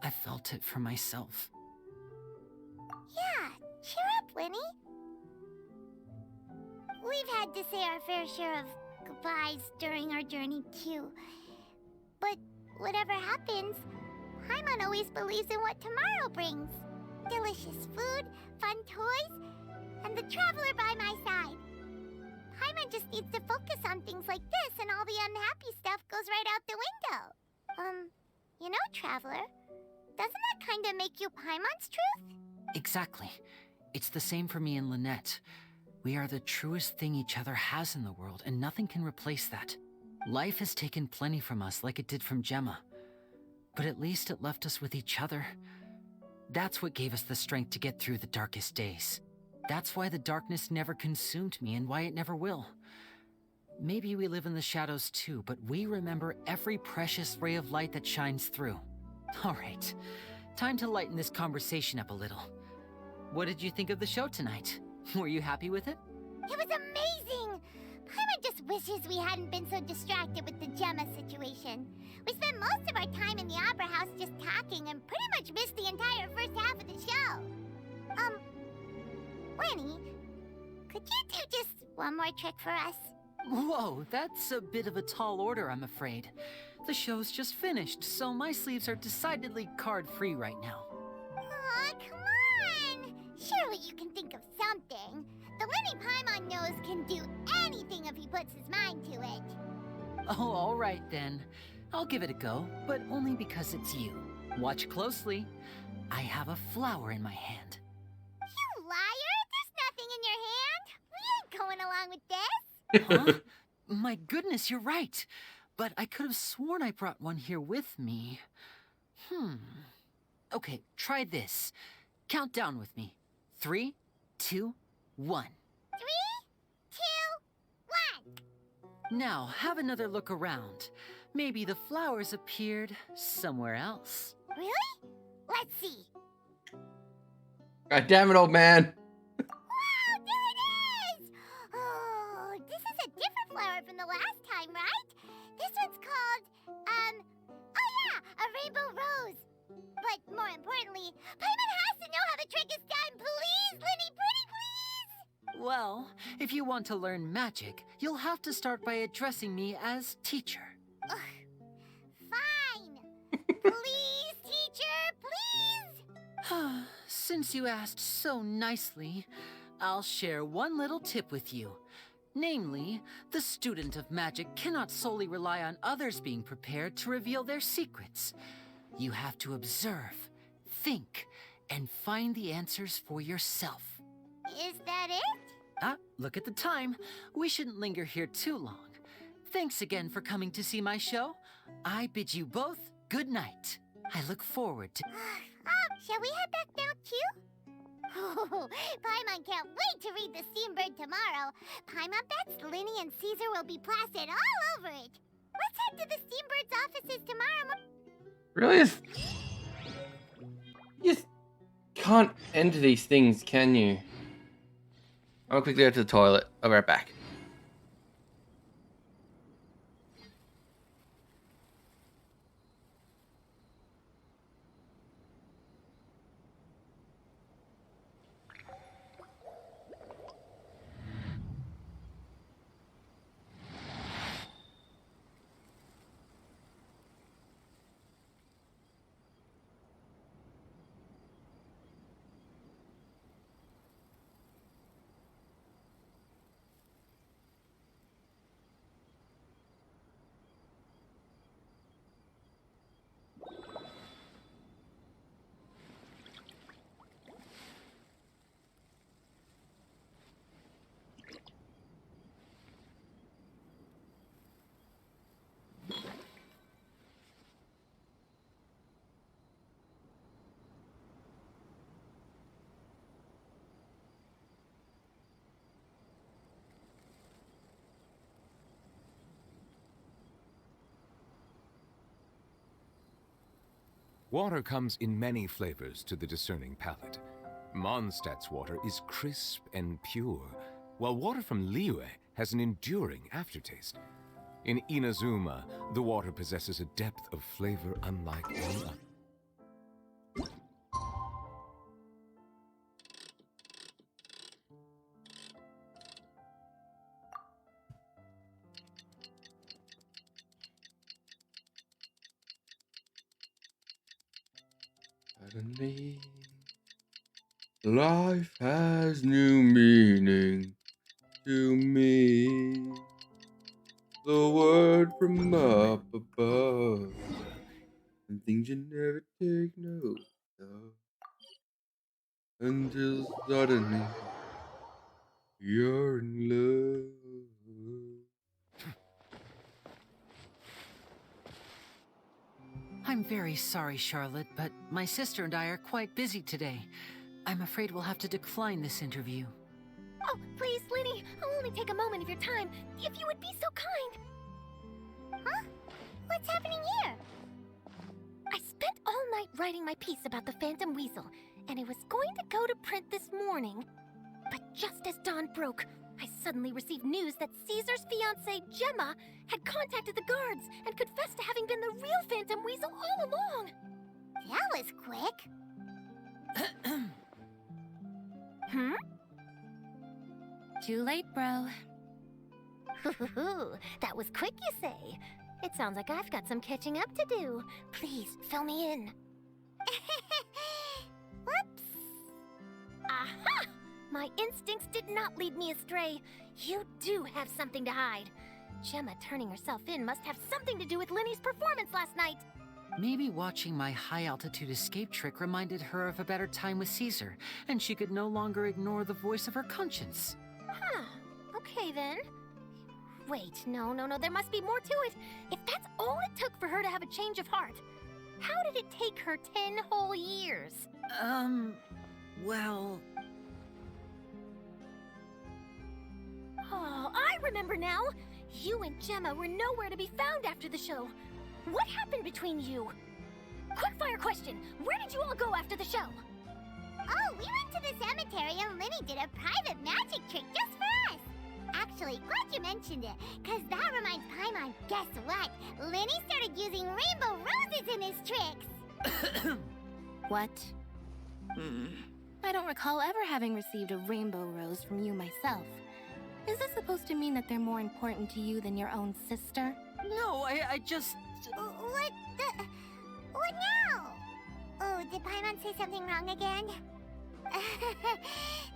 [SPEAKER 7] I felt it for myself.
[SPEAKER 6] Yeah, cheer up, Winnie. We've had to say our fair share of goodbyes during our journey, too. But whatever happens, Paimon always believes in what tomorrow brings. Delicious food, fun toys, and the traveler by my side. Paimon just needs to focus on things like this, and all the unhappy stuff goes right out the window. You know, Traveler, doesn't that kinda make you Paimon's truth?
[SPEAKER 7] Exactly. It's the same for me and Lynette. We are the truest thing each other has in the world, and nothing can replace that. Life has taken plenty from us, like it did from Gemma. But at least it left us with each other. That's what gave us the strength to get through the darkest days. That's why the darkness never consumed me, and why it never will. Maybe we live in the shadows too, but we remember every precious ray of light that shines through. All right, time to lighten this conversation up a little. What did you think of the show tonight? Were you happy with it?
[SPEAKER 6] It was amazing! Paimon just wishes we hadn't been so distracted with the Gemma situation. We spent most of our time in the Opera House just talking and pretty much missed the entire first half of the show. Winnie, could you do just one more trick for us?
[SPEAKER 7] Whoa, that's a bit of a tall order, I'm afraid. The show's just finished, so my sleeves are decidedly card-free right now.
[SPEAKER 6] Aw, come on! Surely you can think of something. The Lenny Paimon knows can do anything if he puts his mind to it.
[SPEAKER 7] Oh, all right then. I'll give it a go, but only because it's you. Watch closely. I have a flower in my hand.
[SPEAKER 6] You liar! There's nothing in your hand! We ain't going along with this!
[SPEAKER 7] Huh? My goodness, you're right. But I could have sworn I brought one here with me. Okay, try this. Count down with me. 3, 2, 1.
[SPEAKER 6] 3, 2, 1.
[SPEAKER 7] Now, have another look around. Maybe the flowers appeared somewhere else.
[SPEAKER 6] Really? Let's see.
[SPEAKER 1] God damn it, old man.
[SPEAKER 6] Wow, there it is! Oh, this is a different flower from the last time, right? This one's called, oh yeah, a rainbow rose. But more importantly, Paimon has to know how the trick is done. Please, Linny, pretty please!
[SPEAKER 7] Well, if you want to learn magic, you'll have to start by addressing me as teacher.
[SPEAKER 6] Ugh. Fine. Please, teacher, please!
[SPEAKER 7] Since you asked so nicely, I'll share one little tip with you. Namely, the student of magic cannot solely rely on others being prepared to reveal their secrets. You have to observe, think, and find the answers for yourself.
[SPEAKER 6] Is that it?
[SPEAKER 7] Look at the time. We shouldn't linger here too long. Thanks again for coming to see my show. I bid you both good night. I look forward to...
[SPEAKER 6] Shall we head back now too? Oh, Paimon can't wait to read the Steambird tomorrow. Paimon bets Linny and Caesar will be plastered all over it. Let's head to the Steambird's offices tomorrow.
[SPEAKER 1] Really? You just can't enter these things, can you? I'll quickly go to the toilet. I'll be right back.
[SPEAKER 19] Water comes in many flavors to the discerning palate. Mondstadt's water is crisp and pure, while water from Liyue has an enduring aftertaste. In Inazuma, the water possesses a depth of flavor unlike any other.
[SPEAKER 1] Suddenly, life has new meaning to me. The word from up above, and things you never take note of, until suddenly you're in love.
[SPEAKER 7] I'm very sorry, Charlotte, but my sister and I are quite busy today. I'm afraid we'll have to decline this interview.
[SPEAKER 3] Oh, please, Linny, I'll only take a moment of your time, if you would be so kind.
[SPEAKER 6] Huh? What's happening here?
[SPEAKER 3] I spent all night writing my piece about the Phantom Weasel, and it was going to go to print this morning. But just as dawn broke, I suddenly received news that Caesar's fiancée, Gemma, had contacted the guards and confessed to having been the real Phantom Weasel all along.
[SPEAKER 6] That was quick.
[SPEAKER 3] Hmm?
[SPEAKER 12] Too late, bro.
[SPEAKER 3] That was quick, you say? It sounds like I've got some catching up to do. Please, fill me in.
[SPEAKER 6] Whoops.
[SPEAKER 3] Aha! My instincts did not lead me astray. You do have something to hide. Gemma turning herself in must have something to do with Linny's performance last night.
[SPEAKER 7] Maybe watching my high-altitude escape trick reminded her of a better time with Caesar, and she could no longer ignore the voice of her conscience.
[SPEAKER 3] Huh. Okay, then. Wait, no, there must be more to it. If that's all it took for her to have a change of heart, how did it take her 10 whole years?
[SPEAKER 7] Well...
[SPEAKER 3] Oh, I remember now! You and Gemma were nowhere to be found after the show. What happened between you? Quickfire question, where did you all go after the show?
[SPEAKER 6] Oh, we went to the cemetery and Linny did a private magic trick just for us. Actually, glad you mentioned it, because that reminds Paimon, guess what? Linny started using rainbow roses in his tricks.
[SPEAKER 12] What? I don't recall ever having received a rainbow rose from you myself. Is this supposed to mean that they're more important to you than your own sister?
[SPEAKER 7] No, I just...
[SPEAKER 6] What now? Oh, did Paimon say something wrong again?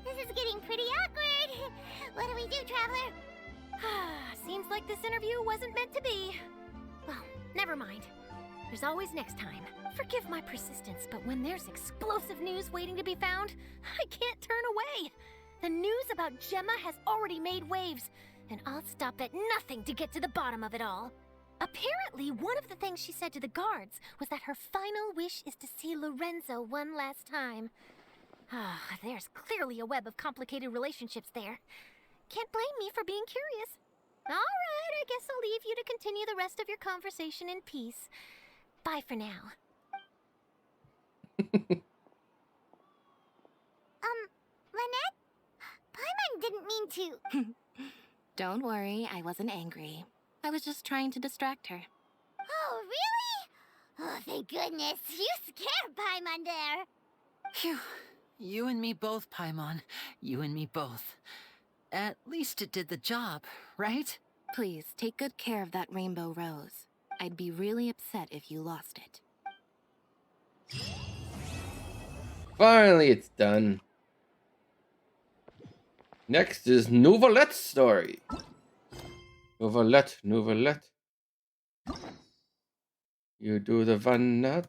[SPEAKER 6] This is getting pretty awkward. What do we do, Traveler?
[SPEAKER 3] Seems like this interview wasn't meant to be. Well, never mind. There's always next time. Forgive my persistence, but when there's explosive news waiting to be found, I can't turn away. The news about Gemma has already made waves, and I'll stop at nothing to get to the bottom of it all. Apparently, one of the things she said to the guards was that her final wish is to see Lorenzo one last time. There's clearly a web of complicated relationships there. Can't blame me for being curious. All right, I guess I'll leave you to continue the rest of your conversation in peace. Bye for now.
[SPEAKER 6] Lynette? Paimon didn't mean to...
[SPEAKER 12] Don't worry, I wasn't angry. I was just trying to distract her.
[SPEAKER 6] Oh, really? Oh, thank goodness. You scared Paimon there.
[SPEAKER 7] Phew. You and me both, Paimon. You and me both. At least it did the job, right?
[SPEAKER 12] Please, take good care of that rainbow rose. I'd be really upset if you lost it.
[SPEAKER 1] Finally, it's done. Next is Nouvelette's story. Nouvelette. You do the Vanata.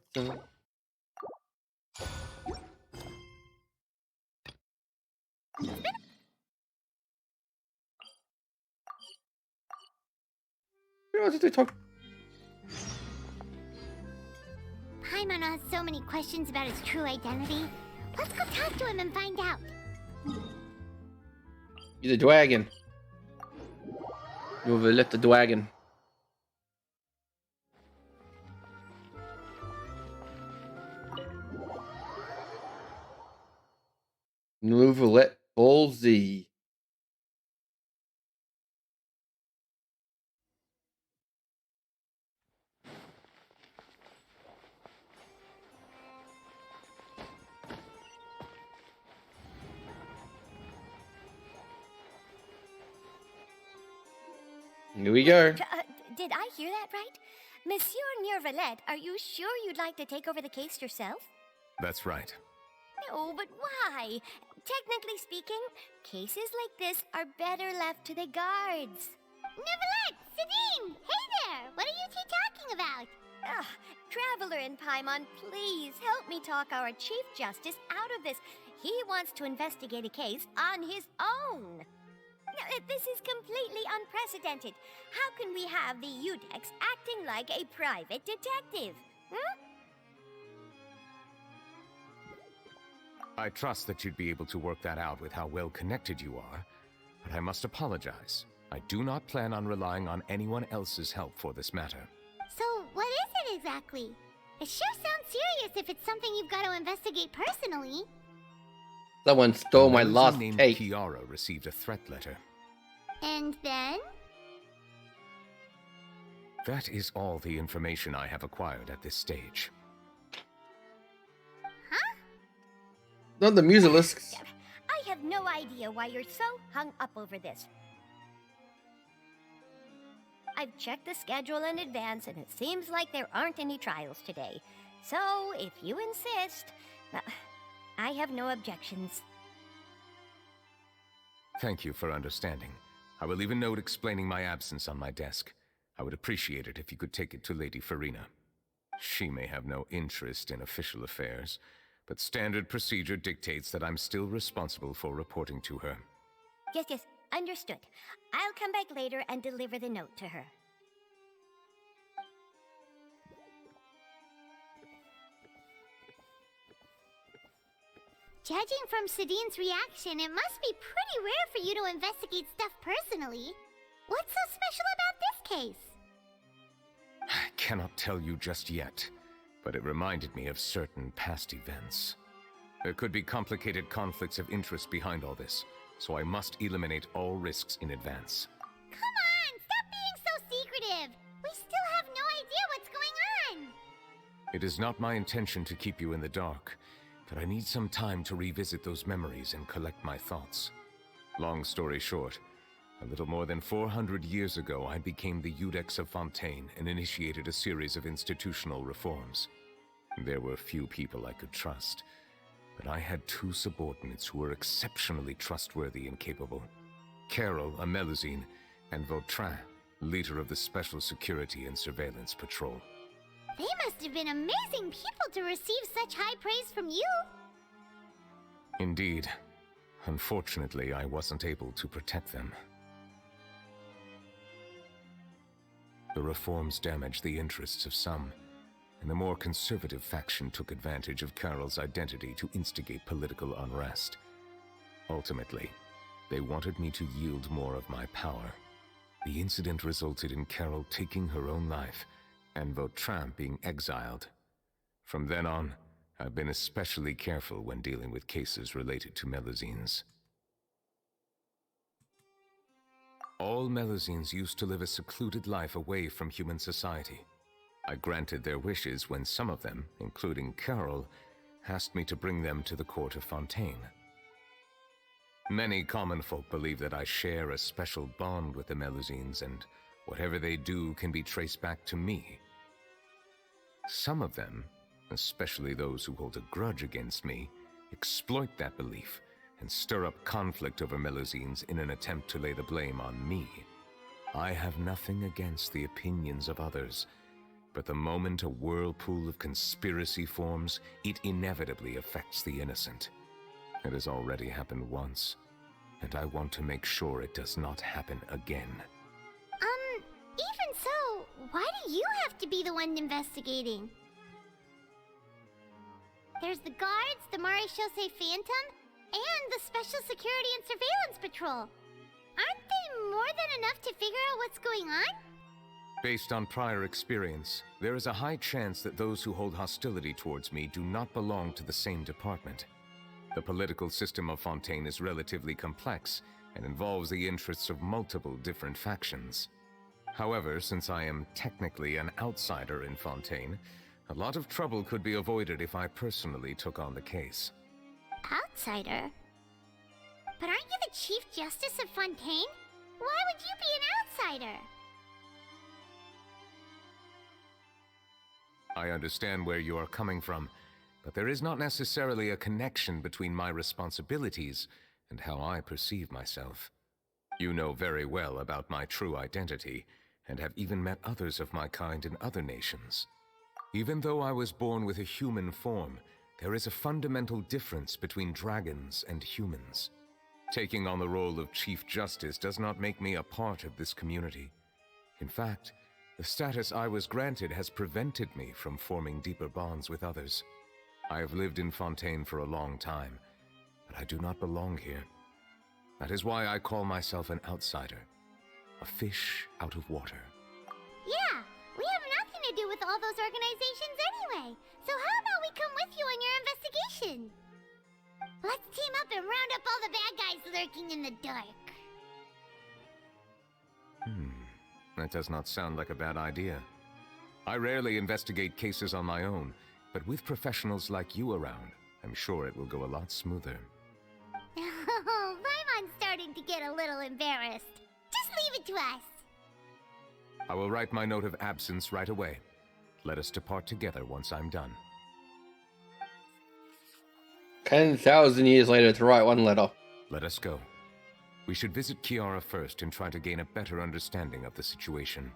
[SPEAKER 1] You know what they talk?
[SPEAKER 6] Paimon has so many questions about his true identity. Let's go talk to him and find out.
[SPEAKER 1] He's a dragon. Nouvelette the dragon. New roulette ballsy. Here we go.
[SPEAKER 4] Did I hear that right? Monsieur Neurvalette, are you sure you'd like to take over the case yourself?
[SPEAKER 17] That's right.
[SPEAKER 4] No, but why? Technically speaking, cases like this are better left to the guards.
[SPEAKER 6] Neverlet, Sidine! Hey there! What are you two talking about?
[SPEAKER 4] Traveler in Paimon, please help me talk our Chief Justice out of this. He wants to investigate a case on his own. Now, this is completely unprecedented. How can we have the Udex acting like a private detective?
[SPEAKER 19] I trust that you'd be able to work that out with how well connected you are, but I must apologize. I do not plan on relying on anyone else's help for this matter.
[SPEAKER 6] So, what is it exactly? It sure sounds serious if it's something you've got to investigate personally.
[SPEAKER 1] Someone stole my
[SPEAKER 19] Melody
[SPEAKER 1] last
[SPEAKER 19] named
[SPEAKER 1] cake.
[SPEAKER 19] Kiara received a threat letter.
[SPEAKER 6] And then?
[SPEAKER 19] That is all the information I have acquired at this stage.
[SPEAKER 1] Not the musialisks.
[SPEAKER 4] I have no idea why you're so hung up over this. I've checked the schedule in advance, and it seems like there aren't any trials today. So, if you insist, I have no objections.
[SPEAKER 19] Thank you for understanding. I will leave a note explaining my absence on my desk. I would appreciate it if you could take it to Lady Farina. She may have no interest in official affairs, but standard procedure dictates that I'm still responsible for reporting to her.
[SPEAKER 4] Yes, understood. I'll come back later and deliver the note to her.
[SPEAKER 6] Judging from Sidine's reaction, it must be pretty rare for you to investigate stuff personally. What's so special about this case?
[SPEAKER 19] I cannot tell you just yet, but it reminded me of certain past events. There could be complicated conflicts of interest behind all this, so I must eliminate all risks in advance.
[SPEAKER 6] Come on, stop being so secretive! We still have no idea what's going on!
[SPEAKER 19] It is not my intention to keep you in the dark, but I need some time to revisit those memories and collect my thoughts. Long story short, a little more than 400 years ago, I became the Udex of Fontaine and initiated a series of institutional reforms. There were few people I could trust, but I had two subordinates who were exceptionally trustworthy and capable. Carol, a Melusine, and Vautrin, leader of the Special Security and Surveillance Patrol.
[SPEAKER 6] They must have been amazing people to receive such high praise from you!
[SPEAKER 19] Indeed. Unfortunately, I wasn't able to protect them. The reforms damaged the interests of some, and the more conservative faction took advantage of Carol's identity to instigate political unrest. Ultimately, they wanted me to yield more of my power. The incident resulted in Carol taking her own life, and Vautrin being exiled. From then on, I've been especially careful when dealing with cases related to Melusines. All Melusines used to live a secluded life away from human society. I granted their wishes when some of them, including Carol, asked me to bring them to the court of Fontaine. Many common folk believe that I share a special bond with the Melusines, and whatever they do can be traced back to me. Some of them, especially those who hold a grudge against me, exploit that belief and stir up conflict over Melusines in an attempt to lay the blame on me. I have nothing against the opinions of others, but the moment a whirlpool of conspiracy forms, it inevitably affects the innocent. It has already happened once, and I want to make sure it does not happen again.
[SPEAKER 6] Even so, why do you have to be the one investigating? There's the guards, the Maréchaussée Phantom, and the Special Security and Surveillance Patrol. Aren't they more than enough to figure out what's going on?
[SPEAKER 19] Based on prior experience, there is a high chance that those who hold hostility towards me do not belong to the same department. The political system of Fontaine is relatively complex and involves the interests of multiple different factions. However, since I am technically an outsider in Fontaine, a lot of trouble could be avoided if I personally took on the case.
[SPEAKER 6] Outsider? But aren't you the Chief Justice of Fontaine? Why would you be an outsider?
[SPEAKER 19] I understand where you are coming from, but there is not necessarily a connection between my responsibilities and how I perceive myself. You know very well about my true identity, and have even met others of my kind in other nations. Even though I was born with a human form, there is a fundamental difference between dragons and humans. Taking on the role of Chief Justice does not make me a part of this community. In fact, the status I was granted has prevented me from forming deeper bonds with others. I have lived in Fontaine for a long time, but I do not belong here. That is why I call myself an outsider. A fish out of water.
[SPEAKER 6] Yeah, we have nothing to do with all those organizations anyway. So how about we come with you on your investigation? Let's team up and round up all the bad guys lurking in the dark.
[SPEAKER 19] That does not sound like a bad idea. I rarely investigate cases on my own, but with professionals like you around, I'm sure it will go a lot smoother.
[SPEAKER 6] Oh, Paimon's starting to get a little embarrassed. Just leave it to us.
[SPEAKER 19] I will write my note of absence right away. Let us depart together once I'm done.
[SPEAKER 1] 10,000 years later to write one letter.
[SPEAKER 19] Let us go. We should visit Kiara first and try to gain a better understanding of the situation.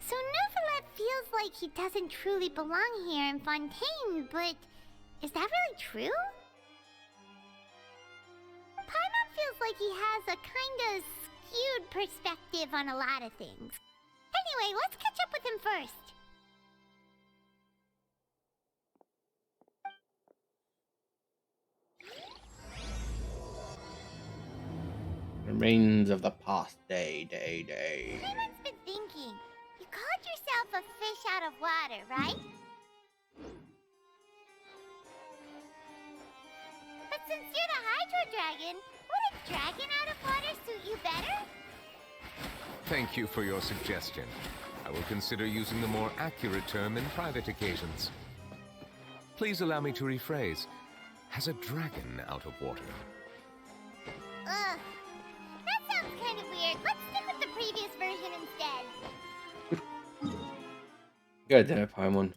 [SPEAKER 6] So Neuvillette feels like he doesn't truly belong here in Fontaine, but is that really true? Paimon feels like he has a kinda skewed perspective on a lot of things. Anyway, let's catch up with him first.
[SPEAKER 1] Remains of the past day.
[SPEAKER 6] Paimon's been thinking. You called yourself a fish out of water, right? But since you're the Hydro Dragon, would a dragon out of water suit you better?
[SPEAKER 19] Thank you for your suggestion. I will consider using the more accurate term in private occasions. Please allow me to rephrase. Has a dragon out of water?
[SPEAKER 6] Ugh. That sounds kind of weird. Let's stick with the previous version instead.
[SPEAKER 1] God damn it, Paimon.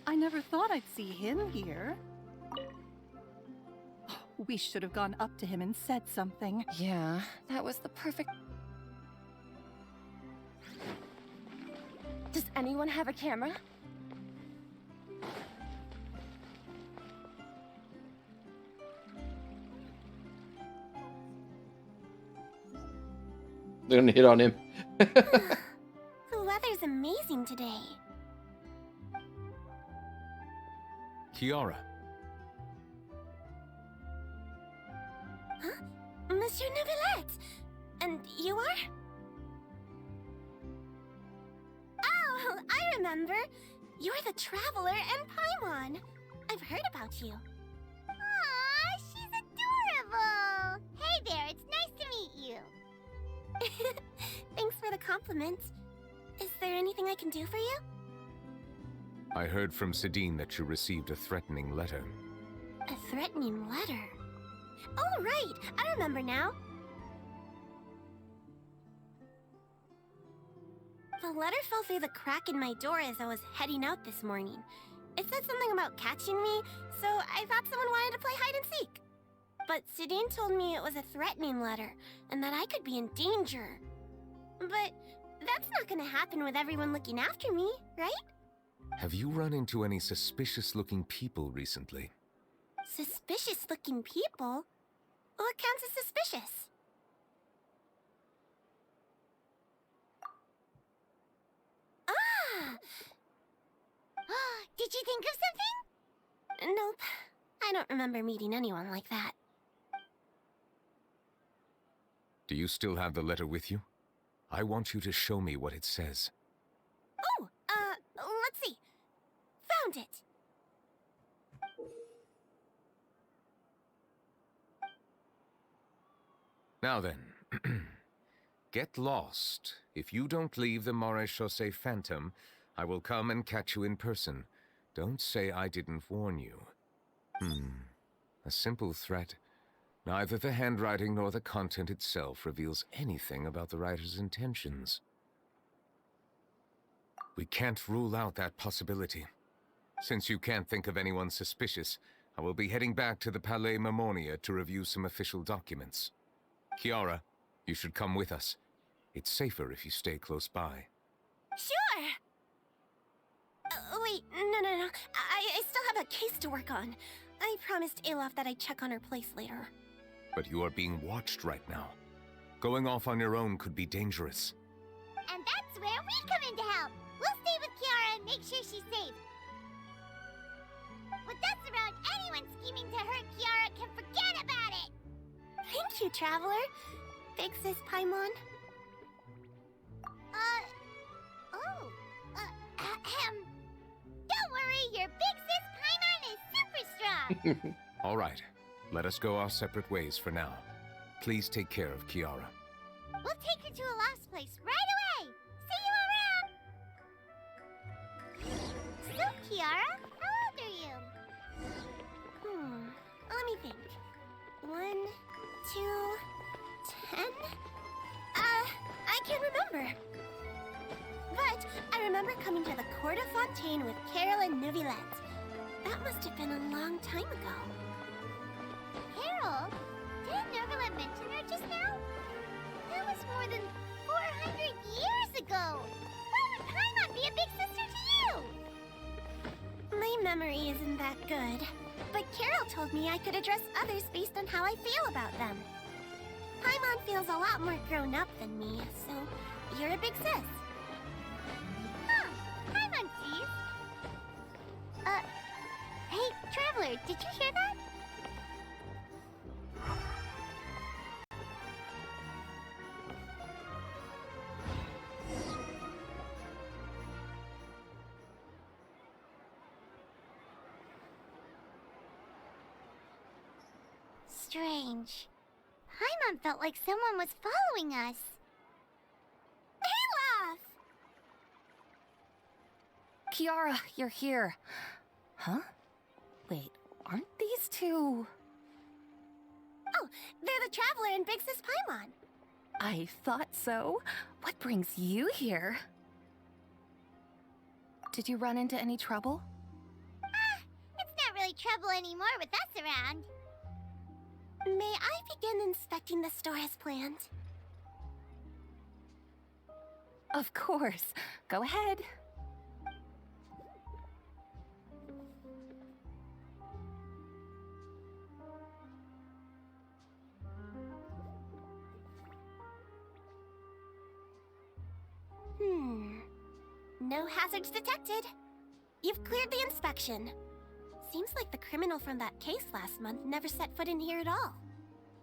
[SPEAKER 9] I never thought I'd see him here. We should have gone up to him and said something.
[SPEAKER 16] Yeah, that was the perfect... Does anyone have a camera?
[SPEAKER 1] They're gonna hit on him.
[SPEAKER 6] The weather's amazing today.
[SPEAKER 19] Kiara.
[SPEAKER 6] Huh? Monsieur Neuvillette! And you are? Oh, I remember. You're the Traveler and Paimon. I've heard about you. Aw, she's adorable! Hey there, it's nice to meet you. Thanks for the compliment. Is there anything I can do for you?
[SPEAKER 19] I heard from Sidine that you received a threatening letter.
[SPEAKER 6] A threatening letter? Oh, right! I remember now. The letter fell through the crack in my door as I was heading out this morning. It said something about catching me, so I thought someone wanted to play hide and seek. But Sidine told me it was a threatening letter, and that I could be in danger. But that's not gonna happen with everyone looking after me, right?
[SPEAKER 19] Have you run into any suspicious-looking people recently?
[SPEAKER 6] Suspicious-looking people? What counts as suspicious? Ah!
[SPEAKER 4] Did you think of something?
[SPEAKER 6] Nope. I don't remember meeting anyone like that.
[SPEAKER 19] Do you still have the letter with you? I want you to show me what it says.
[SPEAKER 6] Oh, let's see. Found it.
[SPEAKER 19] Now then, get lost. If you don't leave the Maréchaussée Phantom, I will come and catch you in person. Don't say I didn't warn you. A simple threat. Neither the handwriting nor the content itself reveals anything about the writer's intentions. We can't rule out that possibility. Since you can't think of anyone suspicious, I will be heading back to the Palais Mermonia to review some official documents. Kiara, you should come with us. It's safer if you stay close by.
[SPEAKER 6] Sure! Wait, no. I still have a case to work on. I promised Alof that I'd check on her place later.
[SPEAKER 19] But you are being watched right now. Going off on your own could be dangerous.
[SPEAKER 4] And that's where we come in to help. We'll stay with Kiara and make sure she's safe. With us around, anyone scheming to hurt Kiara can forget about it!
[SPEAKER 6] Thank you, Traveler. Big Sis Paimon.
[SPEAKER 4] Don't worry, your Big Sis Paimon is super strong!
[SPEAKER 19] All right, let us go our separate ways for now. Please take care of Kiara.
[SPEAKER 4] We'll take her to a lost place right away! See you around! So, Kiara, how old are you?
[SPEAKER 6] Let me think. 1, 2, 10? I can't remember. But I remember coming to the Court of Fontaine with Carol and Neuvillette. That must have been a long time ago.
[SPEAKER 4] Carol? Didn't Neuvillette mention her just now? That was more than 400 years ago! Why would Paimon be a big sister to you?
[SPEAKER 6] My memory isn't that good, but Carol told me I could address others based on how I feel about them. Paimon feels a lot more grown up than me, so you're a big sis.
[SPEAKER 4] Paimon sees. Hey, Traveler, did you hear that? Strange. Paimon felt like someone was following us.
[SPEAKER 6] Olaf!
[SPEAKER 16] Kiara, you're here. Huh? Wait, aren't these two...
[SPEAKER 6] Oh, they're the Traveler and Big Sis Paimon.
[SPEAKER 16] I thought so. What brings you here? Did you run into any trouble?
[SPEAKER 4] It's not really trouble anymore with us around.
[SPEAKER 6] May I begin inspecting the store as planned?
[SPEAKER 16] Of course. Go ahead.
[SPEAKER 6] No hazards detected. You've cleared the inspection. Seems like the criminal from that case last month never set foot in here at all.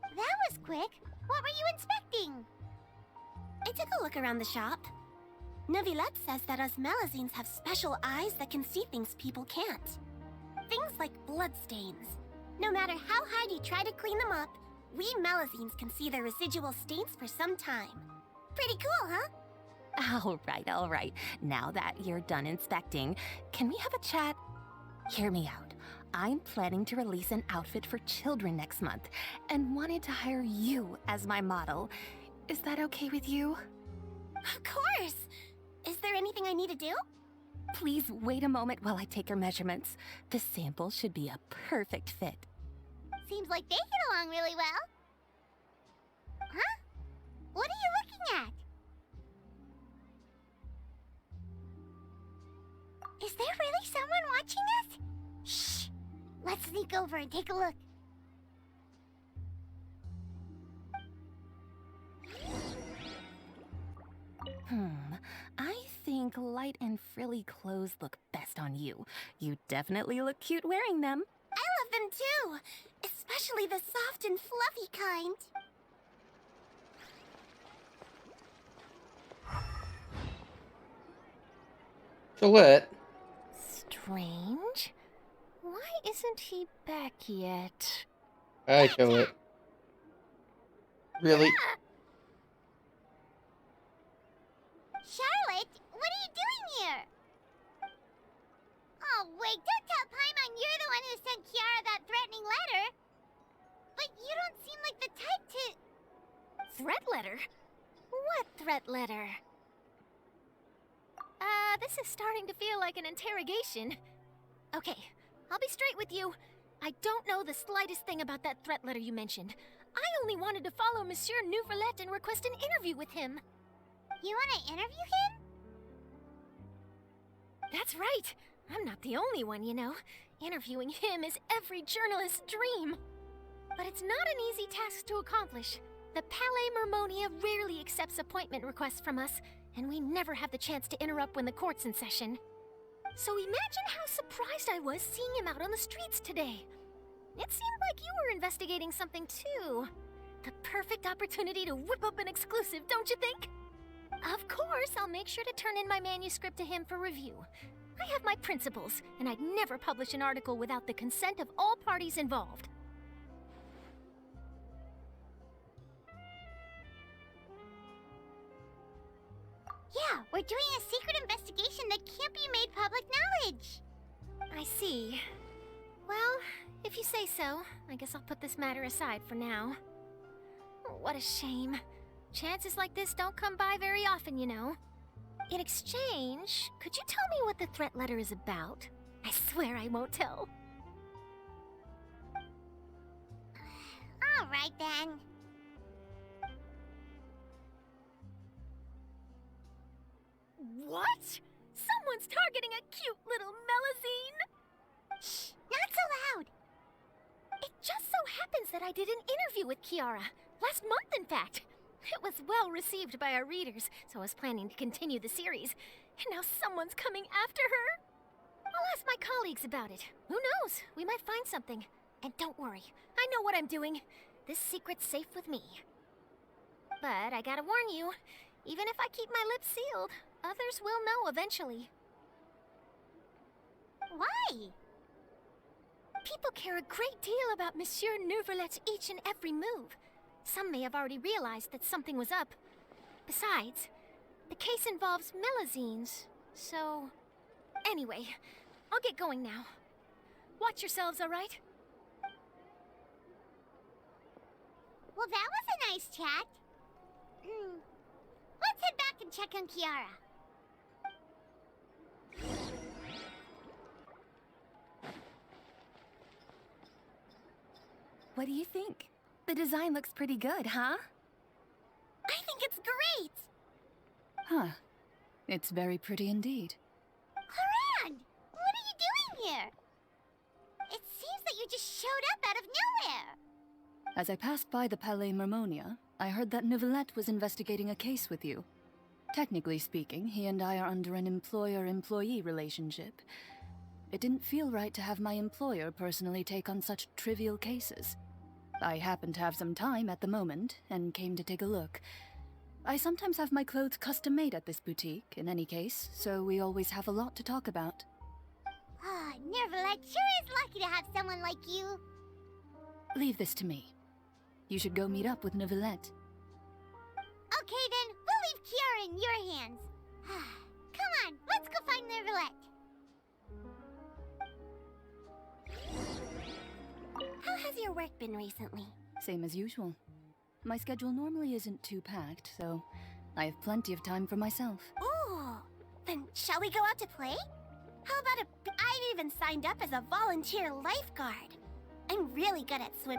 [SPEAKER 4] That was quick. What were you inspecting?
[SPEAKER 6] I took a look around the shop. Neuvillette says that us Melazines have special eyes that can see things people can't. Things like bloodstains. No matter how hard you try to clean them up, we Melazines can see their residual stains for some time. Pretty cool, huh?
[SPEAKER 16] All right. Now that you're done inspecting, can we have a chat? Hear me out. I'm planning to release an outfit for children next month and wanted to hire you as my model. Is that okay with you?
[SPEAKER 6] Of course! Is there anything I need to do?
[SPEAKER 16] Please wait a moment while I take your measurements. The sample should be a perfect fit.
[SPEAKER 4] Seems like they get along really well. Huh? What are you looking at?
[SPEAKER 6] Is there really someone watching us? Shh! Let's sneak over and take a look.
[SPEAKER 12] I think light and frilly clothes look best on you. You definitely look cute wearing them.
[SPEAKER 6] I love them too! Especially the soft and fluffy kind.
[SPEAKER 1] Gillette.
[SPEAKER 3] Strange. Why isn't he back yet?
[SPEAKER 1] Hi, Gillette. Really?
[SPEAKER 6] Charlotte, what are you doing here? Oh, wait, don't tell Paimon you're the one who sent Kiara that threatening letter. But you don't seem like the type to...
[SPEAKER 3] Threat letter? What threat letter? This is starting to feel like an interrogation. Okay, I'll be straight with you. I don't know the slightest thing about that threat letter you mentioned. I only wanted to follow Monsieur Nouvelet and request an interview with him.
[SPEAKER 6] You want to interview him?
[SPEAKER 3] That's right. I'm not the only one, you know. Interviewing him is every journalist's dream. But it's not an easy task to accomplish. The Palais Mermonia rarely accepts appointment requests from us, and we never have the chance to interrupt when the court's in session. So imagine how surprised I was seeing him out on the streets today. It seemed like you were investigating something too. The perfect opportunity to whip up an exclusive, don't you think? Of course, I'll make sure to turn in my manuscript to him for review. I have my principles, and I'd never publish an article without the consent of all parties involved.
[SPEAKER 6] Yeah, we're doing a secret investigation that can't be made public knowledge.
[SPEAKER 3] I see. Well, if you say so, I guess I'll put this matter aside for now. What a shame. Chances like this don't come by very often, you know. In exchange, could you tell me what the threat letter is about? I swear I won't tell.
[SPEAKER 6] All right, then.
[SPEAKER 3] What? Someone's targeting a cute little Melazine?
[SPEAKER 6] Shh, not so loud.
[SPEAKER 3] It just so happens that I did an interview with Kiara. Last month, in fact. It was well received by our readers, so I was planning to continue the series. And now someone's coming after her. I'll ask my colleagues about it. Who knows? We might find something. And don't worry, I know what I'm doing. This secret's safe with me. But I gotta warn you, even if I keep my lips sealed, others will know eventually.
[SPEAKER 6] Why?
[SPEAKER 3] People care a great deal about Monsieur Nouvelet's each and every move. Some may have already realized that something was up. Besides, the case involves Melazines, so... Anyway, I'll get going now. Watch yourselves, all right?
[SPEAKER 6] Well, that was a nice chat. Let's head back and check on Kiara.
[SPEAKER 12] What do you think? The design looks pretty good, huh?
[SPEAKER 6] I think it's great!
[SPEAKER 16] Huh. It's very pretty indeed.
[SPEAKER 6] Haran! What are you doing here? It seems that you just showed up out of nowhere.
[SPEAKER 16] As I passed by the Palais Mermonia, I heard that Nouvelet was investigating a case with you. Technically speaking, he and I are under an employer-employee relationship. It didn't feel right to have my employer personally take on such trivial cases. I happen to have some time at the moment, and came to take a look. I sometimes have my clothes custom-made at this boutique, in any case, so we always have a lot to talk about.
[SPEAKER 6] Ah, Nouvelet sure is lucky to have someone like you.
[SPEAKER 16] Leave this to me. You should go meet up with Nouvelet.
[SPEAKER 6] Okay then, we'll leave Kiara in your hands. Come on, let's go find Nouvelet. How has your work been recently?
[SPEAKER 16] Same as usual. My schedule normally isn't too packed, so I have plenty of time for myself.
[SPEAKER 6] Ooh, then shall we go out to play? How about I've even signed up as a volunteer lifeguard. I'm really good at swim.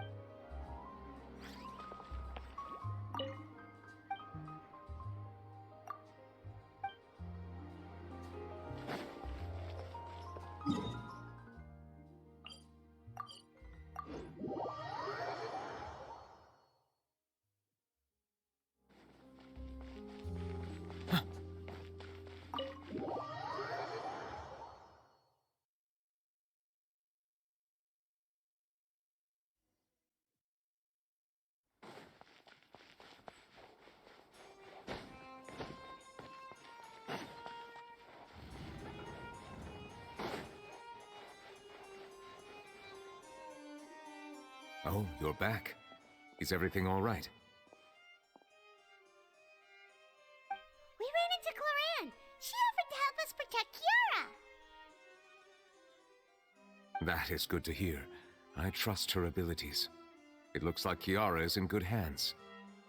[SPEAKER 19] Oh, you're back. Is everything all right?
[SPEAKER 6] We ran into Cloran. She offered to help us protect Kiara.
[SPEAKER 19] That is good to hear. I trust her abilities. It looks like Kiara is in good hands.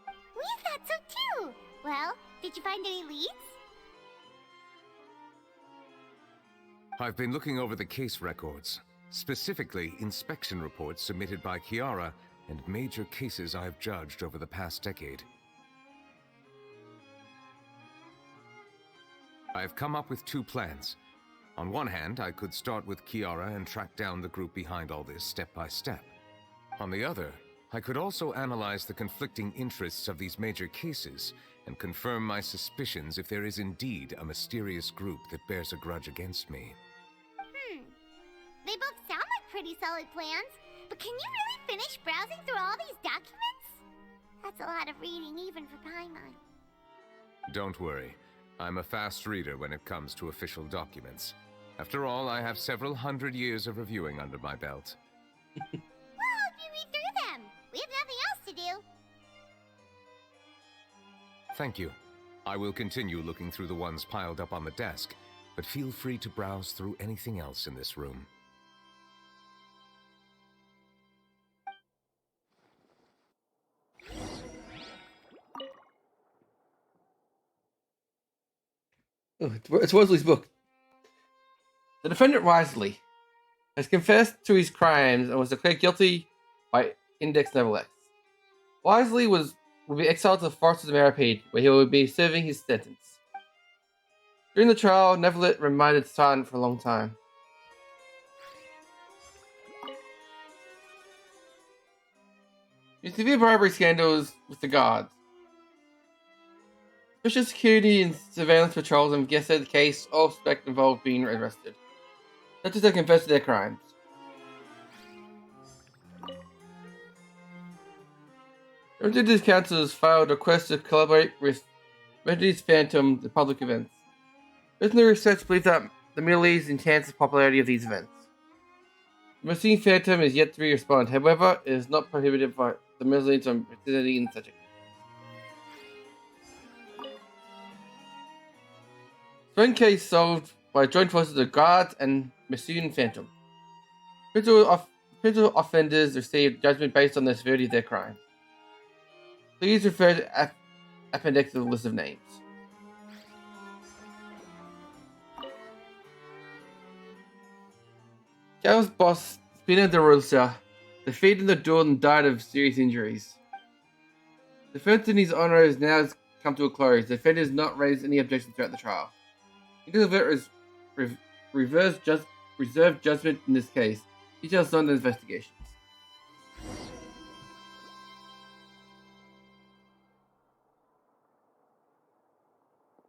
[SPEAKER 6] We thought so too. Well, did you find any leads?
[SPEAKER 19] I've been looking over the case records, specifically inspection reports submitted by Kiara and major cases I've judged over the past decade. I've come up with 2 plans. On one hand, I could start with Kiara and track down the group behind all this step by step. On the other, I could also analyze the conflicting interests of these major cases and confirm my suspicions if there is indeed a mysterious group that bears a grudge against me.
[SPEAKER 6] They both sound like pretty solid plans, but can you really finish browsing through all these documents? That's a lot of reading even for Paimon.
[SPEAKER 19] Don't worry. I'm a fast reader when it comes to official documents. After all, I have several hundred years of reviewing under my belt.
[SPEAKER 6] We'll help you read through them. We have nothing else to do.
[SPEAKER 19] Thank you. I will continue looking through the ones piled up on the desk, but feel free to browse through anything else in this room.
[SPEAKER 1] Oh, it's Wesley's book. The defendant Wisely has confessed to his crimes and was declared guilty by Index Neverlex. Wisely will be exiled to the forests of the Maripede, where he will be serving his sentence. During the trial, Neverlet remained silent for a long time. Due to severe bribery scandals with the guards, special security and surveillance patrols investigated the case, all suspects involved being arrested. Such have confessed to their crimes. Representative councils filed requests to collaborate with Refugees Phantom at public events. Recent research believes that the Middle East enhances the popularity of these events. The missing Phantom is yet to be responded. However, it is not prohibited by the Middle East from participating in such a one case solved by joint forces of the Guards and Massoon Phantom. Principal offenders received judgment based on the severity of their crime. Please refer to appendix of the list of names. Gal's boss, Spina de Rosa, defeated the duel and died of serious injuries. The defense in his honor has now come to a close. The defendant has not raised any objections throughout the trial. Reserved judgment in this case. Details on the investigations.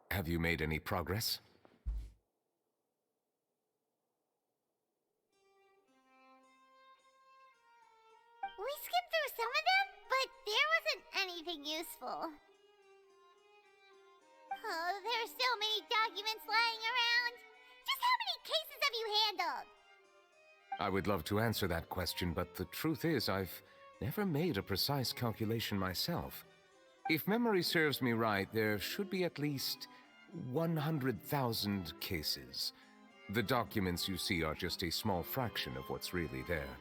[SPEAKER 19] Have you made any progress?
[SPEAKER 6] We skimmed through some of them, but there wasn't anything useful. Oh, there are so many documents lying around. Just how many cases have you handled?
[SPEAKER 19] I would love to answer that question, but the truth is I've never made a precise calculation myself. If memory serves me right, there should be at least 100,000 cases. The documents you see are just a small fraction of what's really there.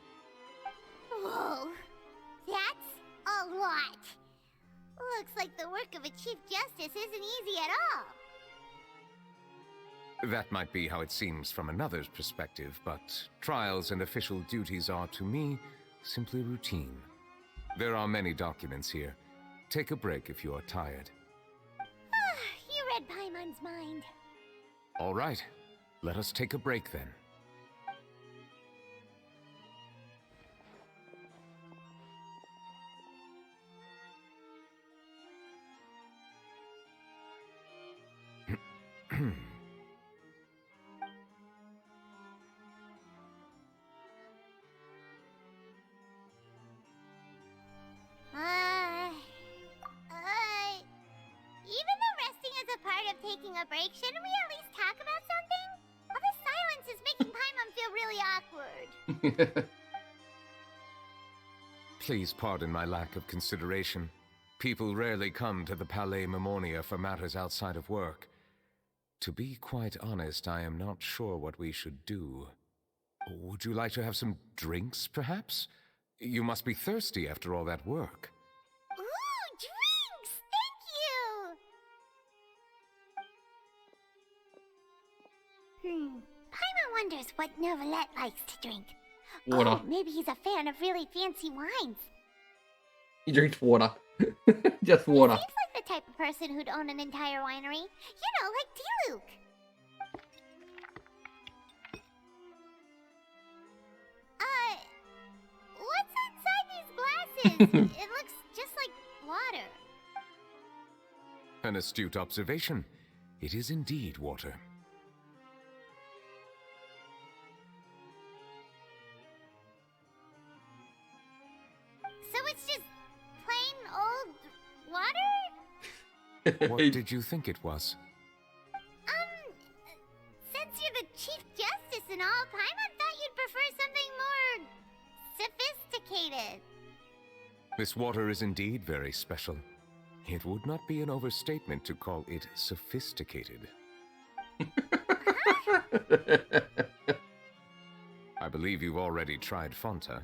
[SPEAKER 6] Whoa, that's a lot. Looks like the work of a Chief Justice isn't easy at all.
[SPEAKER 19] That might be how it seems from another's perspective, but trials and official duties are, to me, simply routine. There are many documents here. Take a break if you are tired.
[SPEAKER 6] You read Paimon's mind.
[SPEAKER 19] All right. Let us take a break then.
[SPEAKER 6] Even though resting is a part of taking a break, shouldn't we at least talk about something? All this silence is making Paimon feel really awkward.
[SPEAKER 19] Please pardon my lack of consideration. People rarely come to the Palais Memornia for matters outside of work. To be quite honest, I am not sure what we should do. Would you like to have some drinks, perhaps? You must be thirsty after all that work.
[SPEAKER 6] Ooh, drinks! Thank you! Paimon wonders what Novelette likes to drink.
[SPEAKER 1] Water.
[SPEAKER 6] Oh, maybe he's a fan of really fancy wines.
[SPEAKER 1] He drinks water. Just water.
[SPEAKER 6] Seems like the type of person who'd own an entire winery. You know, like Diluc. What's inside these glasses? It looks just like water.
[SPEAKER 19] An astute observation. It is indeed water.
[SPEAKER 6] So it's just plain old water?
[SPEAKER 19] What did you think it was?
[SPEAKER 6] Since you're the Chief Justice and all, Paimon thought you'd prefer something more sophisticated.
[SPEAKER 19] This water is indeed very special. It would not be an overstatement to call it sophisticated. I believe you've already tried Fonta.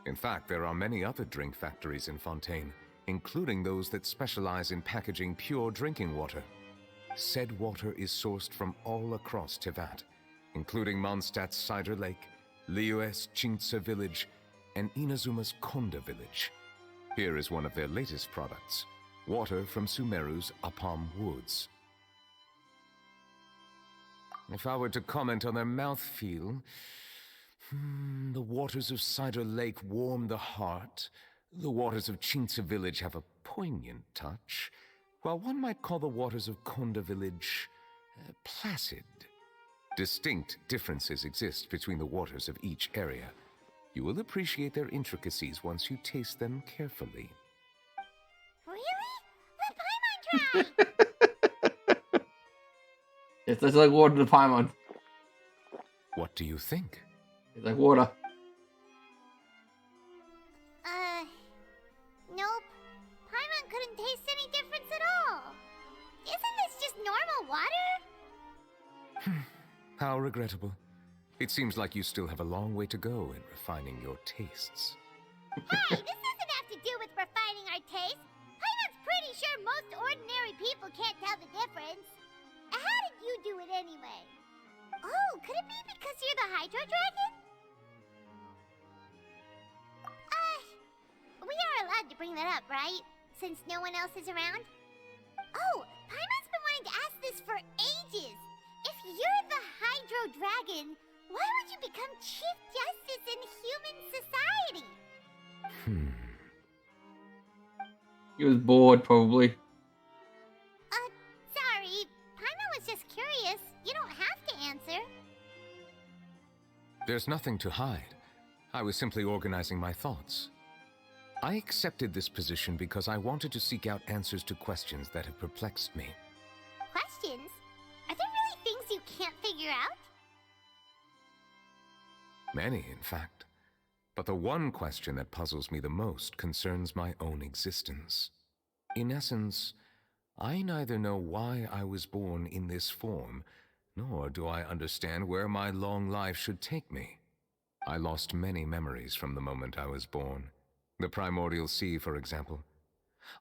[SPEAKER 19] In fact, there are many other drink factories in Fontaine, including those that specialize in packaging pure drinking water. Said water is sourced from all across Tevat, including Mondstadt's Cider Lake, Liyue's Qingce Village, and Inazuma's Konda Village. Here is one of their latest products, water from Sumeru's Apam Woods. If I were to comment on their mouthfeel, the waters of Cider Lake warm the heart, the waters of Qingce Village have a poignant touch, while one might call the waters of Konda Village placid. Distinct differences exist between the waters of each area. You will appreciate their intricacies once you taste them carefully.
[SPEAKER 6] Really? Let Paimon try!
[SPEAKER 1] It's just like water to Paimon.
[SPEAKER 19] What do you think?
[SPEAKER 1] It's like water.
[SPEAKER 6] Nope. Paimon couldn't taste any difference at all. Isn't this just normal water?
[SPEAKER 19] How regrettable. It seems like you still have a long way to go in refining your tastes.
[SPEAKER 6] Hey, this doesn't have to do with refining our taste. Paimon's pretty sure most ordinary people can't tell the difference. How did you do it anyway? Oh, could it be because you're the Hydro Dragon? We are allowed to bring that up, right? Since no one else is around? Oh, Paimon's been wanting to ask this for ages. If you're the Hydro Dragon, why would you become Chief Justice in human society?
[SPEAKER 1] He was bored, probably.
[SPEAKER 6] Sorry. Paimon was just curious. You don't have to answer.
[SPEAKER 19] There's nothing to hide. I was simply organizing my thoughts. I accepted this position because I wanted to seek out answers to questions that have perplexed me.
[SPEAKER 6] Questions? Are there really things you can't figure out?
[SPEAKER 19] Many, in fact. But the one question that puzzles me the most concerns my own existence. In essence, I neither know why I was born in this form, nor do I understand where my long life should take me. I lost many memories from the moment I was born. The primordial sea, for example.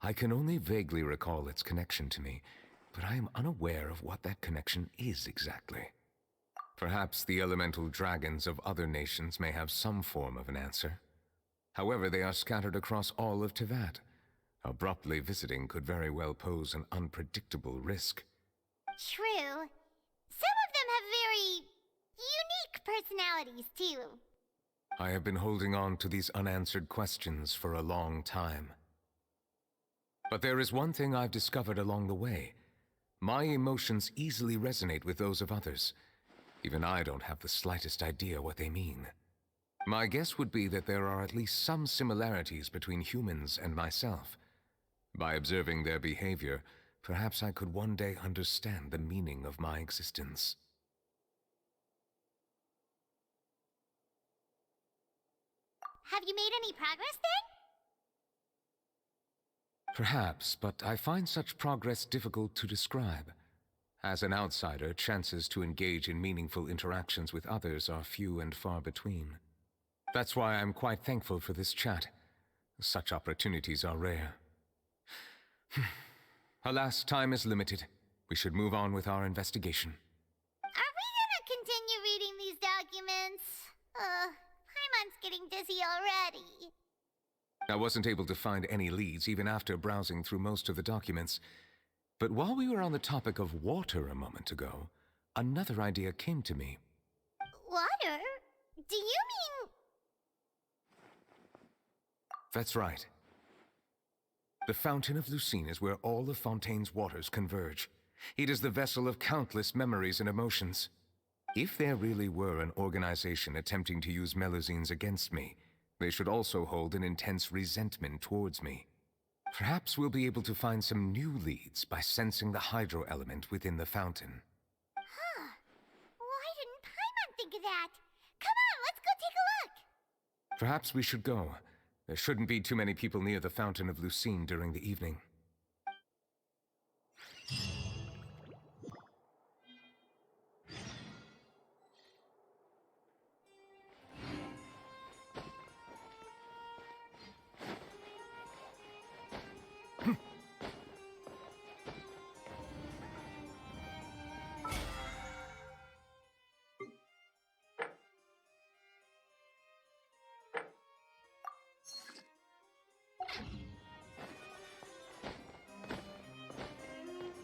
[SPEAKER 19] I can only vaguely recall its connection to me, but I am unaware of what that connection is exactly. Perhaps the elemental dragons of other nations may have some form of an answer. However, they are scattered across all of Tevat. Abruptly visiting could very well pose an unpredictable risk.
[SPEAKER 6] True. Some of them have very unique personalities, too.
[SPEAKER 19] I have been holding on to these unanswered questions for a long time. But there is one thing I've discovered along the way. My emotions easily resonate with those of others. Even I don't have the slightest idea what they mean. My guess would be that there are at least some similarities between humans and myself. By observing their behavior, perhaps I could one day understand the meaning of my existence.
[SPEAKER 6] Have you made any progress then?
[SPEAKER 19] Perhaps, but I find such progress difficult to describe. As an outsider, chances to engage in meaningful interactions with others are few and far between. That's why I'm quite thankful for this chat. Such opportunities are rare. Alas, time is limited. We should move on with our investigation.
[SPEAKER 6] Are we gonna continue reading these documents? Paimon's getting dizzy already.
[SPEAKER 19] I wasn't able to find any leads even after browsing through most of the documents. But while we were on the topic of water a moment ago, another idea came to me.
[SPEAKER 6] Water? Do you mean...
[SPEAKER 19] That's right. The Fountain of Lucine is where all of Fontaine's waters converge. It is the vessel of countless memories and emotions. If there really were an organization attempting to use Melusines against me, they should also hold an intense resentment towards me. Perhaps we'll be able to find some new leads by sensing the hydro element within the fountain.
[SPEAKER 6] Huh. Why didn't Paimon think of that? Come on, let's go take a look!
[SPEAKER 19] Perhaps we should go. There shouldn't be too many people near the Fountain of Lucine during the evening.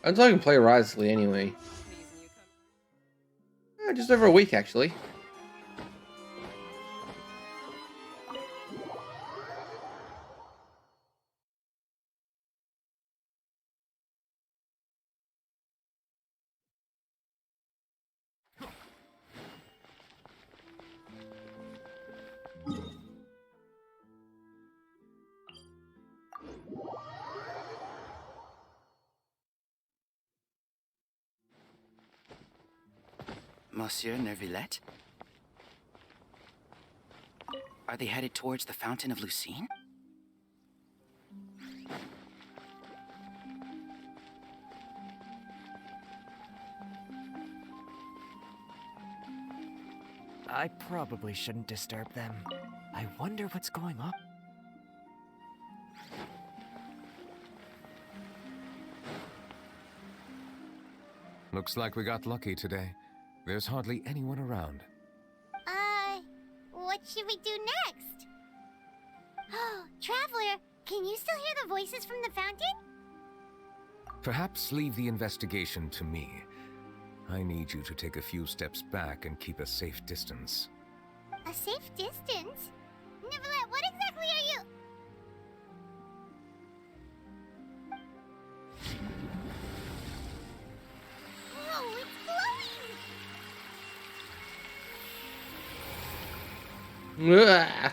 [SPEAKER 1] Until I can play Risley anyway. Just over a week actually.
[SPEAKER 20] Monsieur Neuvillette? Are they headed towards the Fountain of Lucine?
[SPEAKER 21] I probably shouldn't disturb them. I wonder what's going on.
[SPEAKER 19] Looks like we got lucky today. There's hardly anyone around.
[SPEAKER 6] What should we do next? Oh, Traveler, can you still hear the voices from the fountain?
[SPEAKER 19] Perhaps leave the investigation to me. I need you to take a few steps back and keep a safe distance.
[SPEAKER 6] A safe distance? Neuvillette, what exactly are you... Whoa, it's glowing!
[SPEAKER 1] Ugh.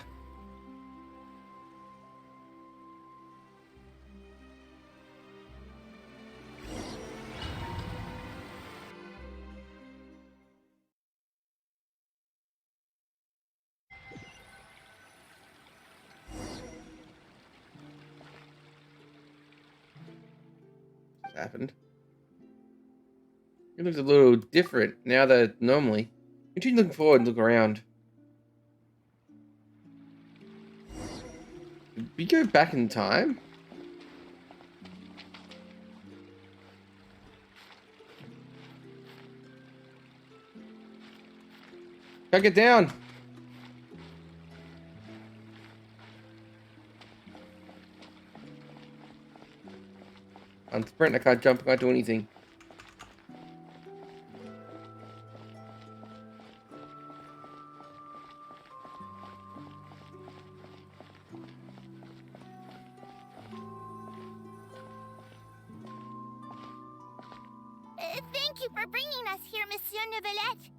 [SPEAKER 1] What's happened? It looks a little different now that normally. Continue looking forward and look around. Did we go back in time? Can't get down. I'm sprinting, I can't jump, I can't do anything.
[SPEAKER 6] Thank you for bringing us here, Monsieur Neuvillette.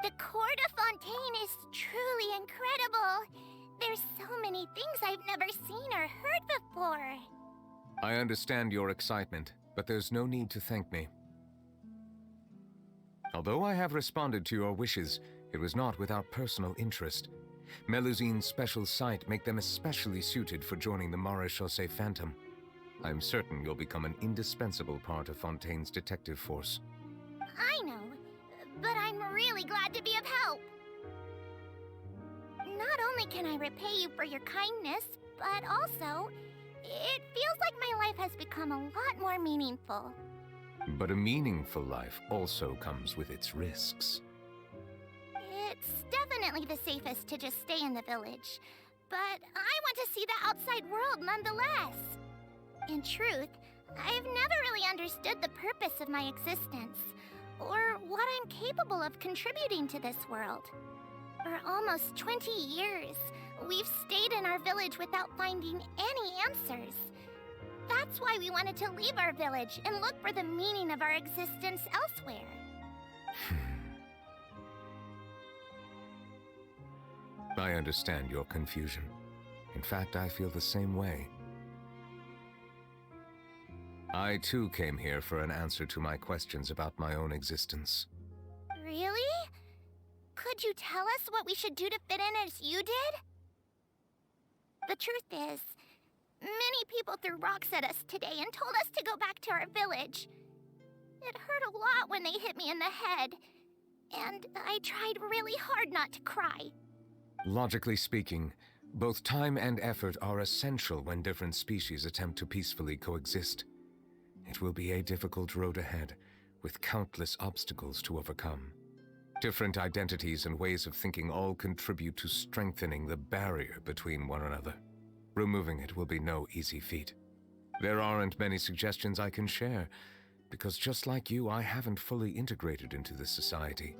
[SPEAKER 6] The Court of Fontaine is truly incredible. There's so many things I've never seen or heard before.
[SPEAKER 19] I understand your excitement, but there's no need to thank me. Although I have responded to your wishes, it was not without personal interest. Melusine's special sight make them especially suited for joining the Marechaussee Phantom. I'm certain you'll become an indispensable part of Fontaine's detective force.
[SPEAKER 6] I know, but I'm really glad to be of help. Not only can I repay you for your kindness, but also, it feels like my life has become a lot more meaningful.
[SPEAKER 19] But a meaningful life also comes with its risks.
[SPEAKER 6] It's definitely the safest to just stay in the village, but I want to see the outside world nonetheless. In truth, I've never really understood the purpose of my existence, or what I'm capable of contributing to this world. For almost 20 years, we've stayed in our village without finding any answers. That's why we wanted to leave our village and look for the meaning of our existence elsewhere.
[SPEAKER 19] I understand your confusion. In fact, I feel the same way. I too came here for an answer to my questions about my own existence.
[SPEAKER 6] Really? Could you tell us what we should do to fit in as you did? The truth is, many people threw rocks at us today and told us to go back to our village. It hurt a lot when they hit me in the head, and I tried really hard not to cry.
[SPEAKER 19] Logically speaking, both time and effort are essential when different species attempt to peacefully coexist. It will be a difficult road ahead, with countless obstacles to overcome. Different identities and ways of thinking all contribute to strengthening the barrier between one another. Removing it will be no easy feat. There aren't many suggestions I can share, because just like you, I haven't fully integrated into this society.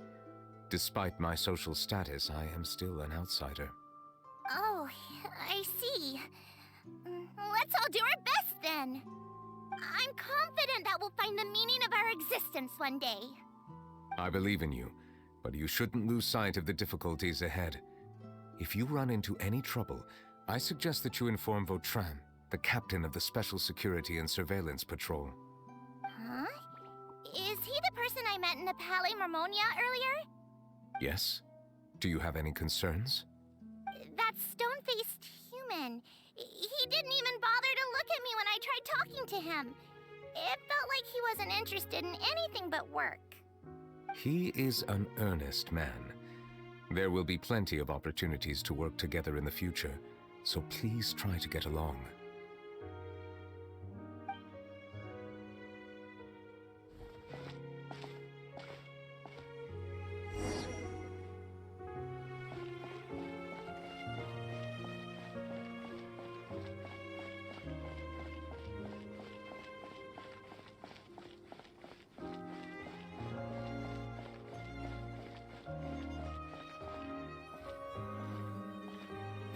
[SPEAKER 19] Despite my social status, I am still an outsider.
[SPEAKER 6] Oh, I see. Let's all do our best then. I'm confident that we'll find the meaning of our existence one day.
[SPEAKER 19] I believe in you, but you shouldn't lose sight of the difficulties ahead. If you run into any trouble, I suggest that you inform Vautrin, the captain of the Special Security and Surveillance Patrol.
[SPEAKER 6] Huh? Is he the person I met in the Palais Marmonia earlier?
[SPEAKER 19] Yes? Do you have any concerns?
[SPEAKER 6] That stone-faced human. He didn't even bother to look at me when I tried talking to him. It felt like he wasn't interested in anything but work.
[SPEAKER 19] He is an earnest man. There will be plenty of opportunities to work together in the future, so please try to get along.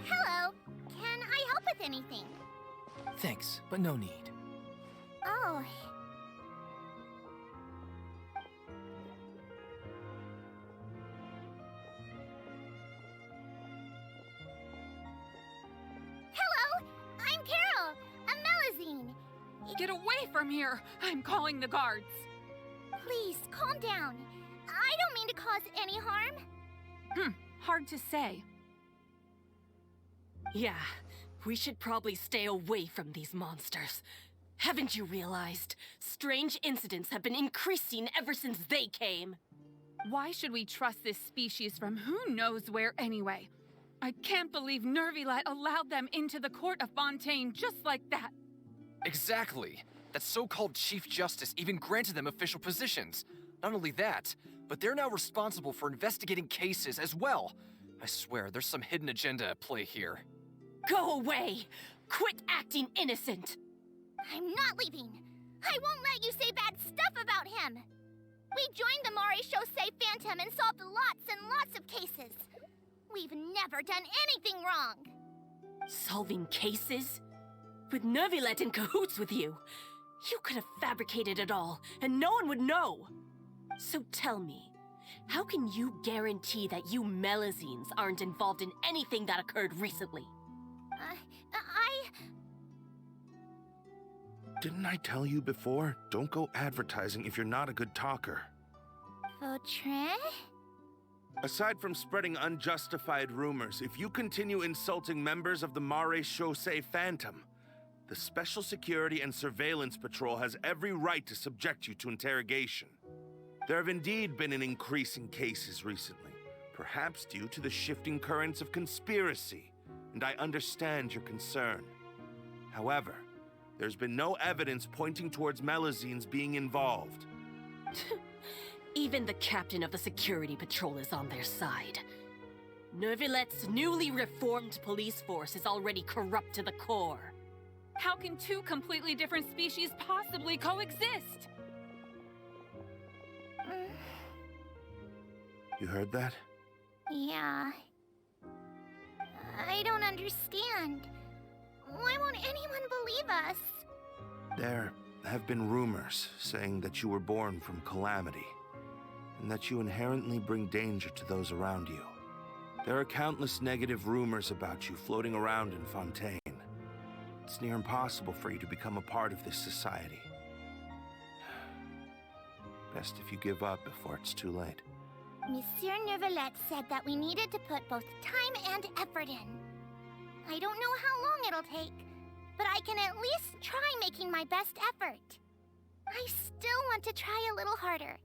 [SPEAKER 6] Hello. Can I help with anything?
[SPEAKER 21] Thanks, but no need.
[SPEAKER 6] Oh. Hello. I'm Carol. A Melusine.
[SPEAKER 5] Get away from here! I'm calling the guards.
[SPEAKER 6] Please, calm down. I don't mean to cause any harm.
[SPEAKER 5] Hard to say.
[SPEAKER 16] Yeah, we should probably stay away from these monsters. Haven't you realized? Strange incidents have been increasing ever since they came.
[SPEAKER 5] Why should we trust this species from who knows where anyway? I can't believe Nervilet allowed them into the court of Fontaine just like that.
[SPEAKER 22] Exactly. That so-called Chief Justice even granted them official positions. Not only that, but they're now responsible for investigating cases as well. I swear, there's some hidden agenda at play here.
[SPEAKER 16] Go away! Quit acting innocent!
[SPEAKER 6] I'm not leaving. I won't let you say bad stuff about him. We joined the Marechaussee Phantom and solved lots and lots of cases. We've never done anything wrong.
[SPEAKER 16] Solving cases? With Nervilet in cahoots with you? You could have fabricated it all, and no one would know. So tell me, how can you guarantee that you Melusines aren't involved in anything that occurred recently?
[SPEAKER 23] Didn't I tell you before? Don't go advertising if you're not a good talker.
[SPEAKER 6] Vautrin?
[SPEAKER 2] Aside from spreading unjustified rumors, if you continue insulting members of the Mare Chaussee Phantom, the Special Security and Surveillance Patrol has every right to subject you to interrogation. There have indeed been an increase in cases recently, perhaps due to the shifting currents of conspiracy, and I understand your concern. However, there's been no evidence pointing towards Melusines being involved.
[SPEAKER 15] Even the captain of the security patrol is on their side. Nervilette's newly reformed police force is already corrupt to the core.
[SPEAKER 5] How can two completely different species possibly coexist?
[SPEAKER 2] You heard that?
[SPEAKER 6] Yeah. I don't understand. Why won't anyone believe us?
[SPEAKER 2] There have been rumors saying that you were born from calamity, and that you inherently bring danger to those around you. There are countless negative rumors about you floating around in Fontaine. It's near impossible for you to become a part of this society. Best if you give up before it's too late.
[SPEAKER 6] Monsieur Nervilette said that we needed to put both time and effort in. I don't know how long it'll take, but I can at least try making my best effort. I still want to try a little harder.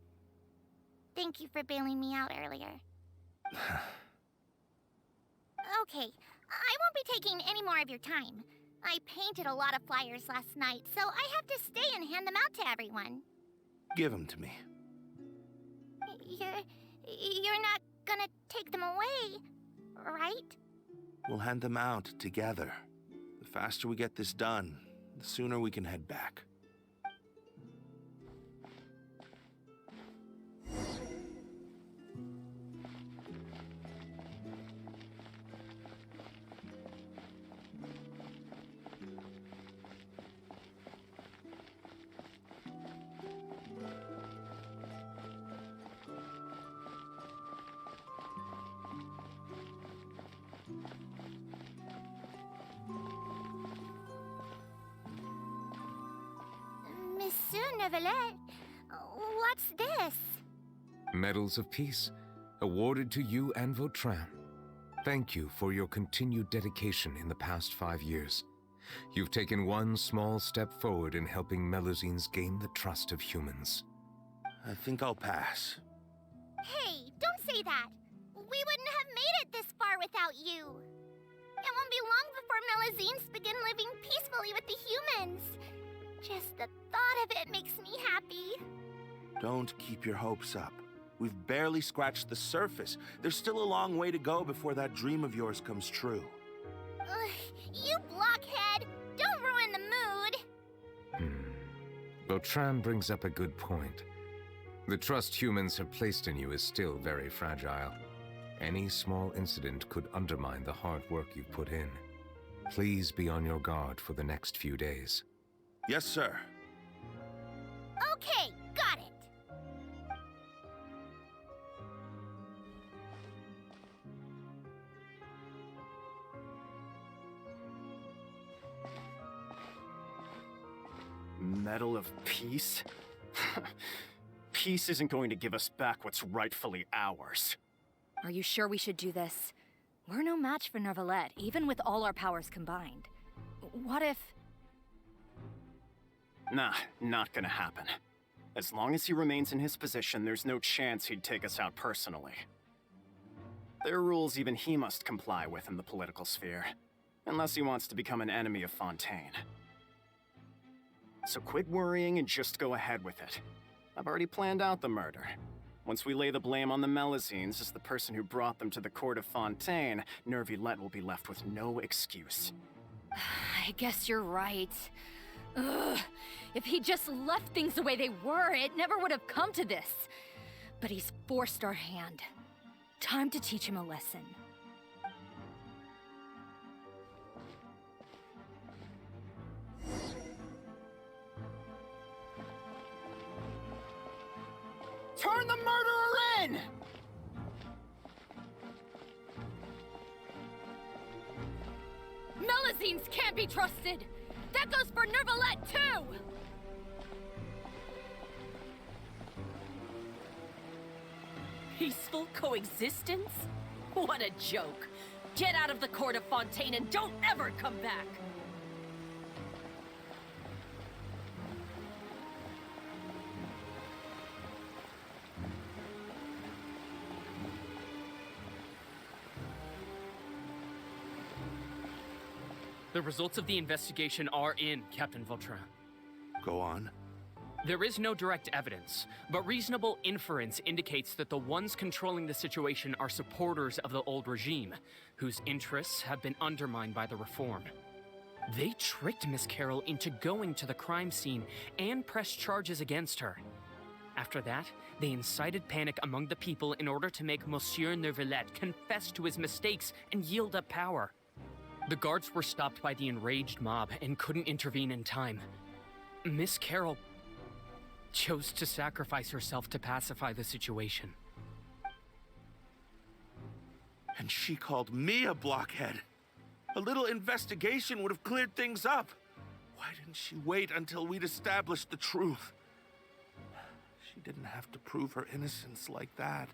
[SPEAKER 6] Thank you for bailing me out earlier. Okay, I won't be taking any more of your time. I painted a lot of flyers last night, so I have to stay and hand them out to everyone.
[SPEAKER 2] Give them to me.
[SPEAKER 6] You're not gonna take them away, right?
[SPEAKER 2] We'll hand them out together. The faster we get this done, the sooner we can head back.
[SPEAKER 6] Monsieur Nervilette, what's this?
[SPEAKER 19] Medals of Peace, awarded to you and Vautrin. Thank you for your continued dedication in the past 5 years. You've taken one small step forward in helping Melusines gain the trust of humans.
[SPEAKER 2] I think I'll pass.
[SPEAKER 6] Hey, don't say that. We wouldn't have made it this far without you. It won't be long before Melusines begin living peacefully with the humans. Just the thought of it makes me happy.
[SPEAKER 2] Don't keep your hopes up. We've barely scratched the surface. There's still a long way to go before that dream of yours comes true.
[SPEAKER 6] You blockhead! Don't ruin the mood!
[SPEAKER 19] Vautrin brings up a good point. The trust humans have placed in you is still very fragile. Any small incident could undermine the hard work you've put in. Please be on your guard for the next few days.
[SPEAKER 2] Yes, sir.
[SPEAKER 6] Okay, got it.
[SPEAKER 8] Medal of Peace? Peace isn't going to give us back what's rightfully ours.
[SPEAKER 10] Are you sure we should do this? We're no match for Nervilette, even with all our powers combined. What if...
[SPEAKER 8] Nah, not gonna happen. As long as he remains in his position, there's no chance he'd take us out personally. There are rules even he must comply with in the political sphere, unless he wants to become an enemy of Fontaine. So quit worrying and just go ahead with it. I've already planned out the murder. Once we lay the blame on the Melusines as the person who brought them to the court of Fontaine, Nervilette will be left with no excuse.
[SPEAKER 10] I guess you're right. Ugh. If he just left things the way they were, it never would have come to this. But he's forced our hand. Time to teach him a lesson.
[SPEAKER 8] Turn the murderer in!
[SPEAKER 10] Melusines can't be trusted! That goes for Nervilette, too!
[SPEAKER 15] Peaceful coexistence? What a joke. Get out of the court of Fontaine and don't ever come back!
[SPEAKER 11] The results of the investigation are in, Captain Vautrin.
[SPEAKER 23] Go on.
[SPEAKER 11] There is no direct evidence, but reasonable inference indicates that the ones controlling the situation are supporters of the old regime, whose interests have been undermined by the reform. They tricked Miss Carroll into going to the crime scene and pressed charges against her. After that, they incited panic among the people in order to make Monsieur Neuvillette confess to his mistakes and yield up power. The guards were stopped by the enraged mob and couldn't intervene in time. Miss Carroll chose to sacrifice herself to pacify the situation.
[SPEAKER 23] And she called me a blockhead. A little investigation would have cleared things up. Why didn't she wait until we'd established the truth? She didn't have to prove her innocence like that.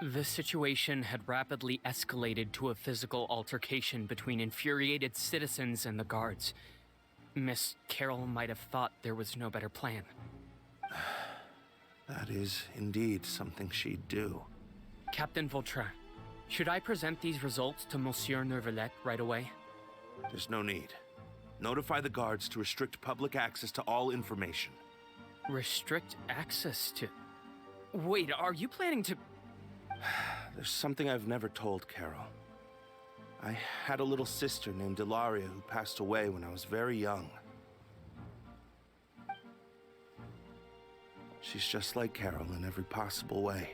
[SPEAKER 11] The situation had rapidly escalated to a physical altercation between infuriated citizens and the guards. Miss Carroll might have thought there was no better plan.
[SPEAKER 23] That is indeed something she'd do.
[SPEAKER 11] Captain Vautrin, should I present these results to Monsieur Neuvillette right away?
[SPEAKER 23] There's no need. Notify the guards to restrict public access to all information.
[SPEAKER 11] Restrict access to... Wait, are you planning to...
[SPEAKER 23] There's something I've never told Carol. I had a little sister named Ilaria who passed away when I was very young. She's just like Carol in every possible way.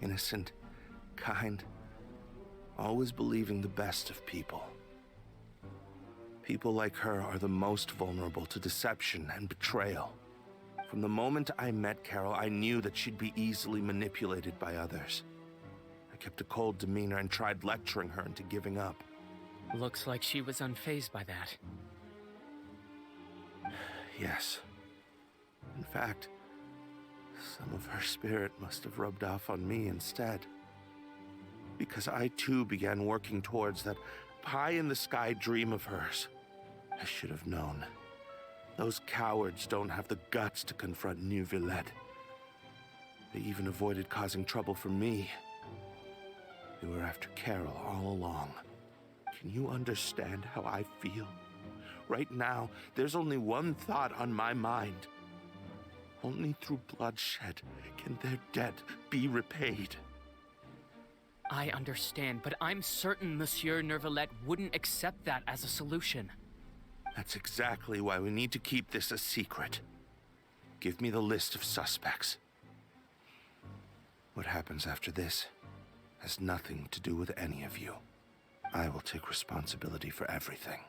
[SPEAKER 23] Innocent, kind, always believing the best of people. People like her are the most vulnerable to deception and betrayal. From the moment I met Carol, I knew that she'd be easily manipulated by others. I kept a cold demeanor and tried lecturing her into giving up.
[SPEAKER 11] Looks like she was unfazed by that.
[SPEAKER 23] Yes. In fact, some of her spirit must have rubbed off on me instead. Because I too began working towards that pie-in-the-sky dream of hers. I should have known. Those cowards don't have the guts to confront Neuvillette. They even avoided causing trouble for me. They were after Carol all along. Can you understand how I feel? Right now, there's only one thought on my mind. Only through bloodshed can their debt be repaid.
[SPEAKER 11] I understand, but I'm certain Monsieur Neuvillette wouldn't accept that as a solution.
[SPEAKER 23] That's exactly why we need to keep this a secret. Give me the list of suspects. What happens after this has nothing to do with any of you. I will take responsibility for everything.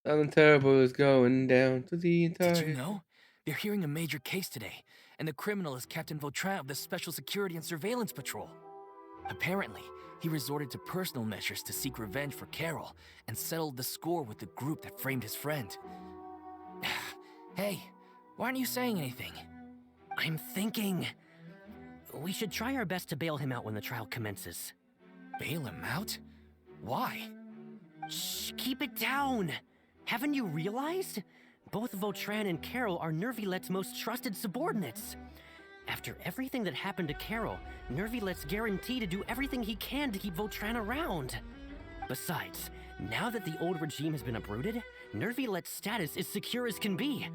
[SPEAKER 1] Something terrible is going down to the entire...
[SPEAKER 8] Did you know? They're hearing a major case today, and the criminal is Captain Vautrin of the Special Security and Surveillance Patrol. Apparently, he resorted to personal measures to seek revenge for Carol and settled the score with the group that framed his friend. Hey, why aren't you saying anything?
[SPEAKER 13] I'm thinking... we should try our best to bail him out when the trial commences.
[SPEAKER 8] Bail him out? Why?
[SPEAKER 13] Shh, keep it down! Haven't you realized? Both Vautrin and Carol are Nervillette's most trusted subordinates. After everything that happened to Carol, Nervillette's guaranteed to do everything he can to keep Vautrin around. Besides, now that the old regime has been uprooted, Nervillette's status is secure as can be.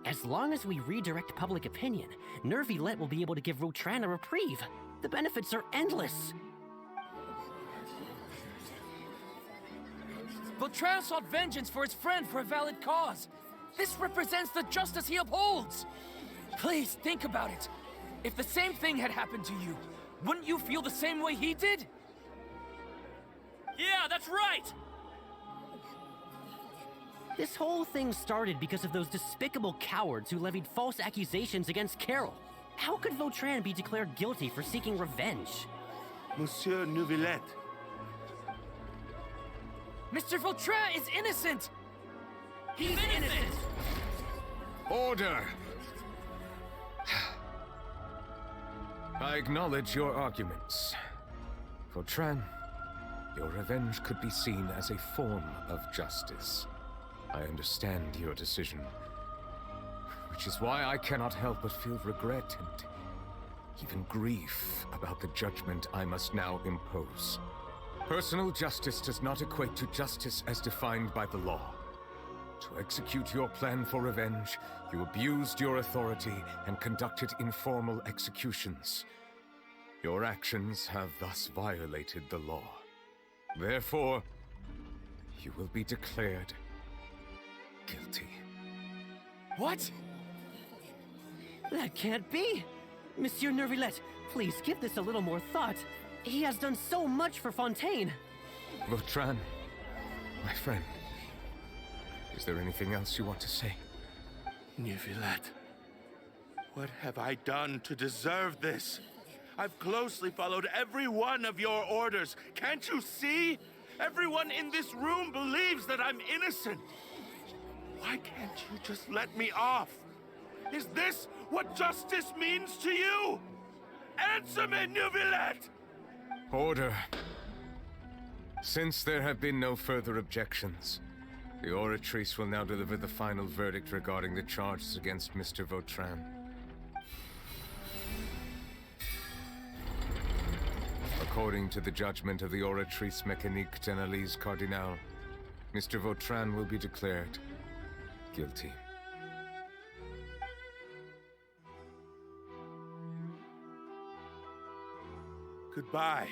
[SPEAKER 13] As long as we redirect public opinion, Neuvillette will be able to give Vautrin a reprieve. The benefits are endless.
[SPEAKER 8] Vautrin sought vengeance for his friend for a valid cause. This represents the justice he upholds. Please think about it. If the same thing had happened to you, wouldn't you feel the same way he did?
[SPEAKER 13] Yeah, that's right! This whole thing started because of those despicable cowards who levied false accusations against Carol. How could Vautrin be declared guilty for seeking revenge?
[SPEAKER 23] Monsieur Neuvillette.
[SPEAKER 11] Mr. Vautrin is innocent! He's innocent!
[SPEAKER 19] Order! I acknowledge your arguments. Vautrin, your revenge could be seen as a form of justice. I understand your decision, which is why I cannot help but feel regret and even grief about the judgment I must now impose. Personal justice does not equate to justice as defined by the law. To execute your plan for revenge, you abused your authority and conducted informal executions. Your actions have thus violated the law. Therefore, you will be declared guilty.
[SPEAKER 13] What? That can't be! Monsieur Neuvillette, please give this a little more thought. He has done so much for Fontaine.
[SPEAKER 19] Vautrin, my friend, is there anything else you want to say?
[SPEAKER 23] Neuvillette, what have I done to deserve this? I've closely followed every one of your orders. Can't you see? Everyone in this room believes that I'm innocent. Why can't you just let me off? Is this what justice means to you? Answer me, Neuvillette!
[SPEAKER 19] Order. Since there have been no further objections, the Oratrice will now deliver the final verdict regarding the charges against Mr. Vautrin. According to the judgment of the Oratrice Mécanique d'Analyse Cardinal, Mr. Vautrin will be declared guilty.
[SPEAKER 23] Goodbye,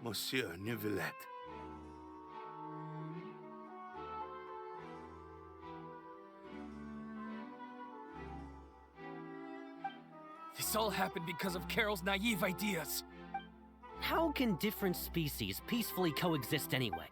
[SPEAKER 23] Monsieur Neuvillette.
[SPEAKER 11] This all happened because of Carol's naive ideas.
[SPEAKER 13] How can different species peacefully coexist anyway?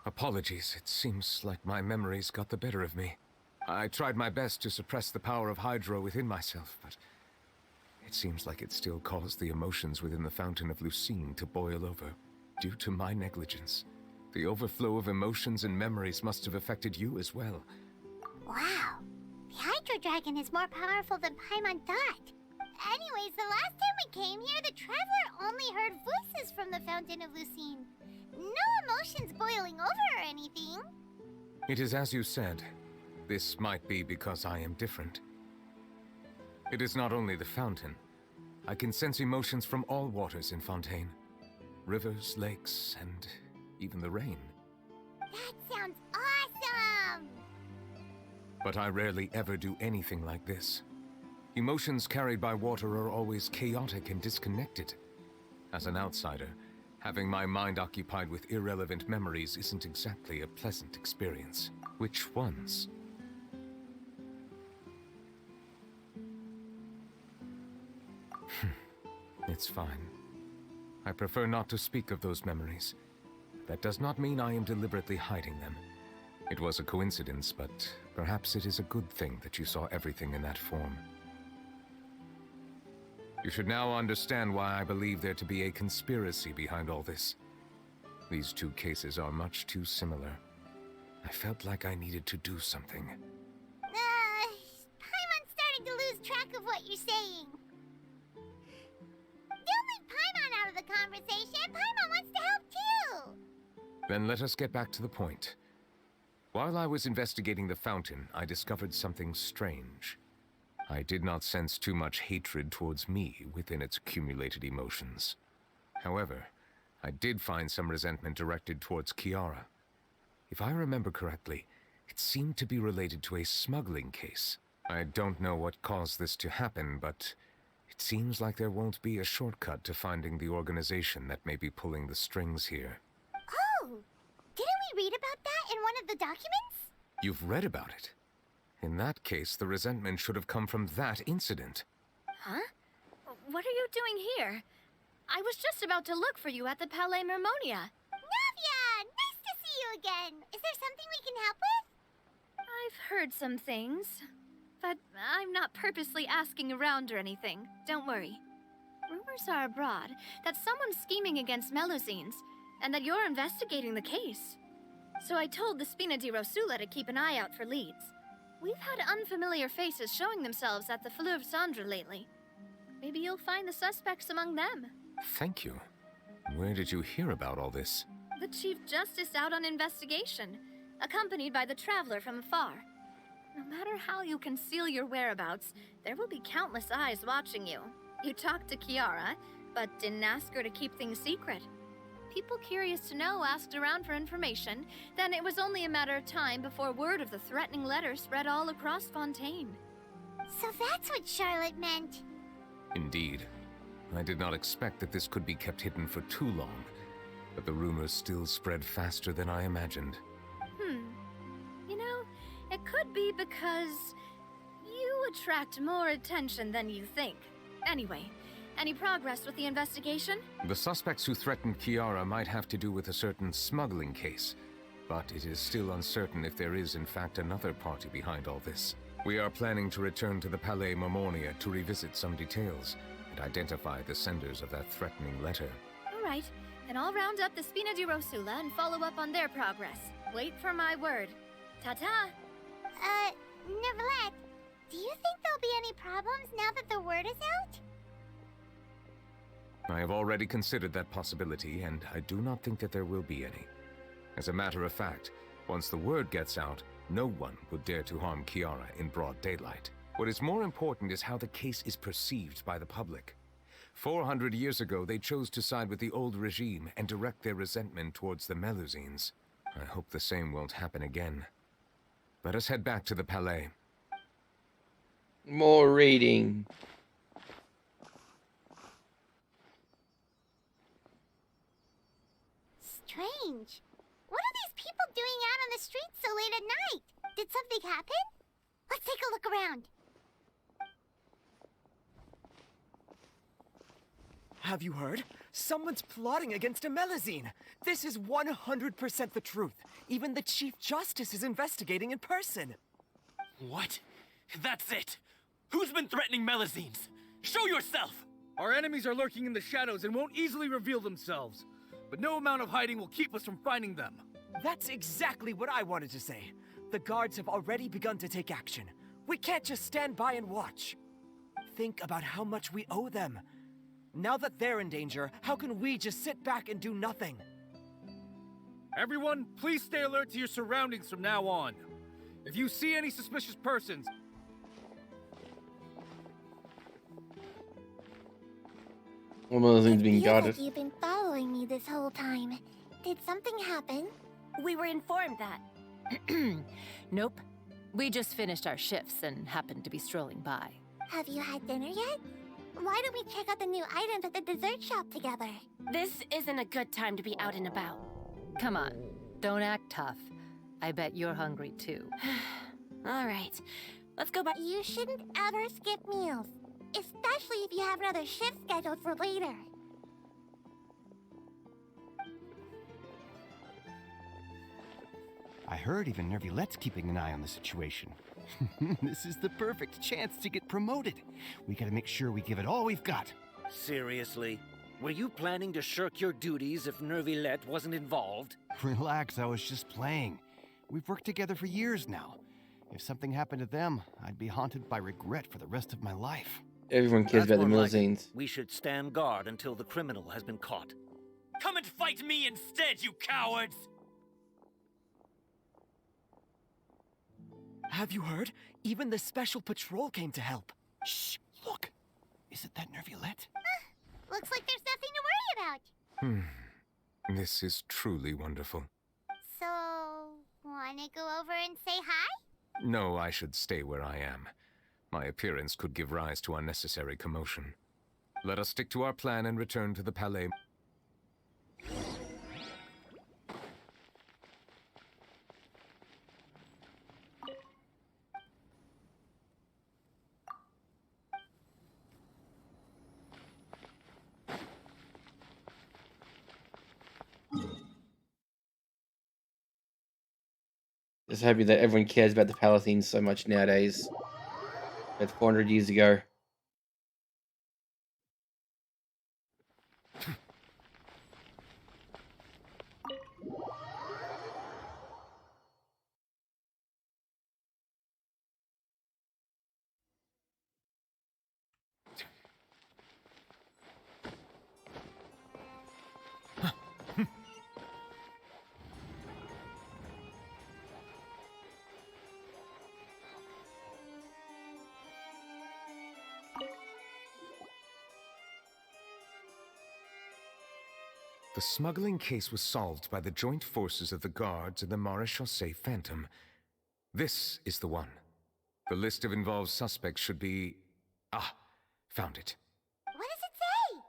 [SPEAKER 19] Apologies, it seems like my memories got the better of me. I tried my best to suppress the power of Hydro within myself, but it seems like it still caused the emotions within the Fountain of Lucine to boil over, due to my negligence. The overflow of emotions and memories must have affected you as well.
[SPEAKER 6] Wow, the Hydro Dragon is more powerful than Paimon thought. Anyways, the last time we came here, the Traveler only heard voices from the Fountain of Lucine. No emotions boiling over or anything.
[SPEAKER 19] It is as you said. This might be because I am different. It is not only the fountain. I can sense emotions from all waters in Fontaine. Rivers, lakes, and even the rain.
[SPEAKER 6] That sounds awesome!
[SPEAKER 19] But I rarely ever do anything like this. Emotions carried by water are always chaotic and disconnected. As an outsider, having my mind occupied with irrelevant memories isn't exactly a pleasant experience. Which ones? It's fine. I prefer not to speak of those memories. That does not mean I am deliberately hiding them. It was a coincidence, but perhaps it is a good thing that you saw everything in that form. You should now understand why I believe there to be a conspiracy behind all this. These two cases are much too similar. I felt like I needed to do something.
[SPEAKER 6] Paimon's starting to lose track of what you're saying. Don't leave Paimon out of the conversation. Paimon wants to help too.
[SPEAKER 19] Then let us get back to the point. While I was investigating the fountain, I discovered something strange. I did not sense too much hatred towards me within its accumulated emotions. However, I did find some resentment directed towards Kiara. If I remember correctly, it seemed to be related to a smuggling case. I don't know what caused this to happen, but it seems like there won't be a shortcut to finding the organization that may be pulling the strings here.
[SPEAKER 6] Oh! Didn't one of the documents?
[SPEAKER 19] You've read about it. In that case, the resentment should have come from that incident.
[SPEAKER 10] Huh? What are you doing here? I was just about to look for you at the Palais Mermonia.
[SPEAKER 6] Navia! Nice to see you again! Is there something we can help with?
[SPEAKER 10] I've heard some things, but I'm not purposely asking around or anything. Don't worry. Rumors are abroad that someone's scheming against Melusines, and that you're investigating the case. So I told the Spina di Rosula to keep an eye out for leads. We've had unfamiliar faces showing themselves at the Fleuve Cendre lately. Maybe you'll find the suspects among them.
[SPEAKER 19] Thank you. Where did you hear about all this?
[SPEAKER 10] The Chief Justice out on investigation, accompanied by the Traveler from afar. No matter how you conceal your whereabouts, there will be countless eyes watching you. You talked to Kiara, but didn't ask her to keep things secret. People curious to know asked around for information, then it was only a matter of time before word of the threatening letter spread all across Fontaine.
[SPEAKER 6] So that's what Charlotte meant.
[SPEAKER 19] Indeed. I did not expect that this could be kept hidden for too long, but the rumors still spread faster than I imagined.
[SPEAKER 10] You know, it could be because you attract more attention than you think. Anyway, any progress with the investigation?
[SPEAKER 19] The suspects who threatened Kiara might have to do with a certain smuggling case, but it is still uncertain if there is in fact another party behind all this. We are planning to return to the Palais Mermonia to revisit some details and identify the senders of that threatening letter.
[SPEAKER 10] All right, then I'll round up the Spina di Rosula and follow up on their progress. Wait for my word. Ta-ta!
[SPEAKER 6] Neverlet, do you think there'll be any problems now that the word is out?
[SPEAKER 19] I have already considered that possibility, and I do not think that there will be any. As a matter of fact, once the word gets out, no one would dare to harm Kiara in broad daylight. What is more important is how the case is perceived by the public. 400 years ago, they chose to side with the old regime and direct their resentment towards the Melusines. I hope the same won't happen again. Let us head back to the Palais.
[SPEAKER 1] More reading.
[SPEAKER 6] Strange. What are these people doing out on the streets so late at night? Did something happen? Let's take a look around.
[SPEAKER 21] Have you heard? Someone's plotting against a Melusine. This is 100% the truth. Even the Chief Justice is investigating in person.
[SPEAKER 7] What? That's it! Who's been threatening Melusines? Show yourself!
[SPEAKER 14] Our enemies are lurking in the shadows and won't easily reveal themselves. But no amount of hiding will keep us from finding them.
[SPEAKER 21] That's exactly what I wanted to say. The guards have already begun to take action. We can't just stand by and watch. Think about how much we owe them. Now that they're in danger, how can we just sit back and do nothing?
[SPEAKER 14] Everyone, please stay alert to your surroundings from now on. If you see any suspicious persons...
[SPEAKER 1] One of those things being guarded.
[SPEAKER 6] You've been following me this whole time. Did something happen?
[SPEAKER 16] We were informed that. Nope. We just finished our shifts and happened to be strolling by.
[SPEAKER 6] Have you had dinner yet? Why don't we check out the new items at the dessert shop together?
[SPEAKER 16] This isn't a good time to be out and about. Come on, don't act tough. I bet you're hungry too. All right, let's go back.
[SPEAKER 6] You shouldn't ever skip meals, especially if you have another shift scheduled for later.
[SPEAKER 18] I heard even Nervilette's keeping an eye on the situation. This is the perfect chance to get promoted. We gotta make sure we give it all we've got.
[SPEAKER 24] Seriously? Were you planning to shirk your duties if Nervilette wasn't involved?
[SPEAKER 18] Relax, I was just playing. We've worked together for years now. If something happened to them, I'd be haunted by regret for the rest of my life.
[SPEAKER 1] Everyone cares about the Melusines.
[SPEAKER 24] We should stand guard until the criminal has been caught.
[SPEAKER 7] Come and fight me instead, you cowards!
[SPEAKER 21] Have you heard? Even the Special Patrol came to help.
[SPEAKER 18] Shh, look. Is it that Nervilette?
[SPEAKER 6] Looks like there's nothing to worry about.
[SPEAKER 19] This is truly wonderful.
[SPEAKER 6] So, wanna go over and say hi?
[SPEAKER 19] No, I should stay where I am. My appearance could give rise to unnecessary commotion. Let us stick to our plan and return to the Palais.
[SPEAKER 1] Just happy that everyone cares about the Palatines so much nowadays. That's 400 years ago.
[SPEAKER 19] The smuggling case was solved by the joint forces of the guards and the Maréchaussée Phantom. This is the one. The list of involved suspects should be... Ah, found it.
[SPEAKER 6] What does it say?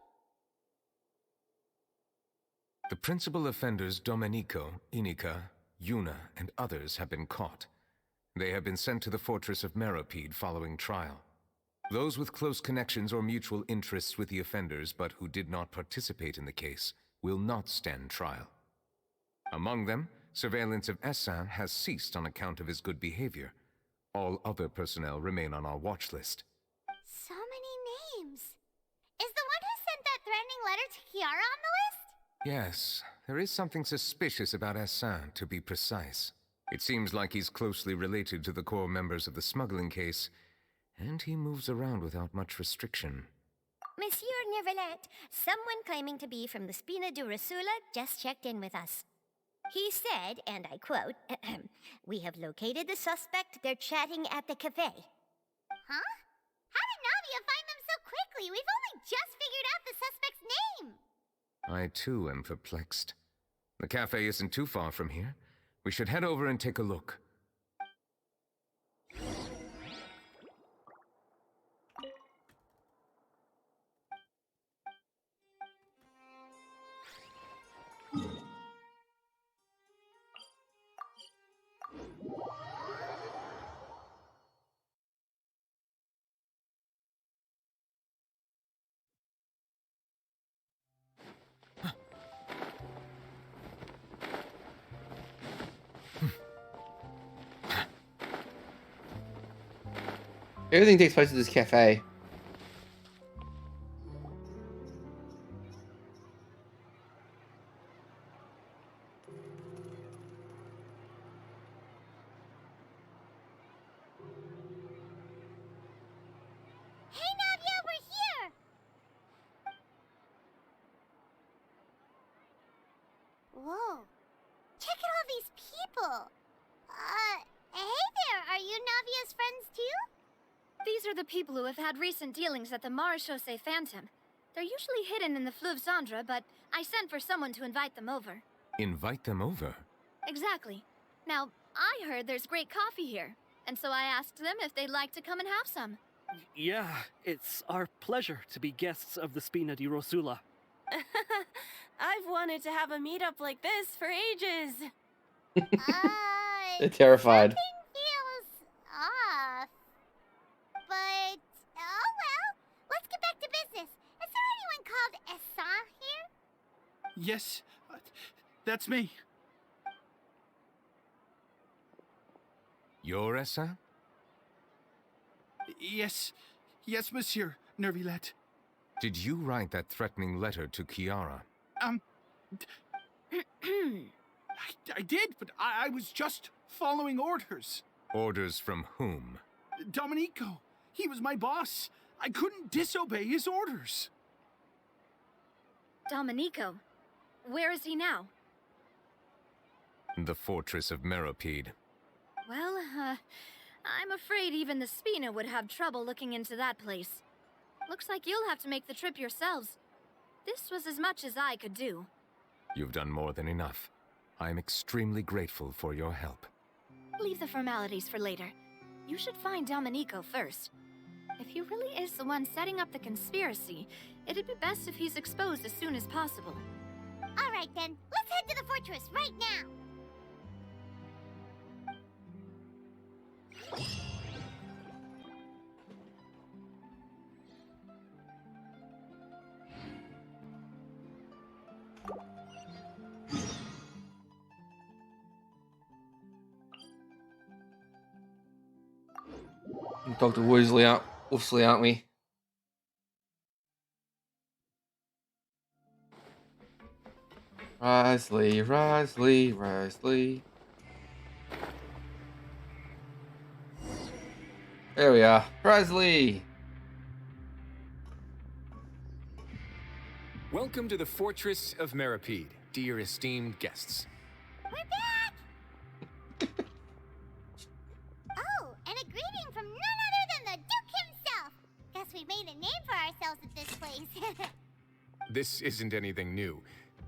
[SPEAKER 19] The principal offenders Domenico, Inica, Yuna, and others have been caught. They have been sent to the fortress of Meropide following trial. Those with close connections or mutual interests with the offenders but who did not participate in the case will not stand trial. Among them, surveillance of Essin has ceased on account of his good behavior. All other personnel remain on our watch list.
[SPEAKER 6] So many names. Is the one who sent that threatening letter to Kiara on the list?
[SPEAKER 19] Yes, there is something suspicious about Essin, to be precise. It seems like he's closely related to the core members of the smuggling case, and he moves around without much restriction.
[SPEAKER 3] Monsieur Neverlet, someone claiming to be from the Spina Durasula just checked in with us. He said, and I quote, "We have located the suspect. They're chatting at the cafe."
[SPEAKER 6] Huh? How did Navia find them so quickly? We've only just figured out the suspect's name.
[SPEAKER 19] I too am perplexed. The cafe isn't too far from here. We should head over and take a look.
[SPEAKER 1] Everything takes place at this cafe.
[SPEAKER 6] Hey, Navia, we're here! Whoa. Check out all these people. Hey there, are you Navia's friends too?
[SPEAKER 12] These are the people who have had recent dealings at the Maréchaussée Phantom. They're usually hidden in the Fleuve Cendre, but I sent for someone to invite them over.
[SPEAKER 19] Invite them over?
[SPEAKER 12] Exactly. Now, I heard there's great coffee here, and so I asked them if they'd like to come and have some.
[SPEAKER 4] Yeah, it's our pleasure to be guests of the Spina di Rosula.
[SPEAKER 16] I've wanted to have a meetup like this for ages.
[SPEAKER 1] They're terrified.
[SPEAKER 6] Something feels off. But, oh well. Let's get back to business. Is there anyone called Essin here?
[SPEAKER 14] Yes, that's me.
[SPEAKER 19] You're Essin?
[SPEAKER 14] Yes, monsieur Nervilette.
[SPEAKER 19] Did you write that threatening letter to Kiara?
[SPEAKER 14] I did, but I was just following orders.
[SPEAKER 19] Orders from whom?
[SPEAKER 14] Domenico. He was my boss. I couldn't disobey his orders.
[SPEAKER 12] Domenico? Where is he now?
[SPEAKER 19] The fortress of Meropide.
[SPEAKER 12] Well, I'm afraid even the Spina would have trouble looking into that place. Looks like you'll have to make the trip yourselves. This was as much as I could do.
[SPEAKER 19] You've done more than enough. I am extremely grateful for your help.
[SPEAKER 12] Leave the formalities for later. You should find Domenico first. If he really is the one setting up the conspiracy, it'd be best if he's exposed as soon as possible.
[SPEAKER 6] All right then, let's head to the fortress right now.
[SPEAKER 1] Dr. Woofsley, aren't we? Risley. There we are. Risley!
[SPEAKER 19] Welcome to the Fortress of Meripede, dear esteemed guests.
[SPEAKER 6] We're back! Oh, and a greeting from none other than the Duke himself! Guess we made a name for ourselves at this place.
[SPEAKER 19] This isn't anything new.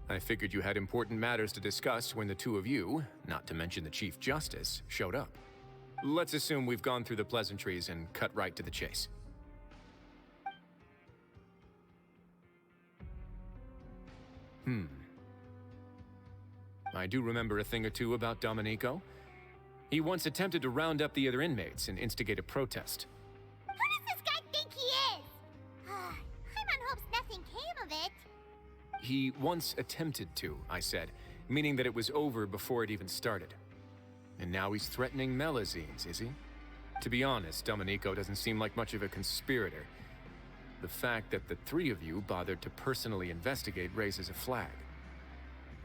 [SPEAKER 19] I figured you had important matters to discuss when the two of you, not to mention the Chief Justice, showed up. Let's assume we've gone through the pleasantries and cut right to the chase. I do remember a thing or two about Domenico. He once attempted to round up the other inmates and instigate a protest.
[SPEAKER 6] Who does this guy think he is? Paimon hopes nothing came of it.
[SPEAKER 19] He once attempted to, I said, meaning that it was over before it even started. And now he's threatening Melazines, is he? To be honest, Domenico doesn't seem like much of a conspirator. The fact that the three of you bothered to personally investigate raises a flag.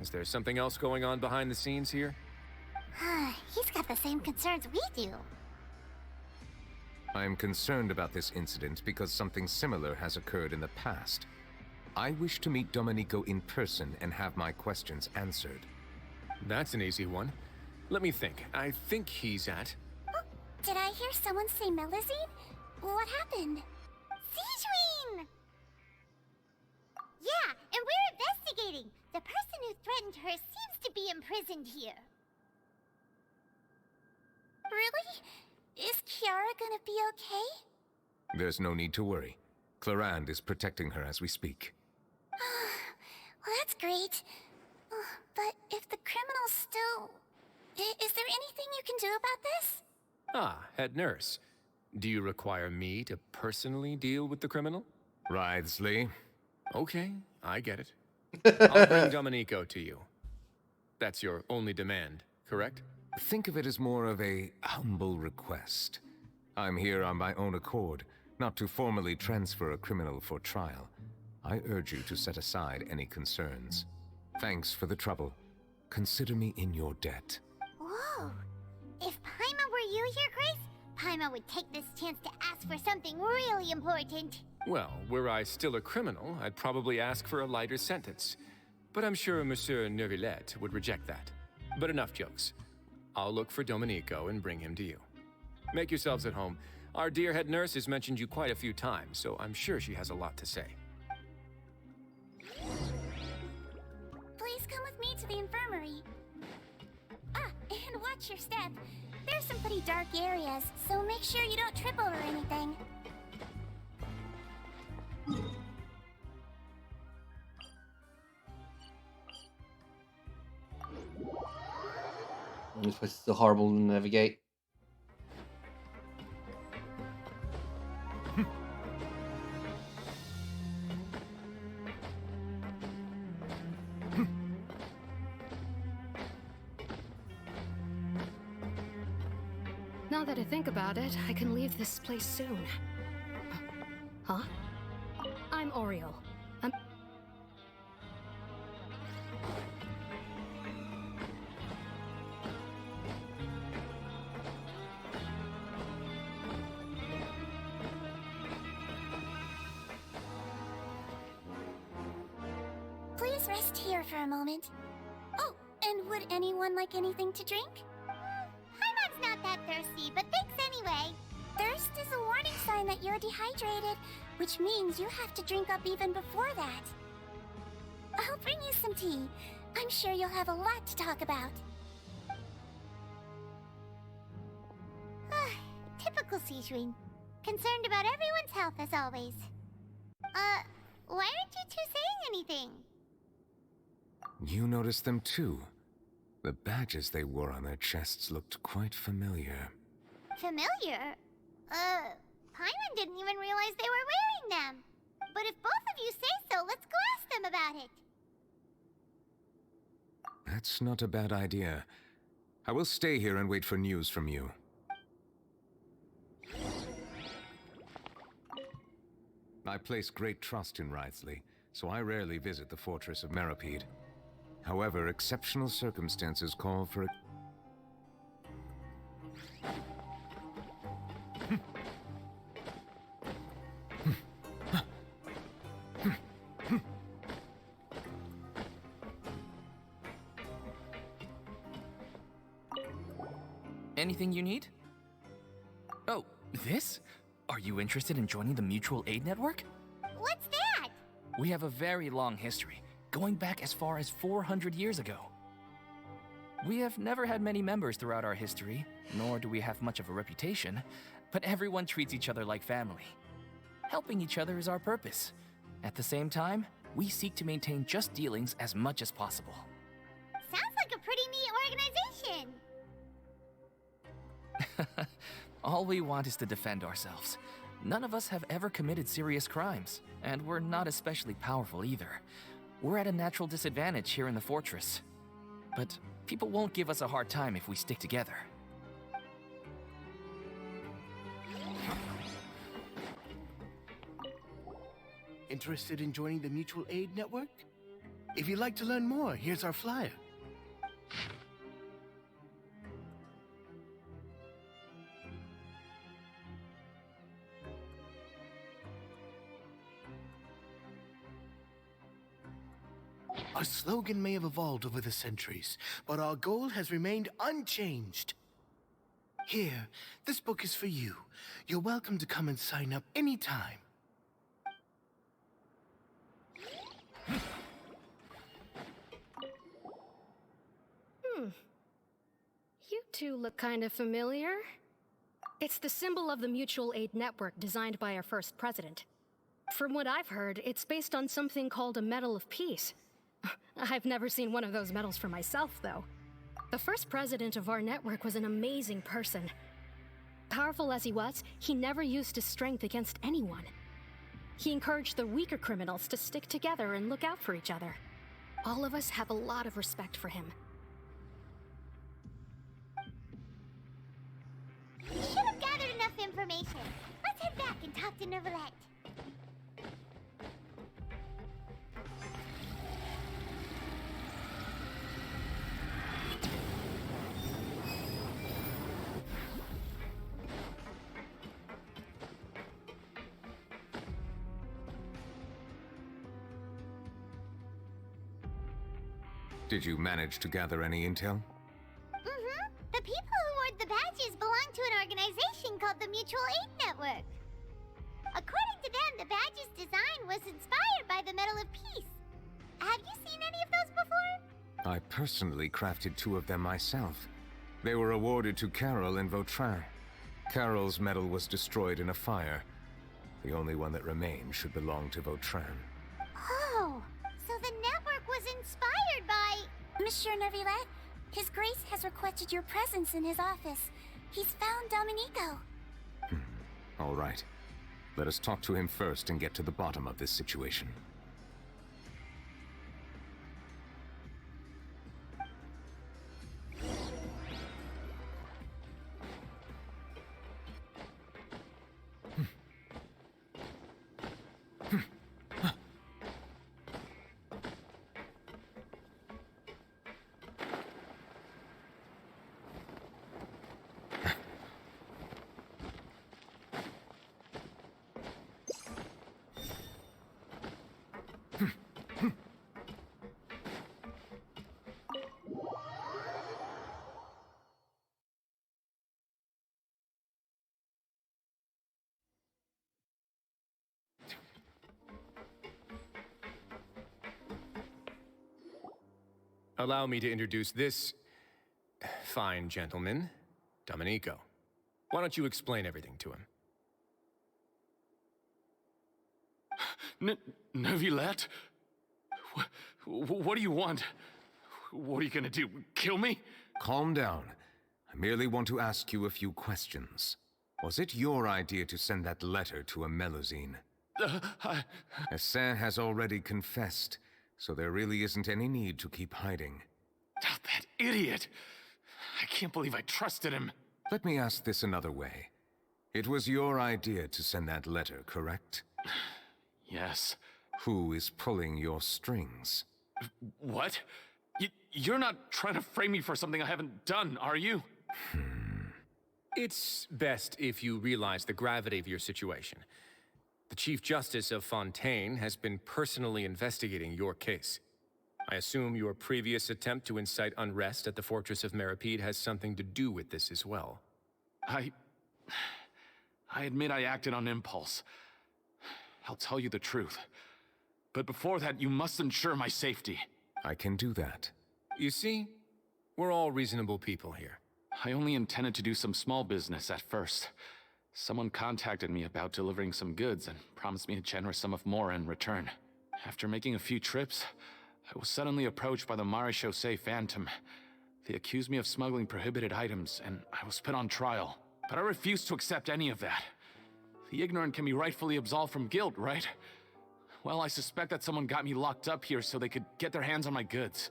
[SPEAKER 19] Is there something else going on behind the scenes here?
[SPEAKER 6] He's got the same concerns we do.
[SPEAKER 19] I'm concerned about this incident because something similar has occurred in the past. I wish to meet Domenico in person and have my questions answered. That's an easy one. Let me think. I think he's at...
[SPEAKER 6] Oh, did I hear someone say Melazine? What happened? Siegeween! Yeah, and we're investigating. The person who threatened her seems to be imprisoned here. Really? Is Kiara gonna be okay?
[SPEAKER 19] There's no need to worry. Clarande is protecting her as we speak.
[SPEAKER 6] Well, that's great. But if the criminal's still... Is there anything you can do about this?
[SPEAKER 19] Ah, head nurse. Do you require me to personally deal with the criminal? Risley. Okay, I get it. I'll bring Domenico to you. That's your only demand, correct? Think of it as more of a humble request. I'm here on my own accord, not to formally transfer a criminal for trial. I urge you to set aside any concerns. Thanks for the trouble. Consider me in your debt.
[SPEAKER 6] Whoa! If Paimon were you here, Grace, Paimon would take this chance to ask for something really important.
[SPEAKER 19] Well, were I still a criminal, I'd probably ask for a lighter sentence. But I'm sure Monsieur Neuvillette would reject that. But enough jokes. I'll look for Domenico and bring him to you. Make yourselves at home. Our dear head nurse has mentioned you quite a few times, so I'm sure she has a lot to say.
[SPEAKER 6] Please come with me to the infirmary. And watch your step. There's some pretty dark areas, so make sure you don't trip over anything.
[SPEAKER 1] This place is still horrible to navigate.
[SPEAKER 10] Now that I think about it, I can leave this place soon. Huh? I'm Oriole.
[SPEAKER 6] Please rest here for a moment. Oh, and would anyone like anything to drink? Paimon's not that thirsty, but thanks anyway. Thirst is a warning sign that you're dehydrated, which means you have to drink up even before that. I'll bring you some tea. I'm sure you'll have a lot to talk about. Typical Siegeween. Concerned about everyone's health as always. Why aren't you two saying anything?
[SPEAKER 19] You noticed them too. The badges they wore on their chests looked quite familiar.
[SPEAKER 6] Familiar? Paimon didn't even realize they were wearing them. But if both of you say so, let's go ask them about it.
[SPEAKER 19] That's not a bad idea. I will stay here and wait for news from you. I place great trust in Wriothesley, so I rarely visit the fortress of Meripede. However, exceptional circumstances call for a...
[SPEAKER 9] Anything you need? Oh, this? Are you interested in joining the Mutual Aid Network?
[SPEAKER 6] What's that?
[SPEAKER 9] We have a very long history, going back as far as 400 years ago. We have never had many members throughout our history, nor do we have much of a reputation, but everyone treats each other like family. Helping each other is our purpose. At the same time, we seek to maintain just dealings as much as possible.
[SPEAKER 6] Sounds like a pretty neat organization.
[SPEAKER 9] All we want is to defend ourselves. None of us have ever committed serious crimes, and we're not especially powerful either. We're at a natural disadvantage here in the fortress. But people won't give us a hard time if we stick together.
[SPEAKER 17] Interested in joining the Mutual Aid Network? If you'd like to learn more, here's our flyer. Our slogan may have evolved over the centuries, but our goal has remained unchanged. Here, this book is for you. You're welcome to come and sign up anytime.
[SPEAKER 20] You two look kind of familiar. It's the symbol of the Mutual Aid Network designed by our first president. From what I've heard, it's based on something called a Medal of Peace. I've never seen one of those medals for myself, though. The first president of our network was an amazing person. Powerful as he was, he never used his strength against anyone. He encouraged the weaker criminals to stick together and look out for each other. All of us have a lot of respect for him.
[SPEAKER 6] We should have gathered enough information. Let's head back and talk to Neuvillette.
[SPEAKER 19] Did you manage to gather any intel?
[SPEAKER 6] The people who wore the badges belong to an organization called the Mutual Aid Network. According to them, the badge's design was inspired by the Medal of Peace. Have you seen any of those before?
[SPEAKER 19] I personally crafted 2 of them myself. They were awarded to Carol and Vautrin. Carol's medal was destroyed in a fire. The only one that remained should belong to Vautrin.
[SPEAKER 6] Oh, so the network was inspired by...
[SPEAKER 22] Monsieur Neuvillette, His Grace has requested your presence in his office. He's found Domenico.
[SPEAKER 19] All right. Let us talk to him first and get to the bottom of this situation.
[SPEAKER 25] Allow me to introduce this fine gentleman, Domenico. Why don't you explain everything to him?
[SPEAKER 26] Neuvillette? What do you want? What are you gonna do? Kill me?
[SPEAKER 19] Calm down. I merely want to ask you a few questions. Was it your idea to send that letter to a Melusine? Essin has already confessed, so there really isn't any need to keep hiding.
[SPEAKER 26] That idiot! I can't believe I trusted him.
[SPEAKER 19] Let me ask this another way. It was your idea to send that letter, correct?
[SPEAKER 26] Yes.
[SPEAKER 19] Who is pulling your strings?
[SPEAKER 26] What? You're not trying to frame me for something I haven't done, are you?
[SPEAKER 25] It's best if you realize the gravity of your situation. The Chief Justice of Fontaine has been personally investigating your case. I assume your previous attempt to incite unrest at the Fortress of Meripede has something to do with this as well.
[SPEAKER 26] I admit I acted on impulse. I'll tell you the truth. But before that, you must ensure my safety.
[SPEAKER 19] I can do that.
[SPEAKER 25] You see, we're all reasonable people here.
[SPEAKER 26] I only intended to do some small business at first. Someone contacted me about delivering some goods and promised me a generous sum of more in return. After making a few trips, I was suddenly approached by the Marechaussee Phantom. They accused me of smuggling prohibited items, and I was put on trial. But I refused to accept any of that. The ignorant can be rightfully absolved from guilt, right? Well, I suspect that someone got me locked up here so they could get their hands on my goods.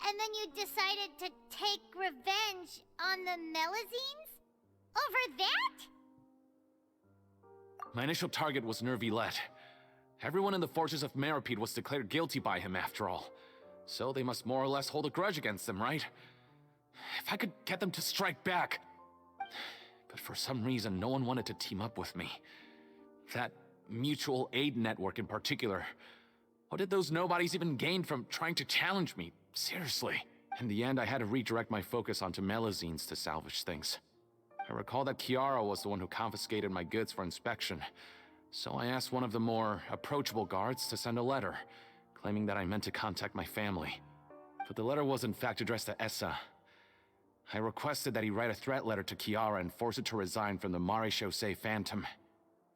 [SPEAKER 6] And then you decided to take revenge on the Melazines? Over that?
[SPEAKER 26] My initial target was Nervilette. Everyone in the Fortress of Meripede was declared guilty by him after all. So they must more or less hold a grudge against them, right? If I could get them to strike back. But for some reason, no one wanted to team up with me. That mutual aid network in particular. What did those nobodies even gain from trying to challenge me? Seriously. In the end, I had to redirect my focus onto Melazines to salvage things. I recall that Kiara was the one who confiscated my goods for inspection. So I asked one of the more approachable guards to send a letter, claiming that I meant to contact my family. But the letter was in fact addressed to Essa. I requested that he write a threat letter to Kiara and force it to resign from the Marechaussee Phantom.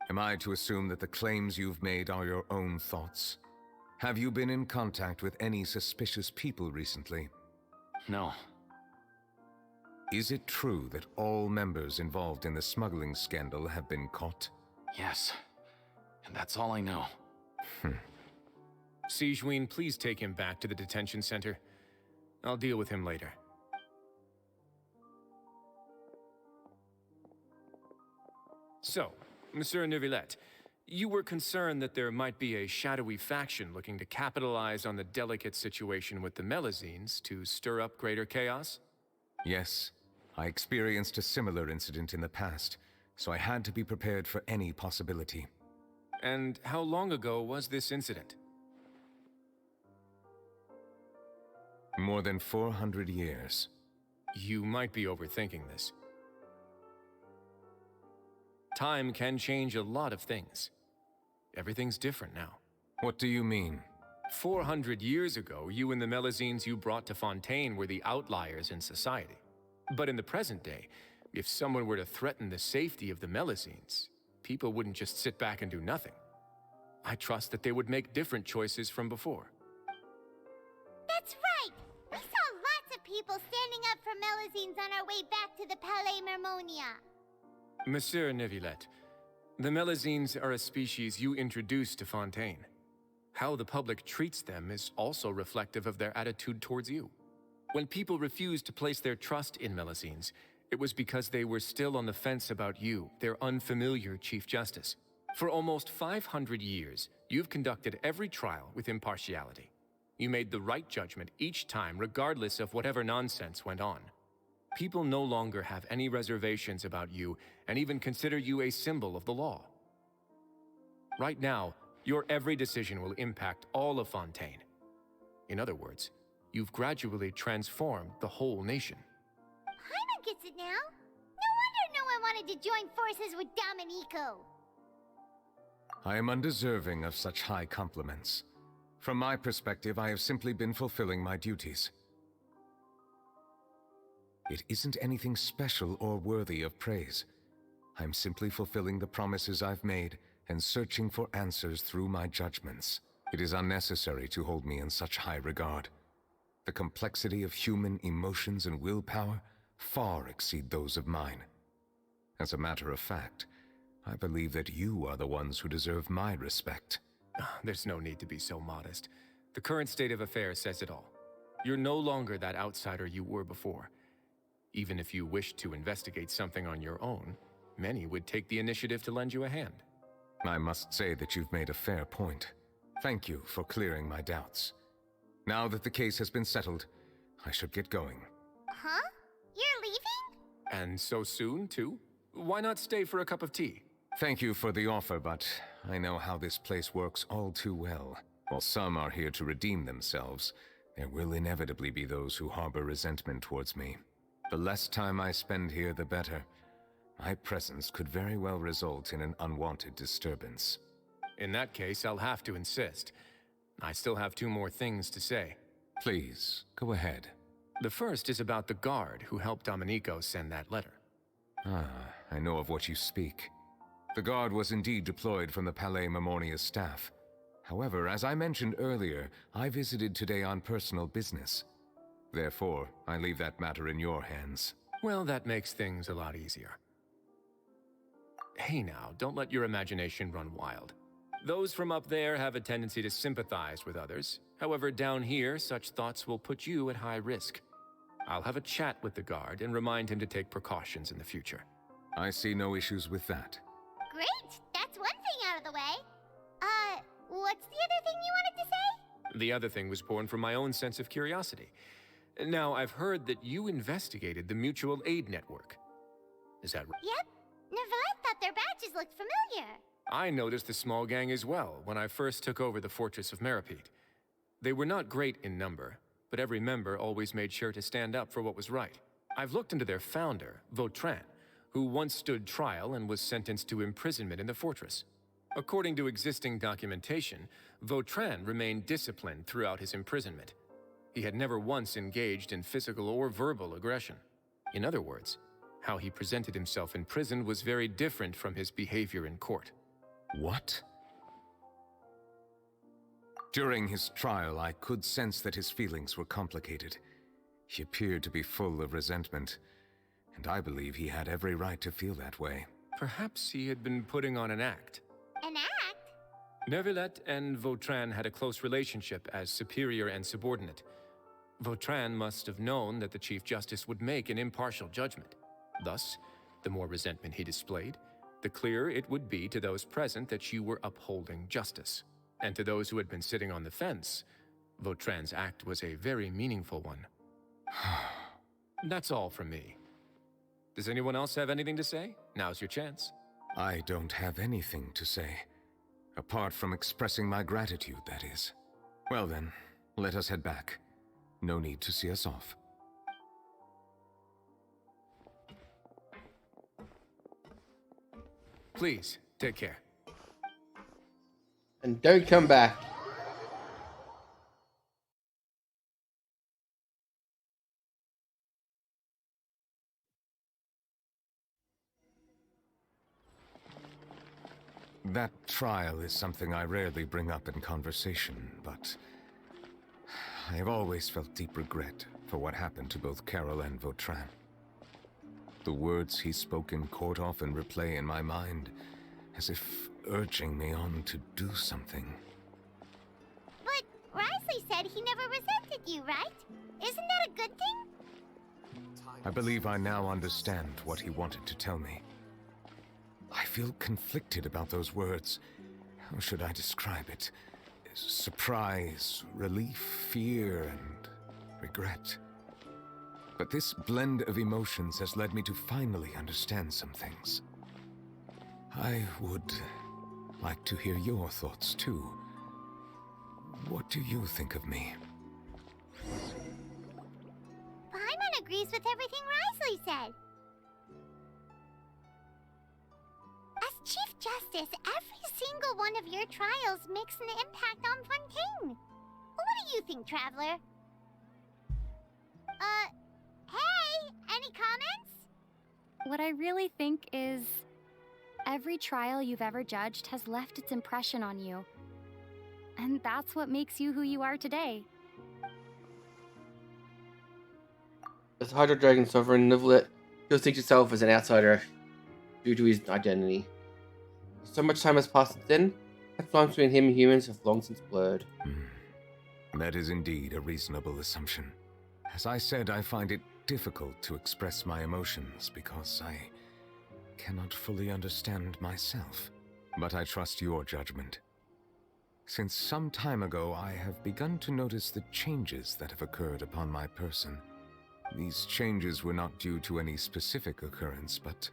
[SPEAKER 19] Am I to assume that the claims you've made are your own thoughts? Have you been in contact with any suspicious people recently?
[SPEAKER 26] No.
[SPEAKER 19] Is it true that all members involved in the smuggling scandal have been caught?
[SPEAKER 26] Yes. And that's all I know.
[SPEAKER 25] Sigewinne, please take him back to the detention center. I'll deal with him later. So, Monsieur Nervilette, you were concerned that there might be a shadowy faction looking to capitalize on the delicate situation with the Melazines to stir up greater chaos?
[SPEAKER 19] Yes. I experienced a similar incident in the past, so I had to be prepared for any possibility.
[SPEAKER 25] And how long ago was this incident?
[SPEAKER 19] More than 400 years.
[SPEAKER 25] You might be overthinking this. Time can change a lot of things. Everything's different now.
[SPEAKER 19] What do you mean?
[SPEAKER 25] 400 years ago, you and the Melazines you brought to Fontaine were the outliers in society. But in the present day, if someone were to threaten the safety of the Melazines, people wouldn't just sit back and do nothing. I trust that they would make different choices from before.
[SPEAKER 6] That's right! We saw lots of people standing up for Melazines on our way back to the Palais Mermonia.
[SPEAKER 25] Monsieur Nervilette, the Melazines are a species you introduced to Fontaine. How the public treats them is also reflective of their attitude towards you. When people refused to place their trust in Melazines, it was because they were still on the fence about you, their unfamiliar Chief Justice. For almost 500 years, you've conducted every trial with impartiality. You made the right judgment each time, regardless of whatever nonsense went on. People no longer have any reservations about you and even consider you a symbol of the law. Right now, your every decision will impact all of Fontaine. In other words, you've gradually transformed the whole nation.
[SPEAKER 6] Paimon gets it now. No wonder no one wanted to join forces with Domenico.
[SPEAKER 19] I am undeserving of such high compliments. From my perspective, I have simply been fulfilling my duties. It isn't anything special or worthy of praise. I'm simply fulfilling the promises I've made and searching for answers through my judgments. It is unnecessary to hold me in such high regard. The complexity of human emotions and willpower far exceed those of mine. As a matter of fact, I believe that you are the ones who deserve my respect.
[SPEAKER 25] There's no need to be so modest. The current state of affairs says it all. You're no longer that outsider you were before. Even if you wish to investigate something on your own, many would take the initiative to lend you a hand.
[SPEAKER 19] I must say that you've made a fair point. Thank you for clearing my doubts. Now that the case has been settled, I should get going.
[SPEAKER 6] Huh? You're leaving?
[SPEAKER 25] And so soon, too? Why not stay for a cup of tea?
[SPEAKER 19] Thank you for the offer, but I know how this place works all too well. While some are here to redeem themselves, there will inevitably be those who harbor resentment towards me. The less time I spend here, the better. My presence could very well result in an unwanted disturbance.
[SPEAKER 25] In that case, I'll have to insist. I still have 2 more things to say.
[SPEAKER 19] Please, go ahead.
[SPEAKER 25] The first is about the guard who helped Domenico send that letter.
[SPEAKER 19] Ah, I know of what you speak. The guard was indeed deployed from the Palais Memornia's staff. However, as I mentioned earlier, I visited today on personal business. Therefore, I leave that matter in your hands.
[SPEAKER 25] Well, that makes things a lot easier. Hey now, don't let your imagination run wild. Those from up there have a tendency to sympathize with others. However, down here, such thoughts will put you at high risk. I'll have a chat with the guard and remind him to take precautions in the future.
[SPEAKER 19] I see no issues with that.
[SPEAKER 6] Great! That's one thing out of the way. What's the other thing you wanted to say?
[SPEAKER 25] The other thing was born from my own sense of curiosity. Now, I've heard that you investigated the mutual aid network. Is that right?
[SPEAKER 6] Yep. Neverlet thought their badges looked familiar.
[SPEAKER 25] I noticed the small gang as well when I first took over the fortress of Meripede. They were not great in number, but every member always made sure to stand up for what was right. I've looked into their founder, Vautrin, who once stood trial and was sentenced to imprisonment in the fortress. According to existing documentation, Vautrin remained disciplined throughout his imprisonment. He had never once engaged in physical or verbal aggression. In other words, how he presented himself in prison was very different from his behavior in court.
[SPEAKER 19] What? During his trial, I could sense that his feelings were complicated. He appeared to be full of resentment, and I believe he had every right to feel that way.
[SPEAKER 25] Perhaps he had been putting on an act.
[SPEAKER 6] An act?
[SPEAKER 25] Neuvillette and Vautrin had a close relationship as superior and subordinate. Vautrin must have known that the Chief Justice would make an impartial judgment. Thus, the more resentment he displayed, the clearer it would be to those present that you were upholding justice. And to those who had been sitting on the fence, Vautrin's act was a very meaningful one. That's all from me. Does anyone else have anything to say? Now's your chance.
[SPEAKER 19] I don't have anything to say. Apart from expressing my gratitude, that is. Well then, let us head back. No need to see us off.
[SPEAKER 25] Please, take care.
[SPEAKER 1] And don't come back.
[SPEAKER 19] That trial is something I rarely bring up in conversation, but I have always felt deep regret for what happened to both Carol and Vautrin. The words he spoke in court often replay in my mind, as if urging me on to do something.
[SPEAKER 6] But Risley said he never resented you, right? Isn't that a good thing?
[SPEAKER 19] I believe I now understand what he wanted to tell me. I feel conflicted about those words. How should I describe it? Surprise, relief, fear, and regret. But this blend of emotions has led me to finally understand some things. I would like to hear your thoughts, too. What do you think of me?
[SPEAKER 6] Paimon agrees with everything Risley said. As Chief Justice, every single one of your trials makes an impact on Fontaine. What do you think, Traveler? Hey, any comments?
[SPEAKER 2] What I really think is, every trial you've ever judged has left its impression on you. And that's what makes you who you are today.
[SPEAKER 1] As Hydro Dragon Sovereign, Neuvillette still thinks himself as an outsider due to his identity. So much time has passed since then, that lines between him and humans have long since blurred.
[SPEAKER 19] That is indeed a reasonable assumption. As I said, I find it difficult to express my emotions because I cannot fully understand myself, but I trust your judgment. Since some time ago, I have begun to notice the changes that have occurred upon my person. These changes were not due to any specific occurrence, but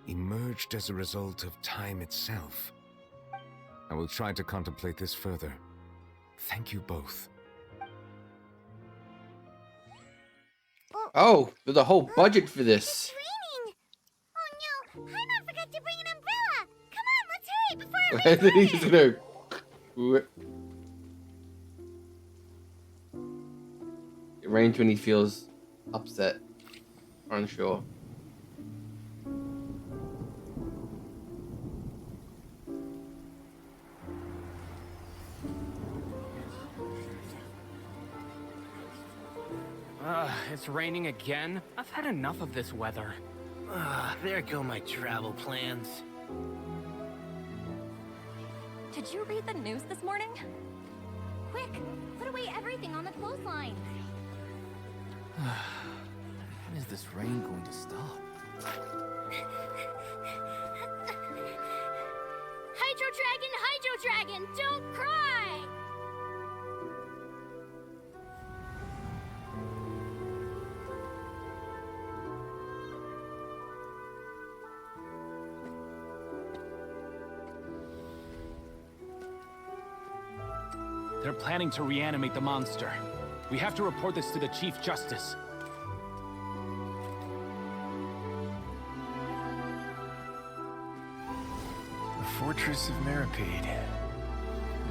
[SPEAKER 19] emerged as a result of time itself. I will try to contemplate this further. Thank you both.
[SPEAKER 1] Oh, there's a whole budget for this.
[SPEAKER 6] Raining! Oh no, Paimon forgot to bring an umbrella! Come on, let's hurry before it rains harder!
[SPEAKER 1] It rains when he feels upset or unsure.
[SPEAKER 5] It's raining again? I've had enough of this weather.
[SPEAKER 8] There go my travel plans.
[SPEAKER 2] Did you read the news this morning? Quick, put away everything on the clothesline.
[SPEAKER 9] When is this rain going to stop?
[SPEAKER 6] Hydro Dragon, don't cry!
[SPEAKER 5] They're planning to reanimate the monster. We have to report this to the Chief Justice.
[SPEAKER 25] The Fortress of Meripede.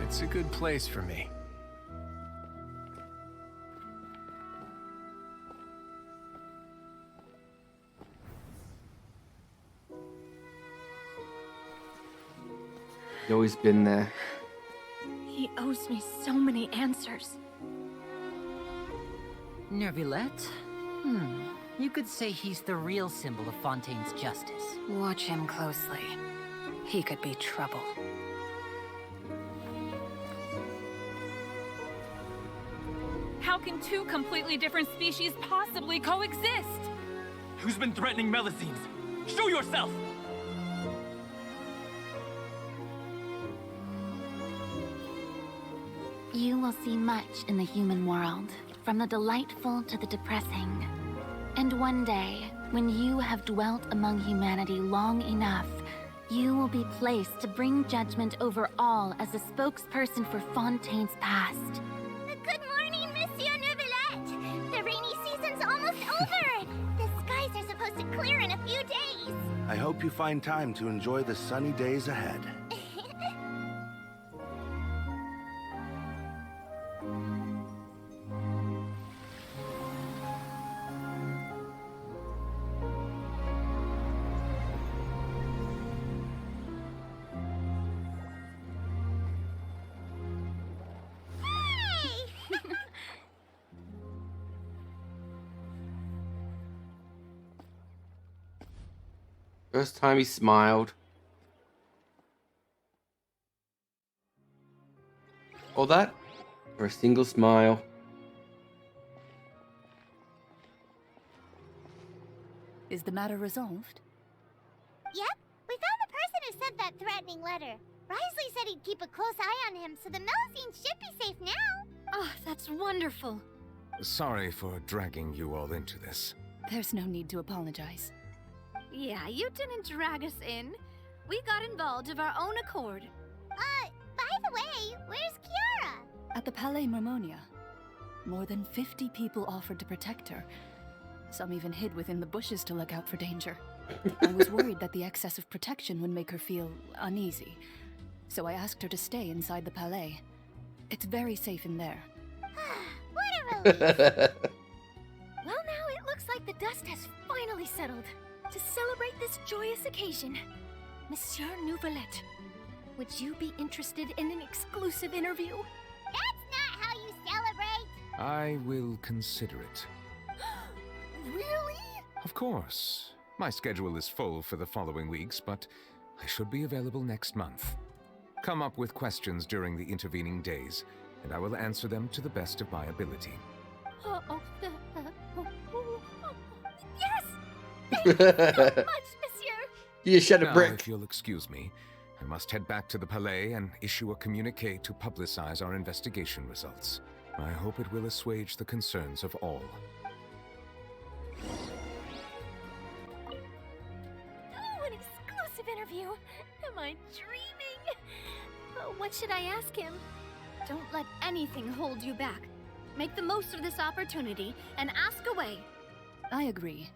[SPEAKER 25] It's a good place for me.
[SPEAKER 1] He's always been there.
[SPEAKER 10] He owes me so many answers.
[SPEAKER 11] Nervillette? You could say he's the real symbol of Fontaine's justice.
[SPEAKER 12] Watch him closely. He could be trouble.
[SPEAKER 10] How can two completely different species possibly coexist?
[SPEAKER 7] Who's been threatening Melusines? Show yourself!
[SPEAKER 12] You will see much in the human world, from the delightful to the depressing. And one day, when you have dwelt among humanity long enough, you will be placed to bring judgment over all as a spokesperson for Fontaine's past.
[SPEAKER 6] Good morning, Monsieur Neuvillette! The rainy season's almost over! The skies are supposed to clear in a few days!
[SPEAKER 13] I hope you find time to enjoy the sunny days ahead.
[SPEAKER 1] First time he smiled. All that for a single smile.
[SPEAKER 15] Is the matter resolved?
[SPEAKER 6] Yep, we found the person who sent that threatening letter. Risley said he'd keep a close eye on him, so the Melusines should be safe now.
[SPEAKER 10] Oh, that's wonderful.
[SPEAKER 19] Sorry for dragging you all into this.
[SPEAKER 15] There's no need to apologize.
[SPEAKER 10] Yeah, you didn't drag us in. We got involved of our own accord.
[SPEAKER 6] By the way, where's Kiara?
[SPEAKER 15] At the Palais Marmonia, more than 50 people offered to protect her. Some even hid within the bushes to look out for danger. I was worried that the excess of protection would make her feel uneasy, so I asked her to stay inside the Palais. It's very safe in there.
[SPEAKER 6] What a relief!
[SPEAKER 10] Well, now it looks like the dust has finally settled. To celebrate this joyous occasion, Monsieur Neuvillette, would you be interested in an exclusive interview?
[SPEAKER 6] That's not how you celebrate!
[SPEAKER 19] I will consider it.
[SPEAKER 10] Really?
[SPEAKER 19] Of course. My schedule is full for the following weeks, but I should be available next month. Come up with questions during the intervening days, and I will answer them to the best of my ability.
[SPEAKER 10] Yes! Thank you so much, Monsieur!
[SPEAKER 1] You just shot a
[SPEAKER 19] Now,
[SPEAKER 1] brick.
[SPEAKER 19] if you'll excuse me, I must head back to the Palais and issue a communique to publicize our investigation results. I hope it will assuage the concerns of all.
[SPEAKER 2] Oh, an exclusive interview. Am I dreaming? What should I ask him? Don't let anything hold you back. Make the most of this opportunity and ask away.
[SPEAKER 15] I agree.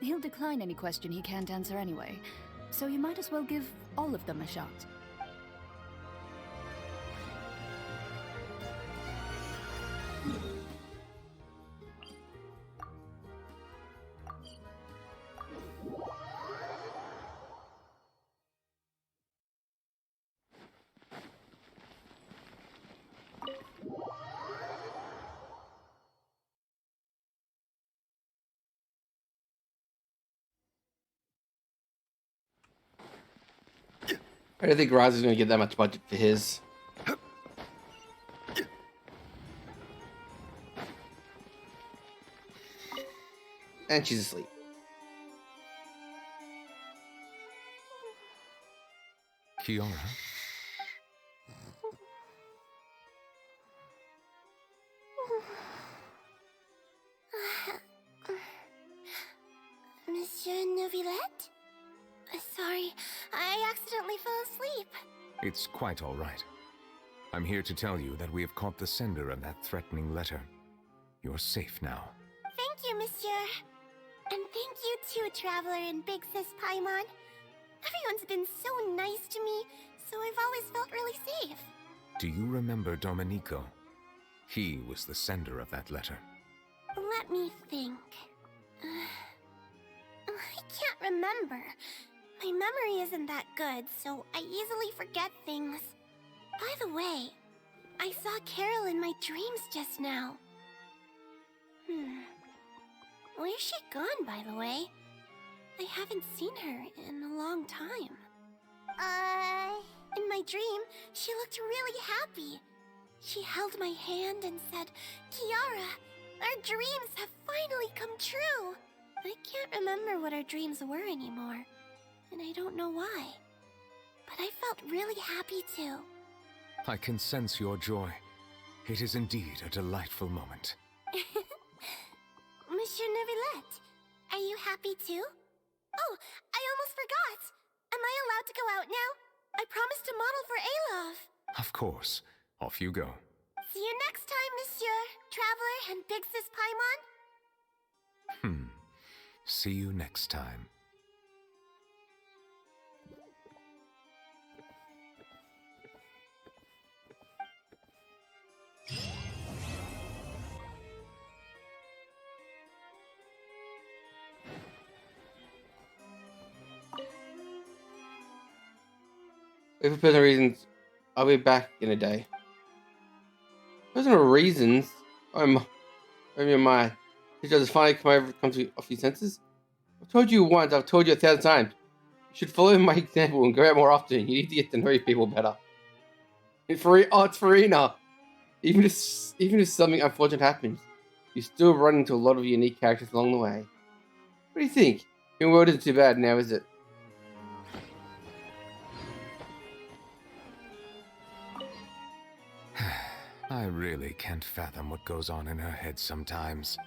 [SPEAKER 15] He'll decline any question he can't answer anyway, so you might as well give all of them a shot.
[SPEAKER 1] I don't think Raz is going to get that much budget for his. And she's asleep.
[SPEAKER 19] Kiara?
[SPEAKER 6] Monsieur Neuvillette? Sorry, I accidentally fell asleep.
[SPEAKER 19] It's quite all right. I'm here to tell you that we have caught the sender of that threatening letter. You're safe now.
[SPEAKER 6] Thank you, Monsieur. And thank you too, Traveler and Big Sis Paimon. Everyone's been so nice to me, so I've always felt really safe.
[SPEAKER 19] Do you remember Domenico? He was the sender of that letter.
[SPEAKER 6] Let me think. I can't remember. My memory isn't that good, so I easily forget things. By the way, I saw Carol in my dreams just now. Where's she gone, by the way? I haven't seen her in a long time. In my dream, she looked really happy. She held my hand and said, "Kiara, our dreams have finally come true." I can't remember what our dreams were anymore, and I don't know why. But I felt really happy too.
[SPEAKER 19] I can sense your joy. It is indeed a delightful moment.
[SPEAKER 6] Monsieur Neuvillette, are you happy too? Oh, I almost forgot! Am I allowed to go out now? I promised to model for Alov.
[SPEAKER 19] Of course. Off you go.
[SPEAKER 6] See you next time, Monsieur, Traveler, and Big Sis Paimon.
[SPEAKER 19] See you next time.
[SPEAKER 1] If for personal reasons, I'll be back in a day. Personal reasons? I'm in my teacher has finally come to off your senses. I've told you once, I've told you 1,000 times. You should follow my example and go out more often. You need to get to know people better. It's Farina. Even if something unfortunate happens, you still run into a lot of unique characters along the way. What do you think? Your world isn't too bad now, is it?
[SPEAKER 19] I really can't fathom what goes on in her head sometimes.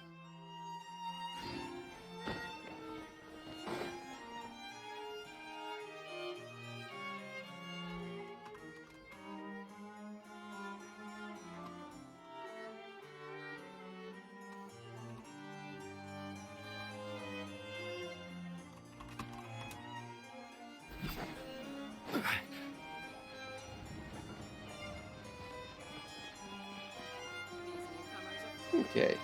[SPEAKER 1] Okay.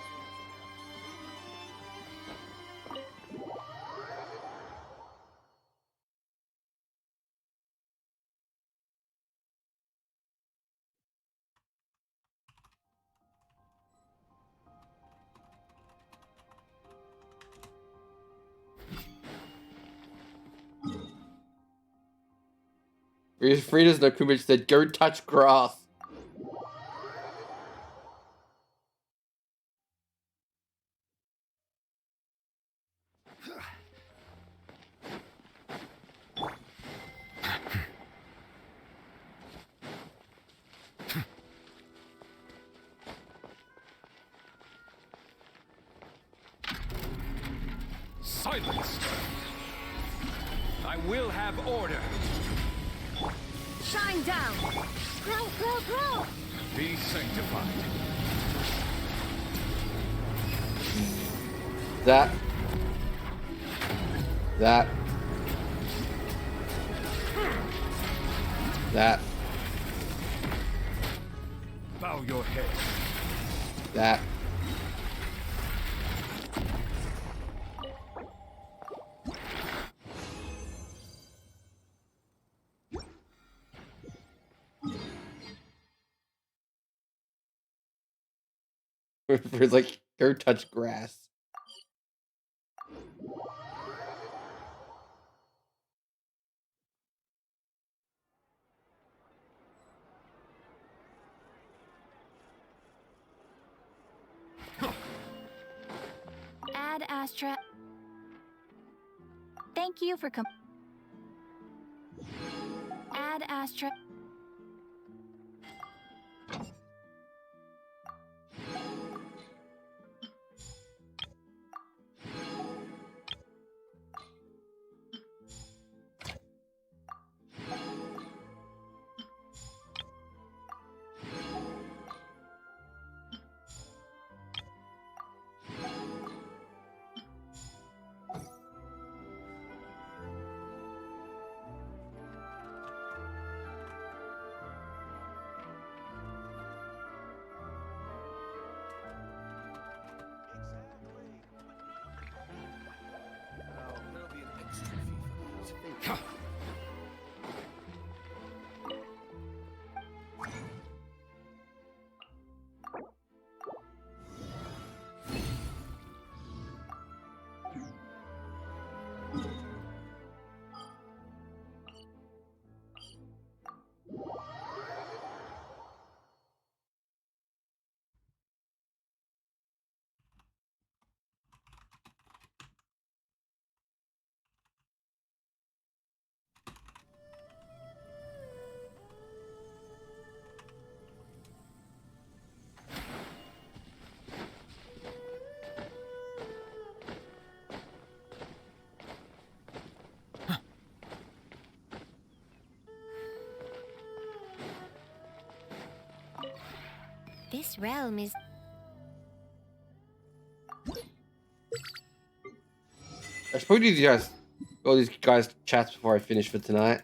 [SPEAKER 1] Frida's Nakumich said, "Go touch grass."
[SPEAKER 5] Silence! I will have order.
[SPEAKER 2] Shine down! Grow, grow, grow!
[SPEAKER 5] Be sanctified.
[SPEAKER 1] That.
[SPEAKER 5] Bow your head.
[SPEAKER 1] That. It's like, go touch grass.
[SPEAKER 12] Ad Astra. Thank you for Ad Astra.
[SPEAKER 6] This realm is...
[SPEAKER 1] I should probably do all these guys' chats before I finish for tonight.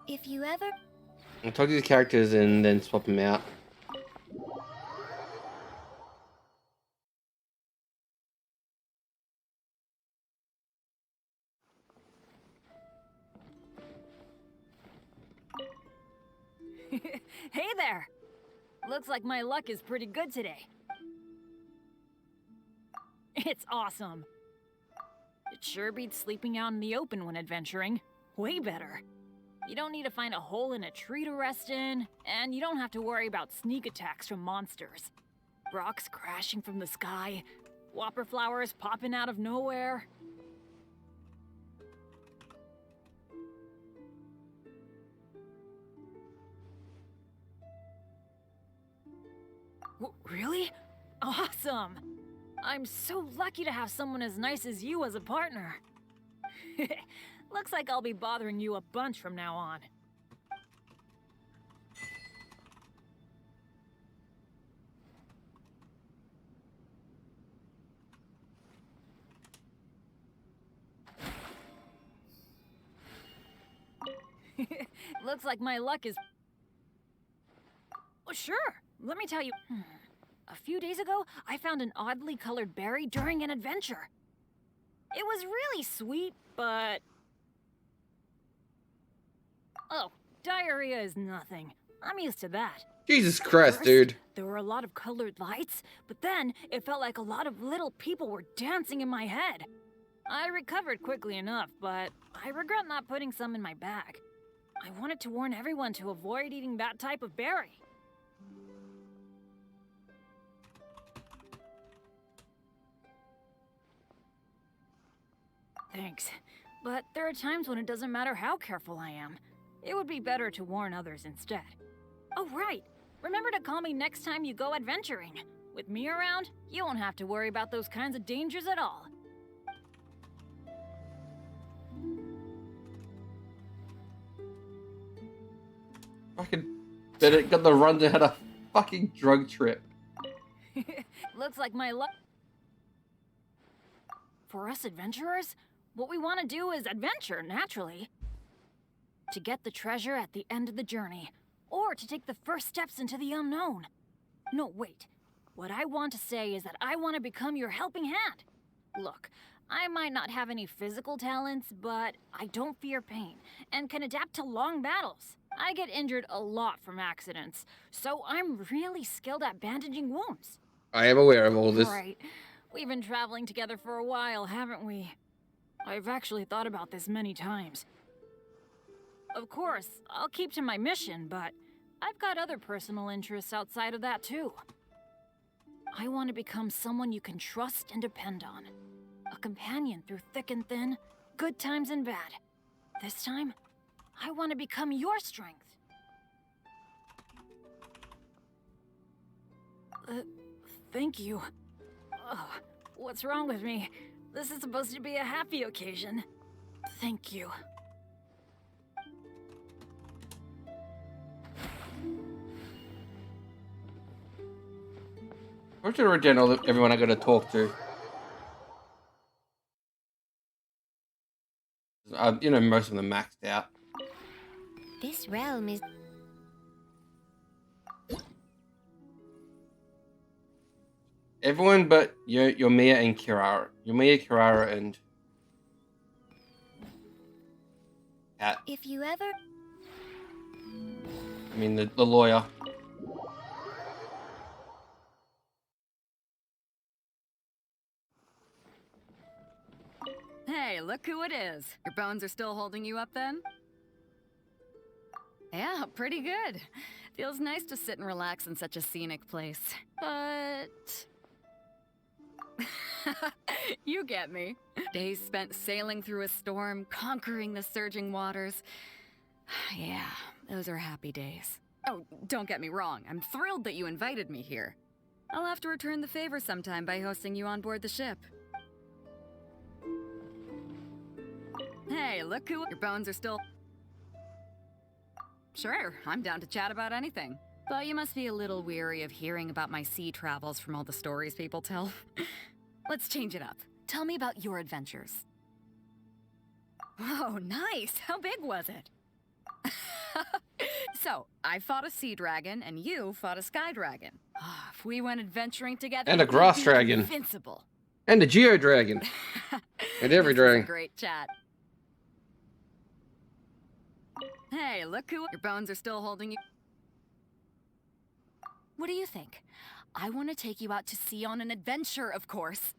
[SPEAKER 6] If you ever...
[SPEAKER 1] I'll talk to these characters and then swap them out.
[SPEAKER 10] Hey there! Looks like my luck is pretty good today. It's awesome. It sure beats sleeping out in the open when adventuring. Way better. You don't need to find a hole in a tree to rest in, and you don't have to worry about sneak attacks from monsters. Rocks crashing from the sky, whopper flowers popping out of nowhere. Really? Awesome! I'm so lucky to have someone as nice as you as a partner. Looks like I'll be bothering you a bunch from now on. Looks like my luck is... Oh, sure. Let me tell you. A few days ago, I found an oddly colored berry during an adventure. It was really sweet, but... Oh, diarrhea is nothing. I'm used to that.
[SPEAKER 1] Jesus Christ,
[SPEAKER 10] First,
[SPEAKER 1] dude.
[SPEAKER 10] There were a lot of colored lights, but then it felt like a lot of little people were dancing in my head.
[SPEAKER 3] I recovered quickly enough, but I regret not putting some in my bag. I wanted to warn everyone to avoid eating that type of berry. Thanks. But there are times when it doesn't matter how careful I am. It would be better to warn others instead. Oh, right! Remember to call me next time you go adventuring. With me around, you won't have to worry about those kinds of dangers at all.
[SPEAKER 1] Fucking bet it got the rundown had a fucking drug trip.
[SPEAKER 3] Looks like my luck. For us adventurers, what we want to do is adventure, naturally. To get the treasure at the end of the journey, or to take the first steps into the unknown. No, wait. What I want to say is that I want to become your helping hand. Look, I might not have any physical talents, but I don't fear pain, and can adapt to long battles. I get injured a lot from accidents, so I'm really skilled at bandaging wounds.
[SPEAKER 1] I am aware of all this.
[SPEAKER 3] Right. We've been traveling together for a while, haven't we? I've actually thought about this many times. Of course, I'll keep to my mission, but I've got other personal interests outside of that too. I want to become someone you can trust and depend on. A companion through thick and thin, good times and bad. This time, I want to become your strength. Thank you. Oh, what's wrong with me? This is supposed to be a happy occasion. Thank you.
[SPEAKER 1] I should have all everyone I gotta talk to. You know, most of them maxed out.
[SPEAKER 6] This realm is...
[SPEAKER 1] Everyone but Yomiya and Kirara. Yomiya, Kirara, and Kat.
[SPEAKER 6] If you ever...
[SPEAKER 1] I mean, the lawyer.
[SPEAKER 4] Hey, look who it is. Your bones are still holding you up then? Yeah, pretty good. Feels nice to sit and relax in such a scenic place. But... you get me. Days spent sailing through a storm, conquering the surging waters. Yeah, those are happy days. Oh, don't get me wrong. I'm thrilled that you invited me here. I'll have to return the favor sometime by hosting you on board the ship. Hey, look who... Your bones are still... Sure, I'm down to chat about anything. But you must be a little weary of hearing about my sea travels from all the stories people tell. Let's change it up. Tell me about your adventures. Whoa, nice! How big was it? So, I fought a sea dragon, and you fought a sky dragon. If we went adventuring together...
[SPEAKER 1] And a grass dragon.
[SPEAKER 4] Invincible.
[SPEAKER 1] And a geo dragon. And every dragon.
[SPEAKER 4] This is a great chat. Hey, look who... Your bones are still holding you... What do you think? I want to take you out to sea on an adventure, of course.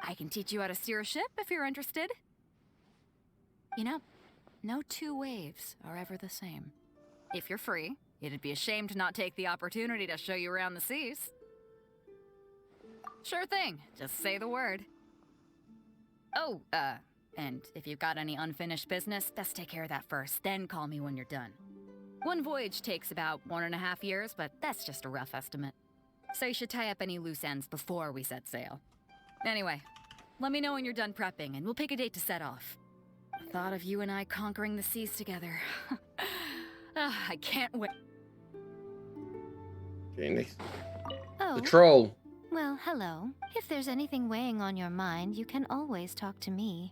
[SPEAKER 4] I can teach you how to steer a ship if you're interested. You know, no two waves are ever the same. If you're free, it'd be a shame to not take the opportunity to show you around the seas. Sure thing, just say the word. Oh, and if you've got any unfinished business, best take care of that first, then call me when you're done. One voyage takes about 1.5 years, but that's just a rough estimate. So you should tie up any loose ends before we set sail. Anyway, let me know when you're done prepping, and we'll pick a date to set off. The thought of you and I conquering the seas together. I can't wait.
[SPEAKER 1] Okay, next.
[SPEAKER 6] Oh.
[SPEAKER 1] The troll.
[SPEAKER 6] Well, hello. If there's anything weighing on your mind, you can always talk to me.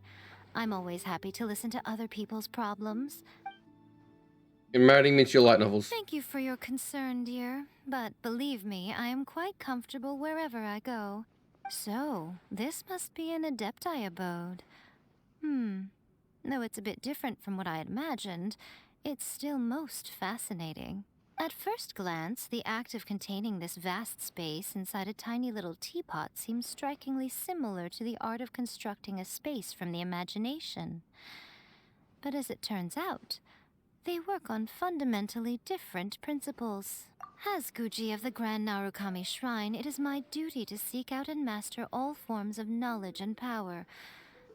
[SPEAKER 6] I'm always happy to listen to other people's problems.
[SPEAKER 1] Marrying means your light novels.
[SPEAKER 6] Thank you for your concern, dear. But believe me, I am quite comfortable wherever I go. So, this must be an Adepti abode. Though it's a bit different from what I had imagined, it's still most fascinating.
[SPEAKER 2] At first glance, the act of containing this vast space inside a tiny little teapot seems strikingly similar to the art of constructing a space from the imagination. But as it turns out, they work on fundamentally different principles. As Guji of the Grand Narukami Shrine, it is my duty to seek out and master all forms of knowledge and power.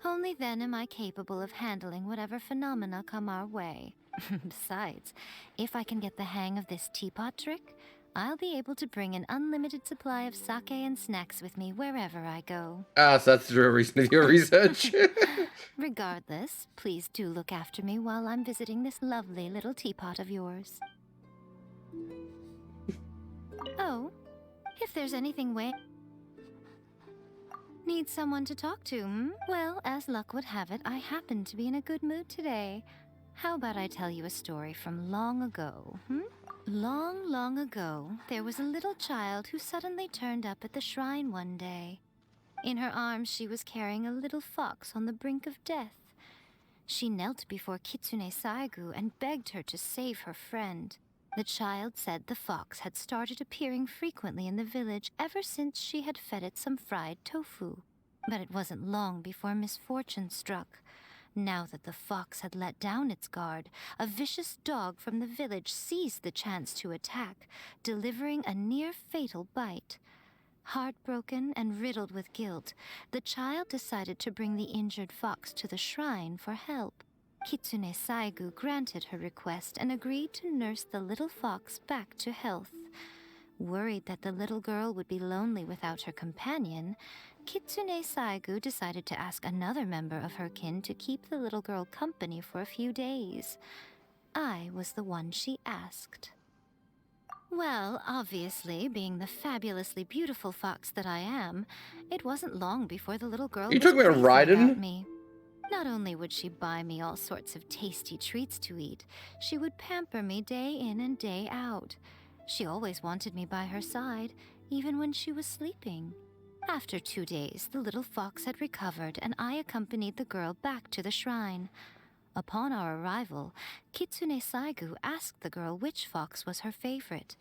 [SPEAKER 2] Only then am I capable of handling whatever phenomena come our way. Besides, if I can get the hang of this teapot trick, I'll be able to bring an unlimited supply of sake and snacks with me wherever I go.
[SPEAKER 1] Ah, so that's the reason of your research.
[SPEAKER 2] Regardless, please do look after me while I'm visiting this lovely little teapot of yours. Oh, if there's anything Need someone to talk to, hmm? Well, as luck would have it, I happen to be in a good mood today. How about I tell you a story from long ago, hmm? Long, long ago, there was a little child who suddenly turned up at the shrine one day. In her arms, she was carrying a little fox on the brink of death. She knelt before Kitsune Saigu and begged her to save her friend. The child said the fox had started appearing frequently in the village ever since she had fed it some fried tofu. But it wasn't long before misfortune struck. Now that the fox had let down its guard, a vicious dog from the village seized the chance to attack, delivering a near-fatal bite. Heartbroken and riddled with guilt, the child decided to bring the injured fox to the shrine for help. Kitsune Saigu granted her request and agreed to nurse the little fox back to health. Worried that the little girl would be lonely without her companion, Kitsune Saigu decided to ask another member of her kin to keep the little girl company for a few days. I was the one she asked. Well, obviously, being the fabulously beautiful fox that I am, it wasn't long before the little girl was
[SPEAKER 1] talking about
[SPEAKER 2] crazy
[SPEAKER 1] Raiden?
[SPEAKER 2] about me. Not only would she buy me all sorts of tasty treats to eat, she would pamper me day in and day out. She always wanted me by her side, even when she was sleeping. After 2 days, the little fox had recovered, and I accompanied the girl back to the shrine. Upon our arrival, Kitsune Saigu asked the girl which fox was her favorite,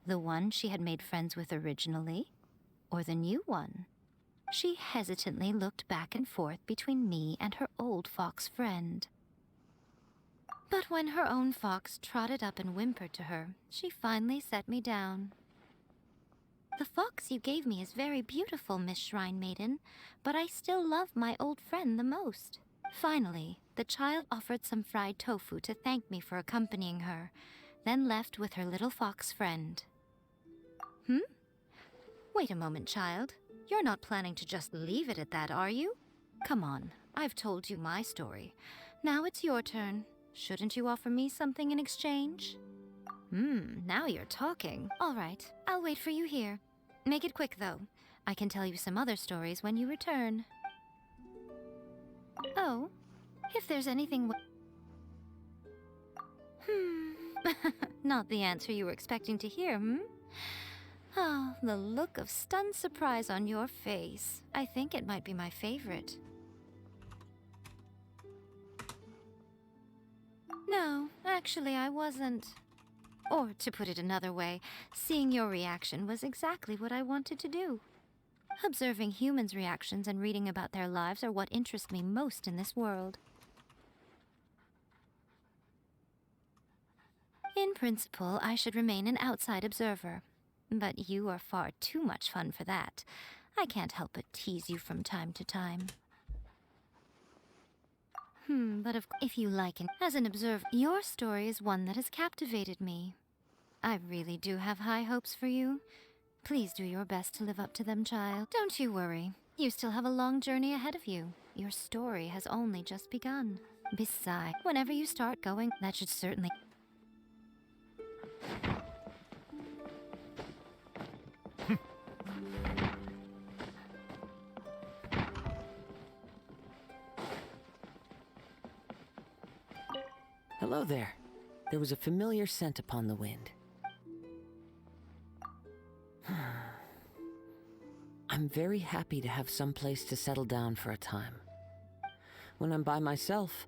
[SPEAKER 2] the one she had made friends with originally, or the new one. She hesitantly looked back and forth between me and her old fox friend. But when her own fox trotted up and whimpered to her, she finally set me down. The fox you gave me is very beautiful, Miss Shrine Maiden, but I still love my old friend the most. Finally, the child offered some fried tofu to thank me for accompanying her, then left with her little fox friend. Wait a moment, child. You're not planning to just leave it at that, are you? Come on, I've told you my story. Now it's your turn. Shouldn't you offer me something in exchange? Now you're talking. All right, I'll wait for you here. Make it quick, though. I can tell you some other stories when you return. Oh, if there's anything... Not the answer you were expecting to hear, hmm? Oh, the look of stunned surprise on your face. I think it might be my favorite. No, actually I wasn't. Or, to put it another way, seeing your reaction was exactly what I wanted to do. Observing humans' reactions and reading about their lives are what interest me most in this world. In principle, I should remain an outside observer. But you are far too much fun for that. I can't help but tease you from time to time. But if you like it as an observer, your story is one that has captivated me. I really do have high hopes for you. Please do your best to live up to them, child. Don't you worry. You still have a long journey ahead of you. Your story has only just begun. Besides, whenever you start going, that should certainly...
[SPEAKER 14] Hello there. There was a familiar scent upon the wind. I'm very happy to have some place to settle down for a time. When I'm by myself,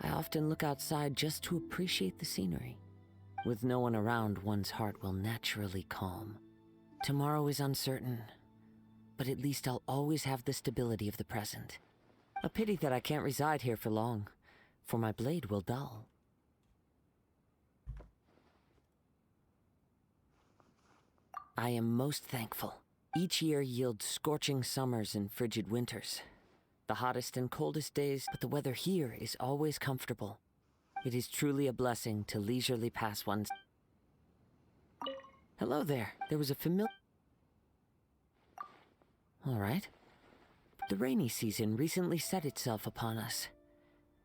[SPEAKER 14] I often look outside just to appreciate the scenery. With no one around, one's heart will naturally calm. Tomorrow is uncertain, but at least I'll always have the stability of the present. A pity that I can't reside here for long, for my blade will dull. I am most thankful. Each year yields scorching summers and frigid winters. The hottest and coldest days, but the weather here is always comfortable. It is truly a blessing to leisurely pass one's... Hello there. There was a familiar... All right. The rainy season recently set itself upon us.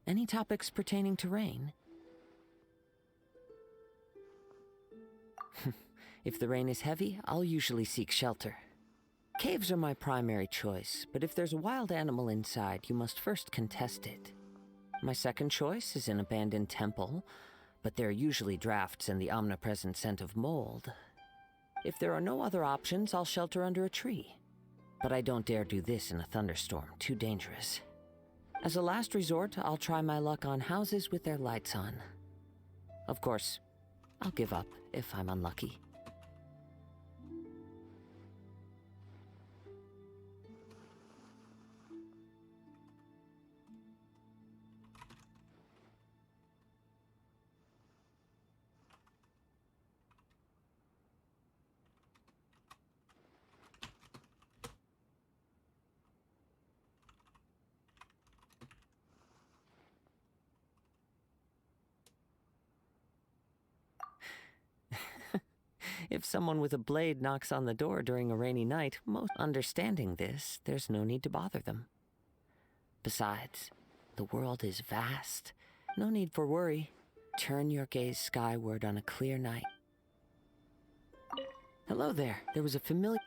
[SPEAKER 14] Any topics pertaining to rain? If the rain is heavy, I'll usually seek shelter. Caves are my primary choice, but if there's a wild animal inside, you must first contest it. My second choice is an abandoned temple, but there are usually drafts and the omnipresent scent of mold. If there are no other options, I'll shelter under a tree. But I don't dare do this in a thunderstorm, too dangerous. As a last resort, I'll try my luck on houses with their lights on. Of course, I'll give up if I'm unlucky. If someone with a blade knocks on the door during a rainy night, most understanding this, there's no need to bother them. Besides, the world is vast. No need for worry. Turn your gaze skyward on a clear night. Hello there. There was a familiar...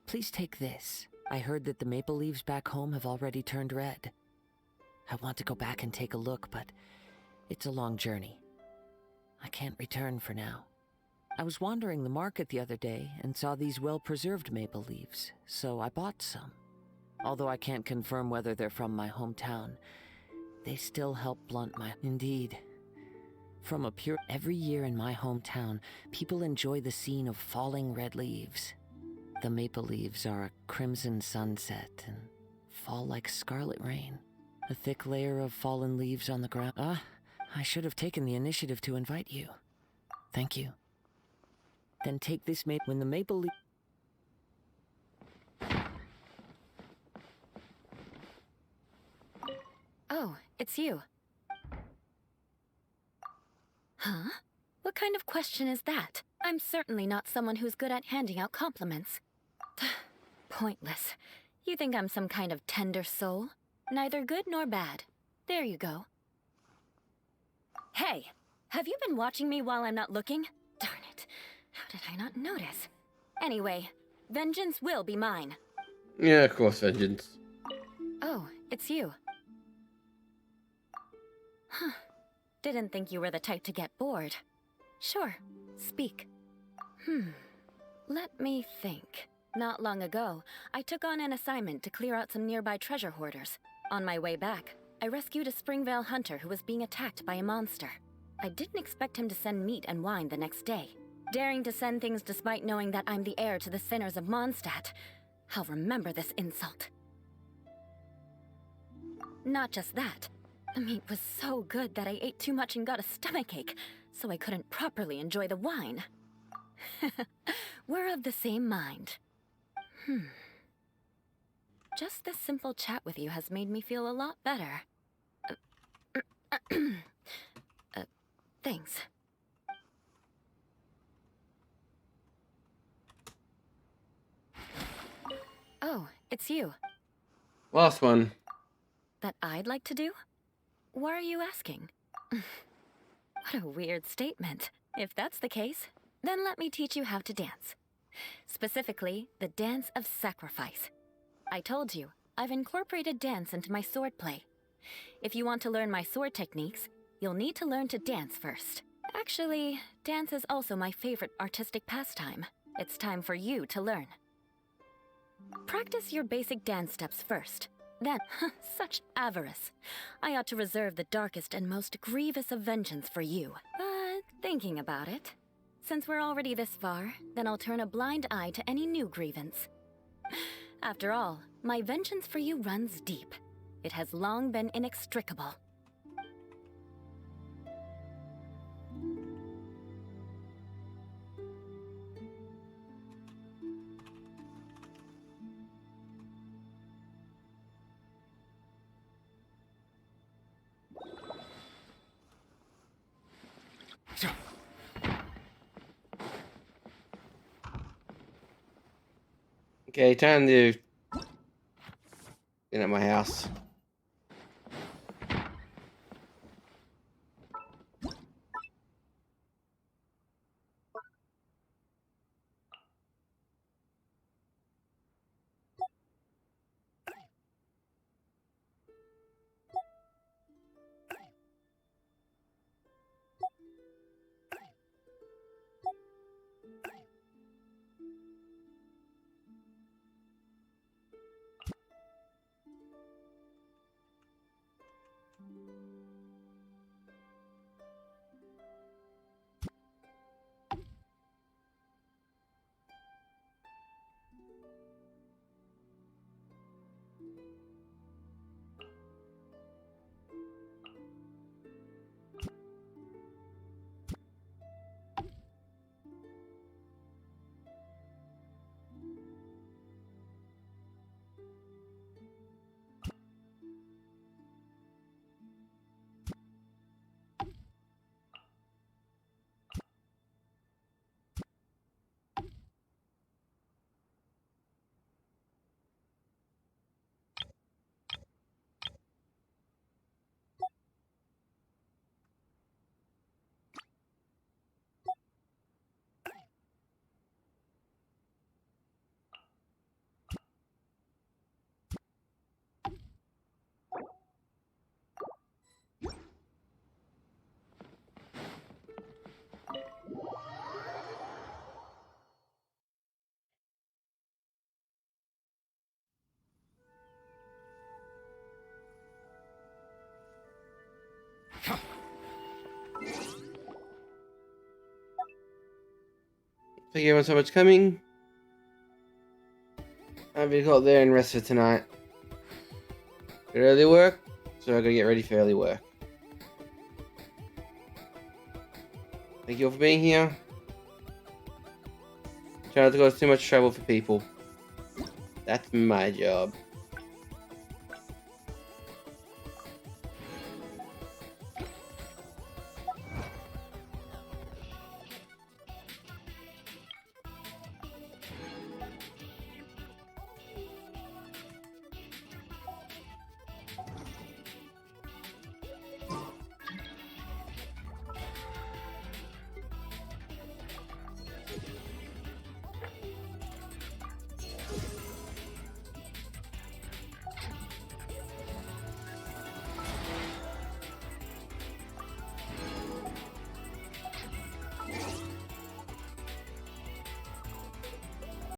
[SPEAKER 14] Please take this. I heard that the maple leaves back home have already turned red. I want to go back and take a look, but it's a long journey. I can't return for now. I was wandering the market the other day and saw these well-preserved maple leaves, so I bought some. Although I can't confirm whether they're from my hometown, they still help blunt my... Indeed. From a pure... Every year in my hometown, people enjoy the scene of falling red leaves. The maple leaves are a crimson sunset and fall like scarlet rain. A thick layer of fallen leaves on the ground. I should have taken the initiative to invite you. Thank you. Then take this when the maple leaf...
[SPEAKER 10] Oh, it's you. Huh? What kind of question is that? I'm certainly not someone who's good at handing out compliments. Pointless. You think I'm some kind of tender soul? Neither good nor bad. There you go. Hey, have you been watching me while I'm not looking? Darn it. How did I not notice? Anyway, vengeance will be mine.
[SPEAKER 1] Yeah, of course, vengeance.
[SPEAKER 10] Oh, it's you. Huh. Didn't think you were the type to get bored. Sure, speak. Let me think. Not long ago, I took on an assignment to clear out some nearby treasure hoarders. On my way back, I rescued a Springvale hunter who was being attacked by a monster. I didn't expect him to send meat and wine the next day. Daring to send things despite knowing that I'm the heir to the sinners of Mondstadt. I'll remember this insult. Not just that. The meat was so good that I ate too much and got a stomachache, so I couldn't properly enjoy the wine. We're of the same mind. Just this simple chat with you has made me feel a lot better. Thanks. Oh, it's you.
[SPEAKER 1] Last one.
[SPEAKER 10] That I'd like to do? Why are you asking? What a weird statement. If that's the case, then let me teach you how to dance. Specifically, the dance of sacrifice. I told you, I've incorporated dance into my swordplay. If you want to learn my sword techniques, you'll need to learn to dance first. Actually, dance is also my favorite artistic pastime. It's time for you to learn. Practice your basic dance steps first.
[SPEAKER 3] Then, such avarice. I ought to reserve the darkest and most grievous of vengeance for you. But thinking about it, since we're already this far, then I'll turn a blind eye to any new grievance. After all, my vengeance for you runs deep. It has long been inextricable.
[SPEAKER 1] Okay, time to get at my house. Thank you everyone so much for coming. I'll be got there and rest for tonight. Got early work, so I gotta get ready for early work. Thank you all for being here. Try not to cause too much trouble for people. That's my job.